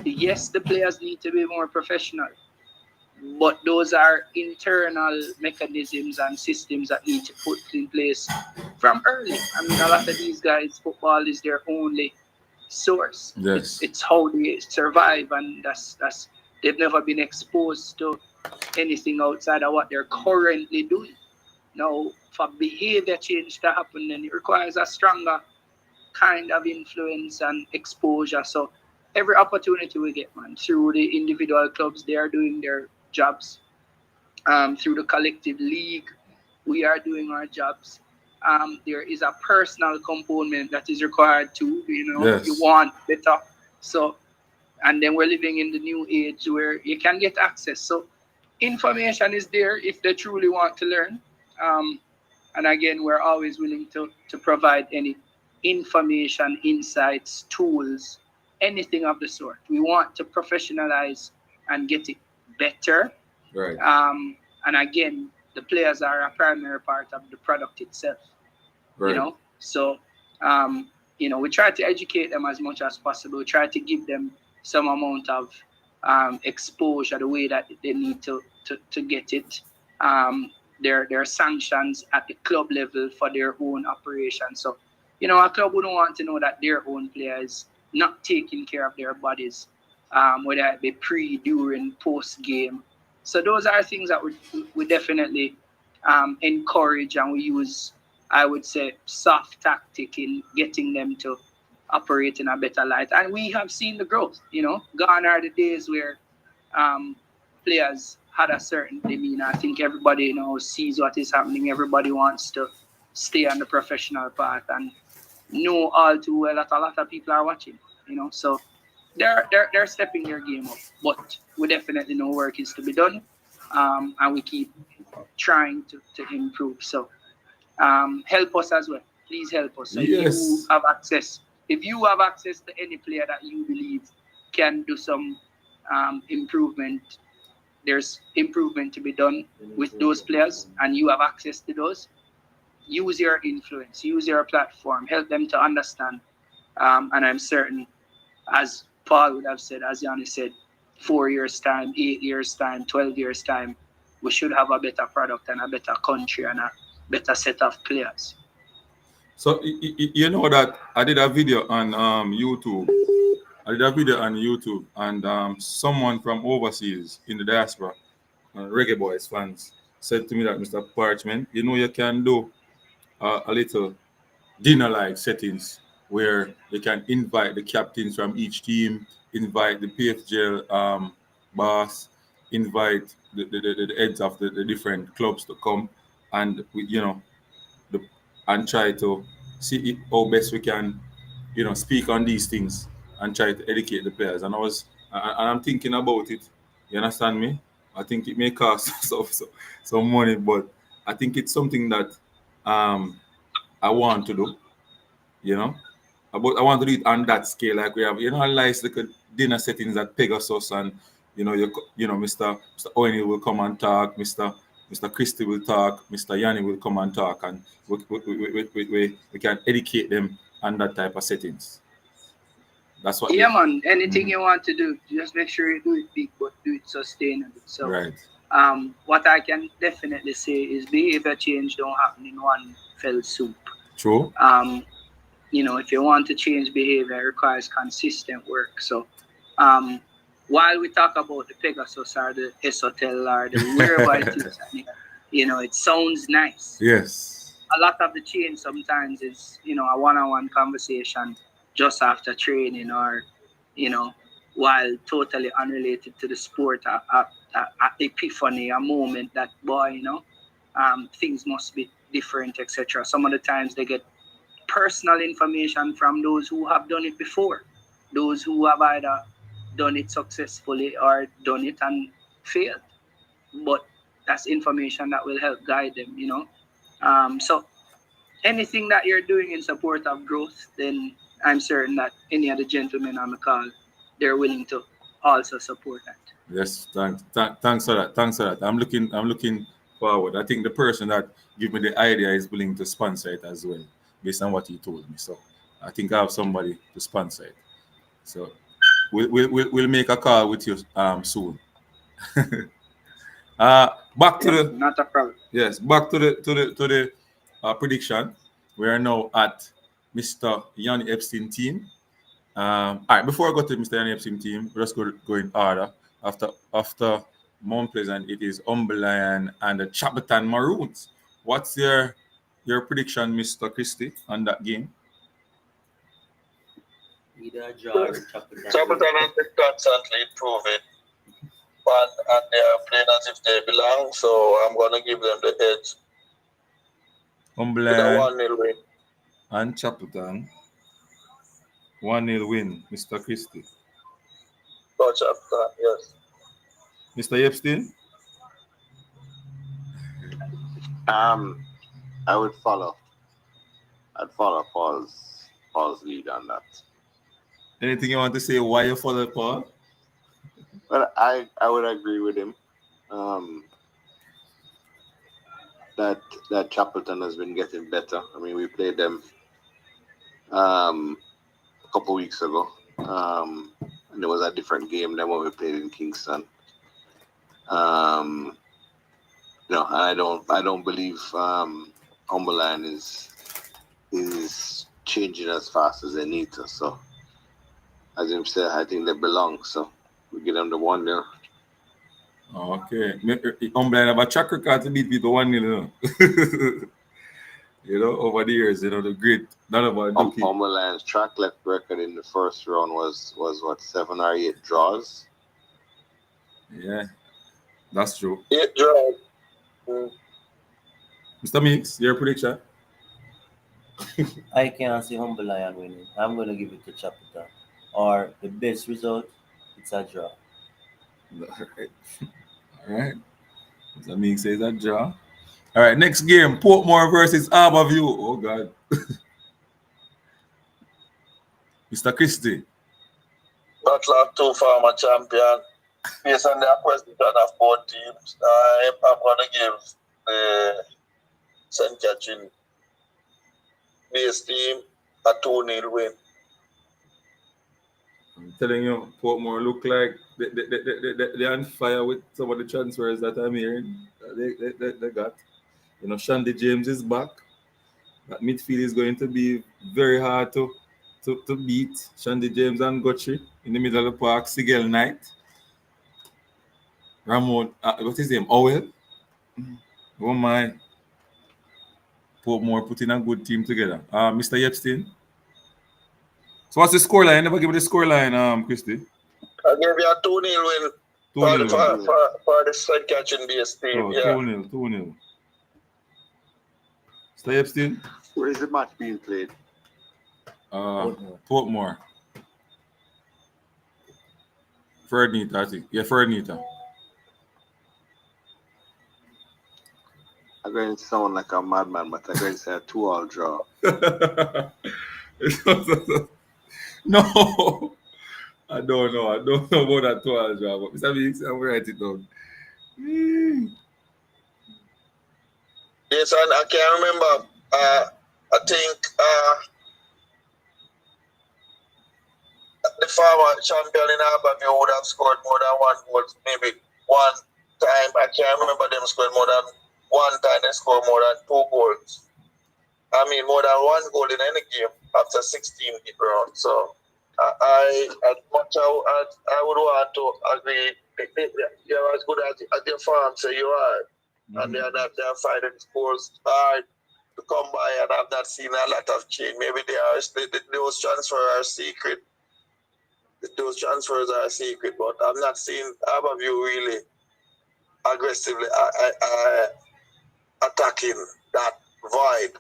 Yes, the players need to be more professional. But those are internal mechanisms and systems that need to put in place from early. I mean, a lot of these guys, football is their only source. Yes. It's how they survive, and that's they've never been exposed to anything outside of what they're currently doing. Now, for behavior change to happen, then it requires a stronger kind of influence and exposure. So every opportunity we get, man, through the individual clubs, they are doing their jobs. Through the collective league, we are doing our jobs. There is a personal component that is required too. Yes. You want better. So, and then we're living in the new age where you can get access. So information is there if they truly want to learn. And again, we're always willing to provide any information, insights, tools, anything of the sort. We want to professionalize and get it better. Right. And again, the players are a primary part of the product itself. Right. So, we try to educate them as much as possible. We try to give them some amount of exposure the way that they need to get it. There are sanctions at the club level for their own operation. So, a club wouldn't want to know that their own players not taking care of their bodies, whether it be pre, during, post game. So those are things that we definitely encourage, and we use, I would say, soft tactic in getting them to operate in a better light. And we have seen the growth. Gone are the days where players had a certain demeanor. I think everybody sees what is happening. Everybody wants to stay on the professional path and know all too well that a lot of people are watching. So they're stepping their game up. But we definitely know work is to be done, and we keep trying to improve. So help us as well. Please help us. So Yes. if you have access to any player that you believe can do some improvement, there's improvement to be done with those players, and you have access to those. Use your influence, use your platform, help them to understand. And I'm certain, as Paul would have said, as Yanni said, 4 years' time, 8 years' time, 12 years' time, we should have a better product and a better country and a better set of players. So you know that I did a video on YouTube. And someone from overseas in the diaspora, Reggae Boys fans, said to me that, Mr. Parchment, you can do a little dinner-like settings where you can invite the captains from each team, invite the PFGL boss, invite the heads of the different clubs to come, and and try to see how best we can, speak on these things and try to educate the players. And I'm thinking about it. You understand me? I think it may cost some money, but I think it's something that I want to do. But I want to do it on that scale, like we have, nice little dinner settings at Pegasus and Mr. Owen will come and talk, Mr. Christie will talk, Mr. Yanni will come and talk, and we can educate them on that type of settings. That's what. Yeah, man. Anything you want to do, just make sure you do it big, but do it sustainable. So, Right. what I can definitely say is behavior change don't happen in one fell swoop. True. If you want to change behavior, it requires consistent work. So, while we talk about the Pegasus or the Esotel or the wherever it is, it sounds nice. Yes. A lot of the change sometimes is, a one-on-one conversation just after training or, while totally unrelated to the sport, a epiphany, a moment that, boy, things must be different, etc. Some of the times they get personal information from those who have done it before, those who have either done it successfully or done it and failed. But that's information that will help guide them, So anything that you're doing in support of growth, then I'm certain that any of the gentlemen on the call, they're willing to also support that. Yes. Thanks for that. I'm looking forward. I think the person that gave me the idea is willing to sponsor it as well, based on what he told me. So I think I have somebody to sponsor it. So we'll make a call with you soon. Back to the Not a problem. Yes, back to the prediction. We are now at Mr. Yanni Epstein team. All right, before I go to Mr. Yanni Epstein team, let's go in order. After Mount Pleasant, it is Umberland and the Chapelton Maroons. What's your prediction, Mr. Christie, on that game? Either a draw or Chapelton. Chapelton has been constantly improving, and they are playing as if they belong. So I'm gonna give them the edge with a Umberland 1-0 win. and Chapelton. 1-0 win, Mr. Christie. For Chapelton, yes. Mr. Epstein? I would follow. I'd follow Paul's lead on that. Anything you want to say why you follow Paul? But I would agree with him. That Chapelton has been getting better. I mean, we played them a couple weeks ago, and it was a different game than what we played in Kingston. And I don't believe Umberland is changing as fast as they need to. So, as him said, I think they belong. So we get them the 1-0. Okay. Umberland have a track record to beat people 1-0. Over the years, the great. None of our Umberland's track record in the first round was what, 7 or 8 draws? Yeah, that's true. 8 draws. Mr. Meeks, your prediction? I can't see Umberland winning. I'm going to give it to Chapelton. Or the best result, it's a draw. All right. Mr. Meeks says a draw. All right, next game, Portmore versus Harborview. Oh, God. Mr. Christie. Battle of two former champions. Based on the acquisition of both teams, I'm going to give the St. Catherine base team a 2-0 win. I'm telling you, Portmore look like they're on fire with some of the transfers that I'm hearing. They got. Shandy James is back. That midfield is going to be very hard to beat. Shandy James and Guthrie in the middle of the park. Sigel Knight. Ramon, what's his name? Owell. Oh my. Portmore putting a good team together. Mr. Epstein. So what's the scoreline? I never give me the scoreline, Christy. I'll give you a 2-0 win for the St. Catherine base team. Oh, yeah. 2-0. Mr. Epstein. Where is the match being played? Portmore. Ferdinita, I think. Yeah, Ferdinita. I'm going to sound like a madman, but I'm going to say a 2-all draw. No. I don't know. I don't know about that too, as well. But Mr. Biggs, I'm write it down. Yes, and I can remember. I think the former champion in Albertville would have scored more than one goal, maybe one time. I can't remember them scoring more than one time. They scored more than 2 goals. I mean, more than 1 goal in any game after 16 rounds. So, as much as I would want to agree, you're as good as your farm say you are, and they're finding scores hard to come by, and I've not seen a lot of change. Maybe those transfers are secret. Those transfers are secret, but I've not seen Aberview really aggressively attacking that void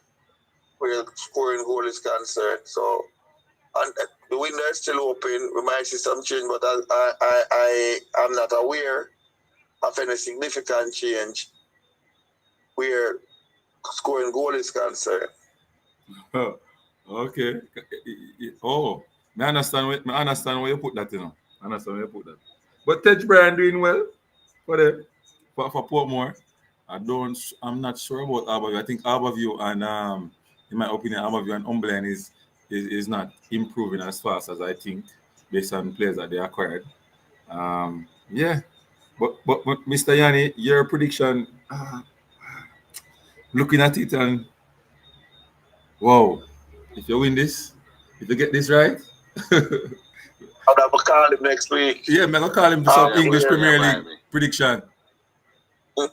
where scoring goal is concerned. So, and the window is still open. We might see some change, but I'm not aware of any significant change where scoring goal is concerned. Okay. Oh, I understand where you put that, you know. I understand where you put that. But Tej Bryan doing well for them, for Portmore. I'm not sure about Aberview. I think Aberview and in my opinion, Aberview and Umberland is not improving as fast as I think based on players that they acquired. Yeah. But Mr. Yanni, your prediction, looking at it and wow, if you win this, if you get this right, I'll have a call him next week. yeah, I'm gonna call him for some yeah, English yeah, Premier yeah, League Miami. prediction. So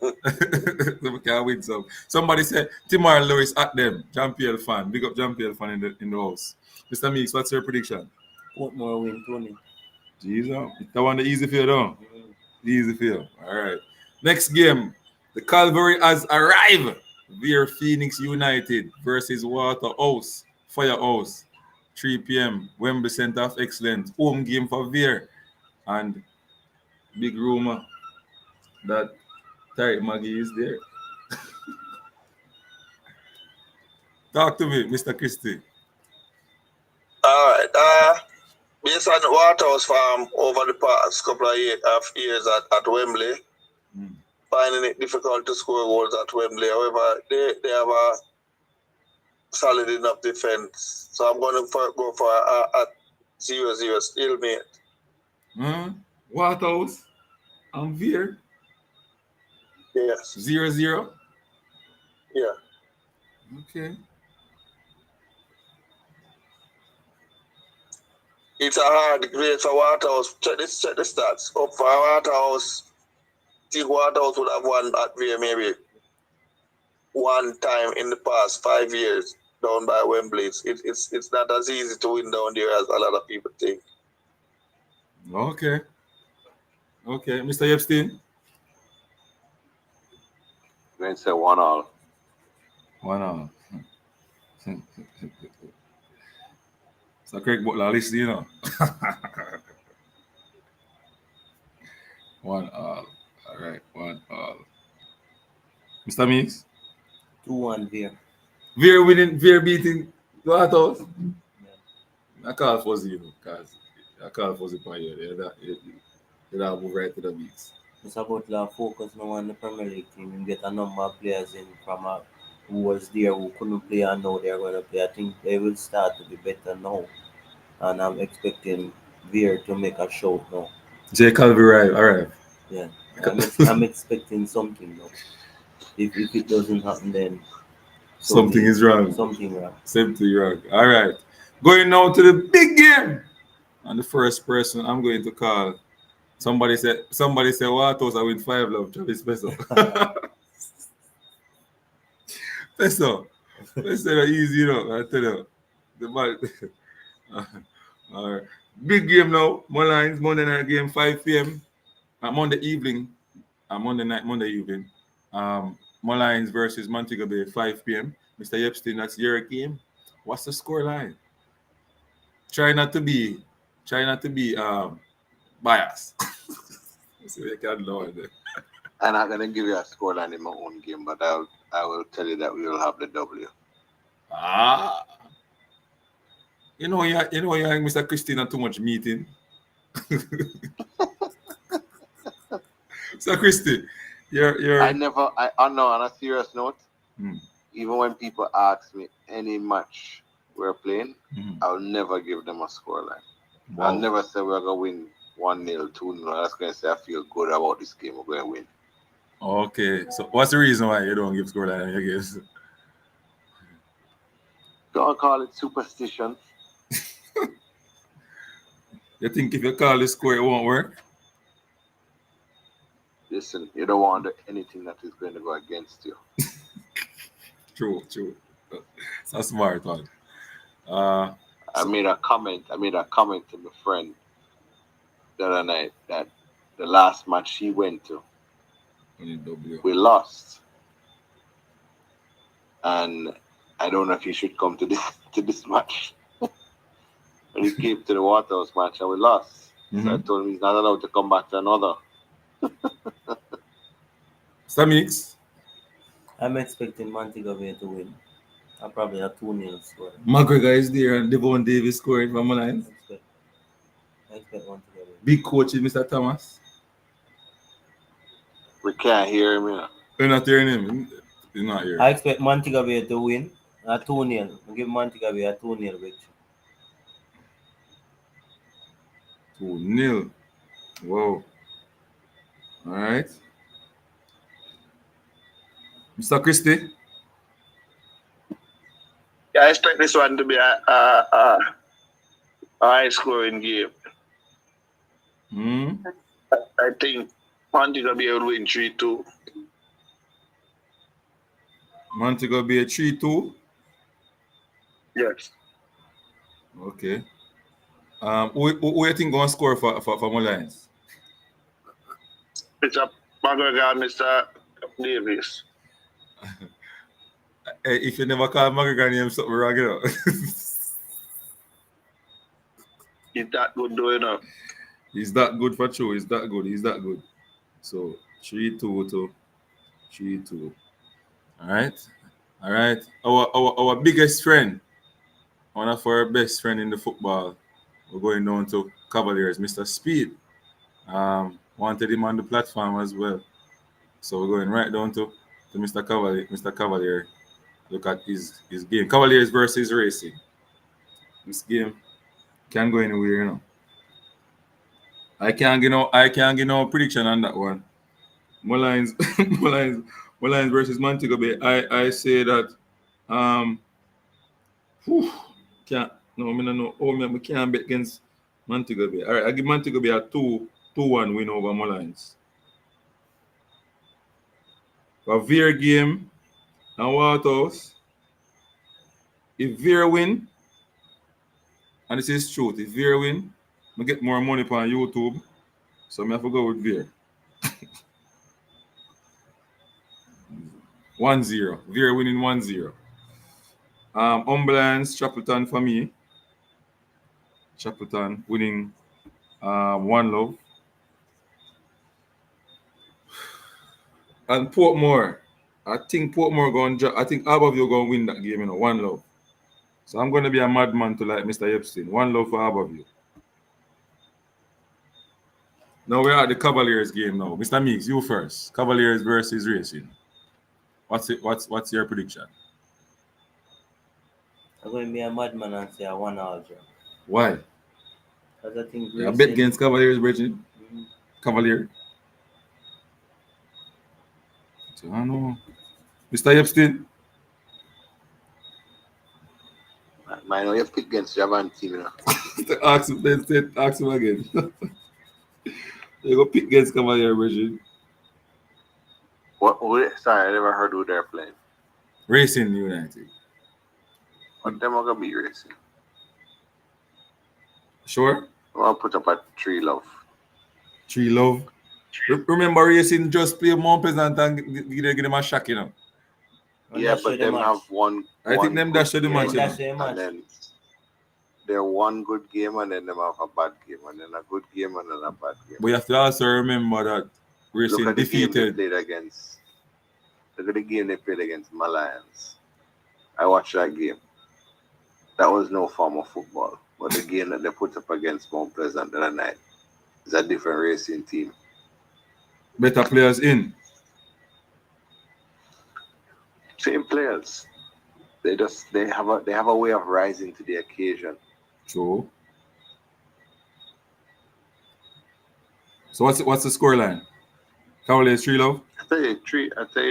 we can win some. Somebody said Timar Lewis at them. JPL fan. Big up JPL fan in the house. Mr. Meeks, what's your prediction? Portmore win 20. Jesus. That one the easy field, though. Easy field. All right. Next game. The Calvary has arrived. Veer Phoenix United versus Waterhouse. Firehouse. 3 p.m. Wembley Centre of Excellence. Home game for Veer. And big rumor that Tariq Maggie is there. Talk to me, Mr. Christie. All right. Based on Waterhouse farm over the past couple of years at Wembley, finding it difficult to score goals at Wembley. However, they have a solid enough defense. So I'm going to go for a 0-0 stalemate. Waterhouse and Veer. Yes. 0-0. Yeah. Okay. It's a hard grade for Waterhouse. Check the stats. Up for Waterhouse, I think Waterhouse would have won at Veer maybe one time in the past 5 years down by Wembley. It's not as easy to win down there as a lot of people think. Okay. Mr. Epstein. I'm going to say 1-1. 1-1. So Craig Butler list, you know. 1-1. All right, 1-1. Mr. Meeks. 2-1 Veer. Veer beating Waterhouse. I call Fuzzy, you know, because I call Fuzzy for you. They'll move right to the beats. Mr. Butler focus now on the Premier League team and get a number of players in from who was there who couldn't play and now they're going to play. I think they will start to be better now. And I'm expecting Veer to make a show now. J. Calvary arrive. Yeah. I'm expecting something now. If it doesn't happen, then something is wrong. Something wrong. Something wrong. All right. Going now to the big game. And the first person I'm going to call. Somebody said Waterhouse I win 5 love. Travis Peso. Peso. Peso easy, you know. I tell you. The man. All right. Big game now. Mullines, Monday night game, 5 p.m. Monday evening. Monday evening. Mullines versus Montego Bay, 5 p.m. Mr. Epstein, that's your game. What's the score line? Try not to be biased. So you can know it. I'm not going to give you a scoreline in my own game, but I will tell you that we will have the W. You know, Mr. Christina too much meeting. So Christy, you're I never. I know. On a serious note, Hmm. even when people ask me any match we're playing, Mhm. I'll never give them a scoreline. Wow. I'll never say we're gonna win 1-0, 2-0. I'm just gonna say I feel good about this game. We're gonna win. Okay. So what's the reason why you don't give scoreline in your games? Don't call it superstition. You think if you call the score, it won't work? Listen, you don't want to do anything that is going to go against you. True. It's a smart one. Uh, I made a comment to my friend the other night that the last match he went to, W. we lost. And I don't know if he should come to this match. And he came to the Waterhouse match and we lost. So I told him he's not allowed to come back to another. Stamix, I'm expecting Montego Bay to win. I'm probably a 2-0 score. McGregor is there and Devon Davis scoring from lines. I expect Montego Bay. Big coach is Mr. Thomas. We can't hear him, you know. You're not hearing him. He's not here. I expect Montego Bay to win a 2-0. I'll give Montego Bay a 2-0 victory. 2-0. Whoa. All right. Mr. Christie. Yeah, I expect this one to be a high-scoring game. I think Montego Bay will win 3-2. Montego Bay 3-2. Yes. Okay. Who you think going to score for my Lions? It's a McGregor and Mr. Davis. Hey, if you never call McGregor name, something wrong, you know. He's that good doing up. He's that good for true. He's that good. So 3-2 to 3-2. All right. Our biggest friend, one of our best friend in the football, we're going down to Cavaliers, Mr. Speed. Wanted him on the platform as well. So we're going right down to Mr. Cavalier. Look at his game. Cavaliers versus Racing. This game can't go anywhere, you know. I can't give no prediction on that one. Mullines versus Montego Bay. I say that can't no me no know. Oh me can't bet against Montego Bay. Alright, I give Montego Bay a 2-1 win over Mullines. For Veer game and Waterhouse, if Veer win, and this is truth, if Veer win, I get more money on YouTube. So I have to go with Veer. 1-0. Veer winning 1-0. Umberlands, Chapelton for me. Chapelton winning 1-0. And Portmore. I think Portmore going to I think Aberview going to win that game, 1-0. So I'm going to be a madman to like Mr. Epstein. 1-0 for Aberview. Now we're at the Cavaliers game now. Mr. Meeks, you first. Cavaliers versus Racing. What's your prediction? I'm going to be a madman and say a 1-0 draw. Why? Because I think I bet against Cavaliers, Bridget. Cavalier. So I don't know. Mr. Epstein. I know you pick against Javan team, you know. ask him again. You go pick against Cavalier, Bridget. Sorry, I never heard who they're playing. Racing United. But them are gonna be Racing. Sure? I'll put up a 3-0. 3-0. Remember Racing just play Mount Pleasant and give them a shock, you know. Yeah, but them have one. I think them that show the match, and then they're one good game and then them have a bad game and then a good game and then a bad game. But you have to also remember that Racing Look at the defeated. Game they played against. Look at the game they played against my Lions. I watched that game. That was no form of football. But the game that they put up against Mount Pleasant the other night, It's a different racing team. Better players in. Same players. They have a way of rising to the occasion. True. So what's the scoreline? Cavaliers 3 love? I tell you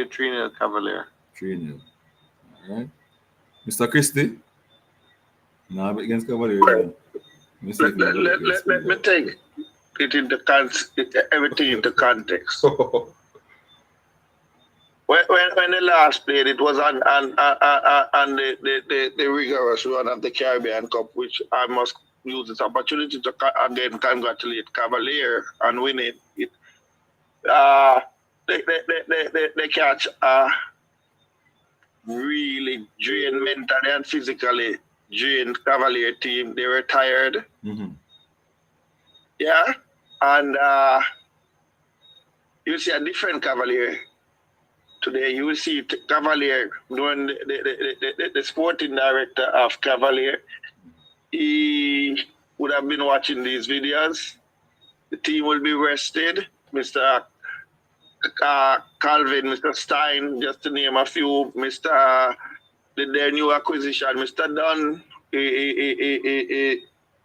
3-0 Cavalier. 3-0. All right. Mr. Christie? Nah, but against Cavaliers. Let me take it into everything into context. When they last played, it was on the rigorous run of the Caribbean Cup, which I must use this opportunity to again congratulate Cavalier on winning it. They catch a really drained mentally and physically drained Cavalier team. They were tired. Mm-hmm. Yeah, and you see a different Cavalier. Today, you will see Cavalier, doing the sporting director of Cavalier. He would have been watching these videos. The team will be rested. Mr. Calvin, Mr. Stein, just to name a few. Their new acquisition, Mr. Dunn, he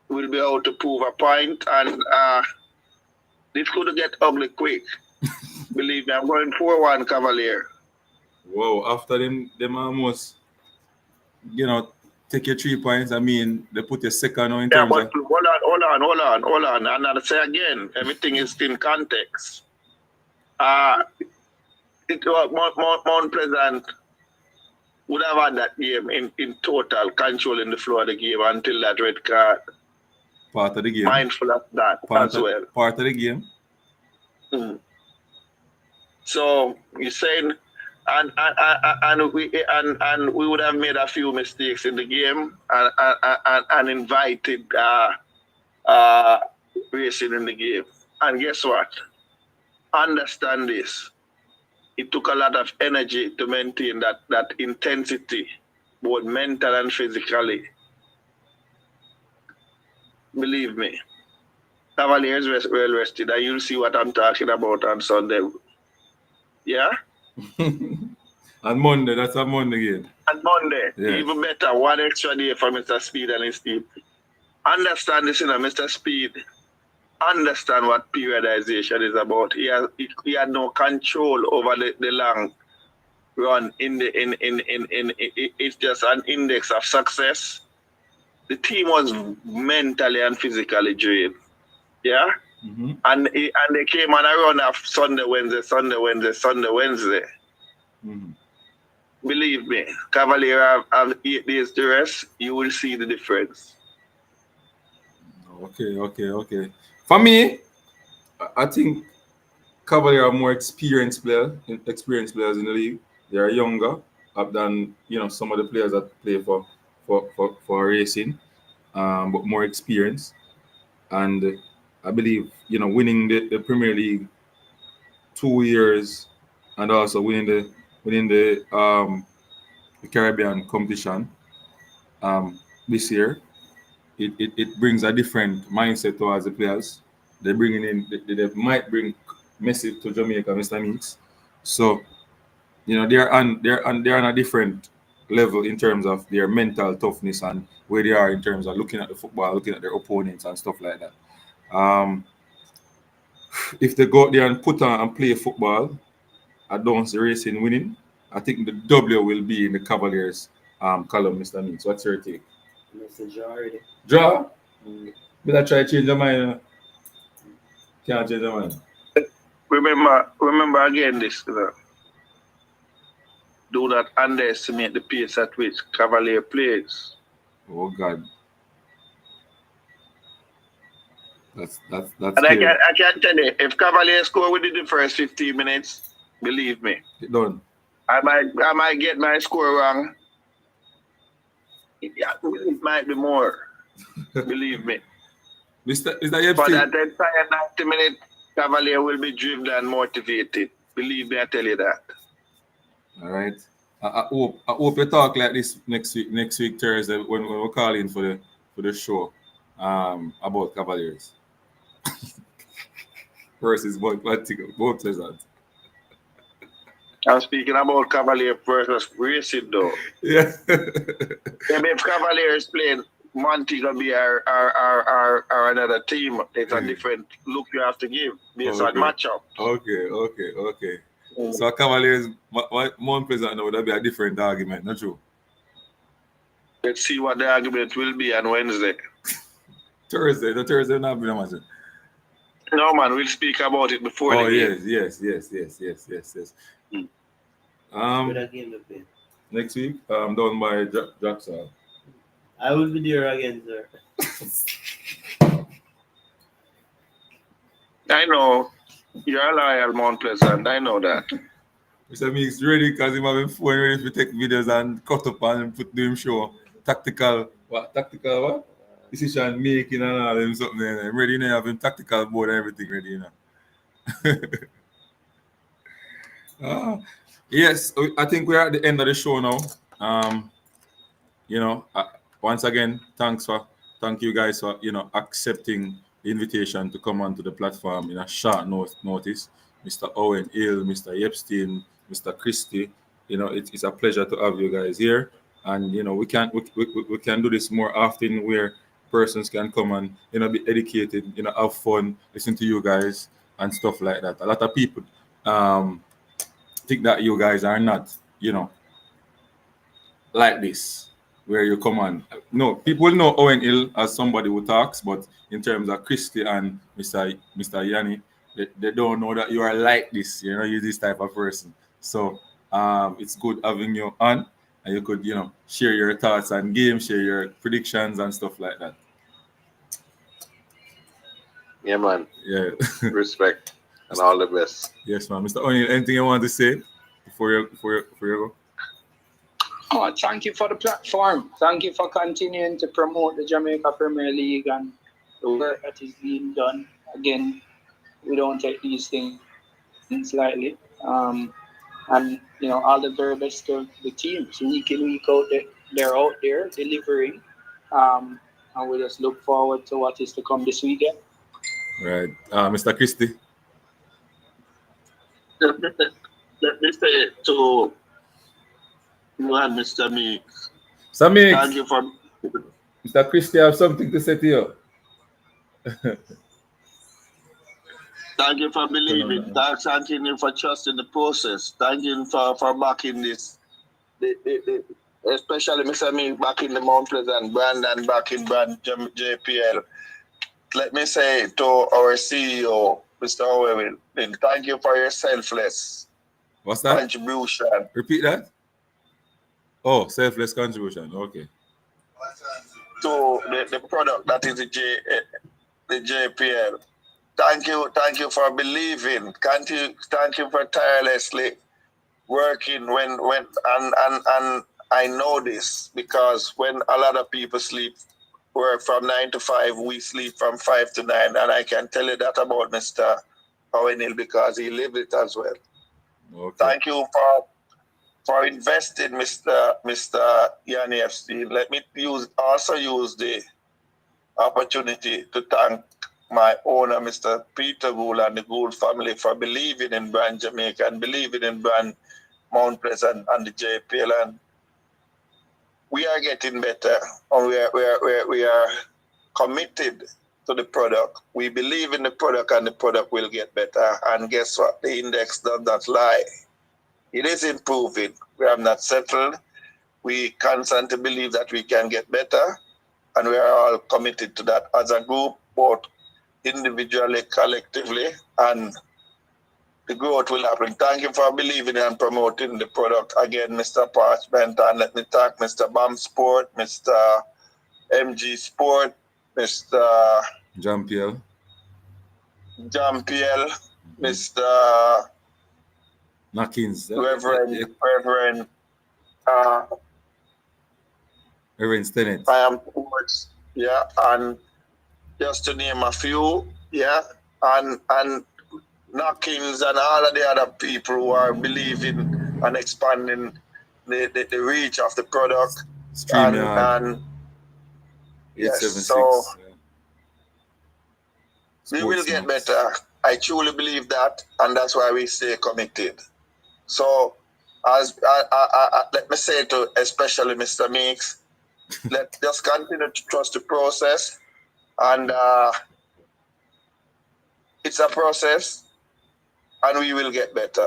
will be able to prove a point. And this could get ugly quick. Believe me, I'm going 4-1 Cavalier. Whoa, after them almost, take your 3 points. I mean, they put you second now in terms but of... hold on. And I'll say again, everything is in context. It was Mount Pleasant would have had that game in total controlling the flow of the game until that red card. Part of the game. Mindful of that as well. Part of the game. Mm-hmm. So you're saying, and we would have made a few mistakes in the game and invited racing in the game. And guess what? Understand this. It took a lot of energy to maintain that intensity, both mental and physically. Believe me, Cavaliers well rested, and you'll see what I'm talking about on Sunday. Yeah? On Monday, that's a Monday game. On Monday, yeah. Even better, 1 extra day for Mr. Speed and his team. Understand this, Mr. Speed. Understand what periodization is about. He had no control over the long run it's just an index of success. The team was mentally and physically drained. Yeah? Mm-hmm. And they came on a run of Sunday, Wednesday. Mm-hmm. Believe me, Cavalier have 8 days to rest. You will see the difference. Okay. For me, I think Cavalier are more experienced players in the league. They are younger than some of the players that play for racing, but more experienced. And I believe winning the Premier League 2 years and also winning the Caribbean competition this year. It brings a different mindset towards the players. They might bring Messi to Jamaica, Mr. Meeks. So, they're on a different level in terms of their mental toughness and where they are in terms of looking at the football, looking at their opponents and stuff like that. If they go out there and put on and play football, I don't see racing winning. I think the W will be in the Cavaliers column, Mr. Meeks. What's your take? It's a draw already. Draw? Will I try to change your mind? Can't change your mind. Remember again this. Do not underestimate the pace at which Cavalier plays. Oh God. That's and scary. I can tell you, if Cavalier score within the first 15 minutes, believe me. Get done. I might get my score wrong. It might be more. Believe me. Is that your For thing? that entire 90 minutes, Cavalier will be driven and motivated. Believe me, I tell you that. All right. I hope you talk like this next week Thursday when we're calling for the show about Cavaliers. versus Mount Pleasant. I'm speaking about Cavalier versus Racing, though. Yeah. Maybe if Cavaliers playing Montego Bay or another team, it's a different look you have to give based on matchup. Okay. So Cavaliers, Mount Pleasant would that be a different argument, not true? Let's see what the argument will be on Wednesday. Thursday not be a match. No, man, we'll speak about it before the game. Yes. With a game to play. Next week, down by Jackson. I will be there again, sir. I know. You're a loyal Mount Pleasant. I know that. Mr. Meeks ready because him having phone ready to take videos and cut up and put them show tactical what? Decision making and all them something. I'm ready now, having tactical board and everything ready now. Yes, I think we're at the end of the show now. Once again, thank you guys for accepting the invitation to come onto the platform in a short notice. Mr. Owen Hill, Mr. Epstein, Mr. Christie, it's a pleasure to have you guys here. And we can do this more often where persons can come and be educated, have fun, listen to you guys and stuff like that. A lot of people think that you guys are not, like this, where you come on. No, people know Owen Hill as somebody who talks, but in terms of Christy and Mr. Yanni, they don't know that you are like this, you're this type of person. So it's good having you on, and you could, share your thoughts and games, share your predictions and stuff like that. Yeah, man. Yeah. Respect and all the best. Yes, man. Mr. O'Neill, anything you want to say before you go? Oh, thank you for the platform. Thank you for continuing to promote the Jamaica Premier League and the work that is being done. Again, we don't take these things lightly. And all the very best to the teams. Week in, week out, they're out there delivering. And we just look forward to what is to come this weekend. Right. Mr. Christie. Let me say to you and Mr. Meeks. Mr. Meeks. Thank you for Mr. Christie, I have something to say to you. Thank you for believing. Thank you for trusting the process. Thank you for backing this. Especially Mr. Meeks backing the Mount Pleasant brand and backing brand JPL. Let me say to our CEO, Mr. Owen, thank you for your selfless contribution. Repeat that. Oh, selfless contribution. Okay. To the product that is the JPL. Thank you for believing. Thank you for tirelessly working when and I know this because when a lot of people work from 9 to 5, we sleep from 5 to 9, and I can tell you that about Mr. Owen Hill because he lived it as well. Okay. Thank you for investing, Mr. Yanni Epstein. Let me also use the opportunity to thank my owner, Mr. Peter Gould, and the Gould family for believing in brand Jamaica and believing in brand Mount Pleasant and the JPL. And we are getting better, and we are committed to the product. We believe in the product, and the product will get better. And guess what? The index does not lie. It is improving. We have not settled. We constantly believe that we can get better, and we are all committed to that as a group, both individually, collectively, and the growth will happen. Thank you for believing and promoting the product. Again, Mr. Parchment, and let me thank Mr. Bam Sport, Mr. MG Sport, Mr. Jean-Pierre, Mr. Nakins, Reverend Stennett. I am Sports, yeah, and just to name a few, yeah, and Knockings and all of the other people who are believing and expanding the reach of the product. And yes, so we will get better. I truly believe that, and that's why we stay committed. So, as let me say to especially Mr. Meeks, let's just continue to trust the process, and it's a process, and we will get better.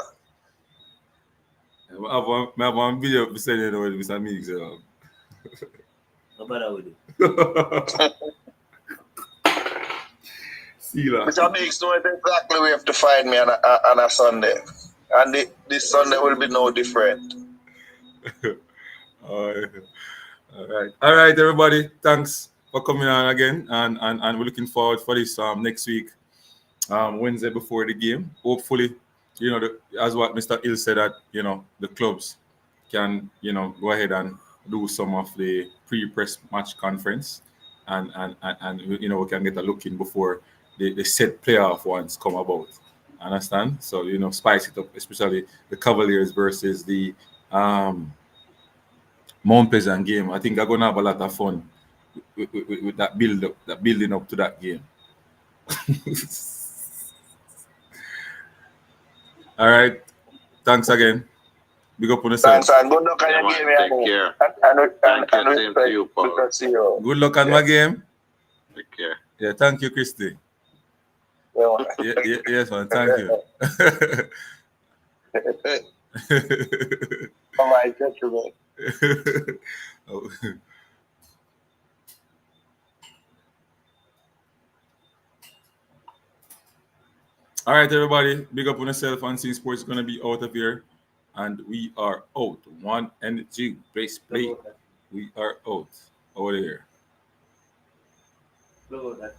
I have one video of saying with Mr. Mix. No bother with it. See that. Mr. Meeks knows exactly where you have to find me on a Sunday, and this Sunday will be no different. All right, everybody. Thanks for coming on again, and we're looking forward for this next week, Wednesday before the game. Hopefully, as what Mr. Hill said, that the clubs can go ahead and do some of the pre-press match conference, and we can get a look in before the set playoff ones come about. Understand? So spice it up, especially the Cavaliers versus the Mount Pleasant game. I think they're gonna have a lot of fun with that building up to that game. All right. Thanks again. Big up on yourself. Thanks, and good luck on your game. Take care. And Same to you, Paul. good to see you. Good luck on my game. Take care. Yeah, thank you, Christy. Yes, man. Thank you. All right, thank you, man. Oh. All right, everybody. Big up on yourself. Unseen Sports is going to be out of here. And we are out. 1 and 2. Base play. We are out. Over there. Blow that.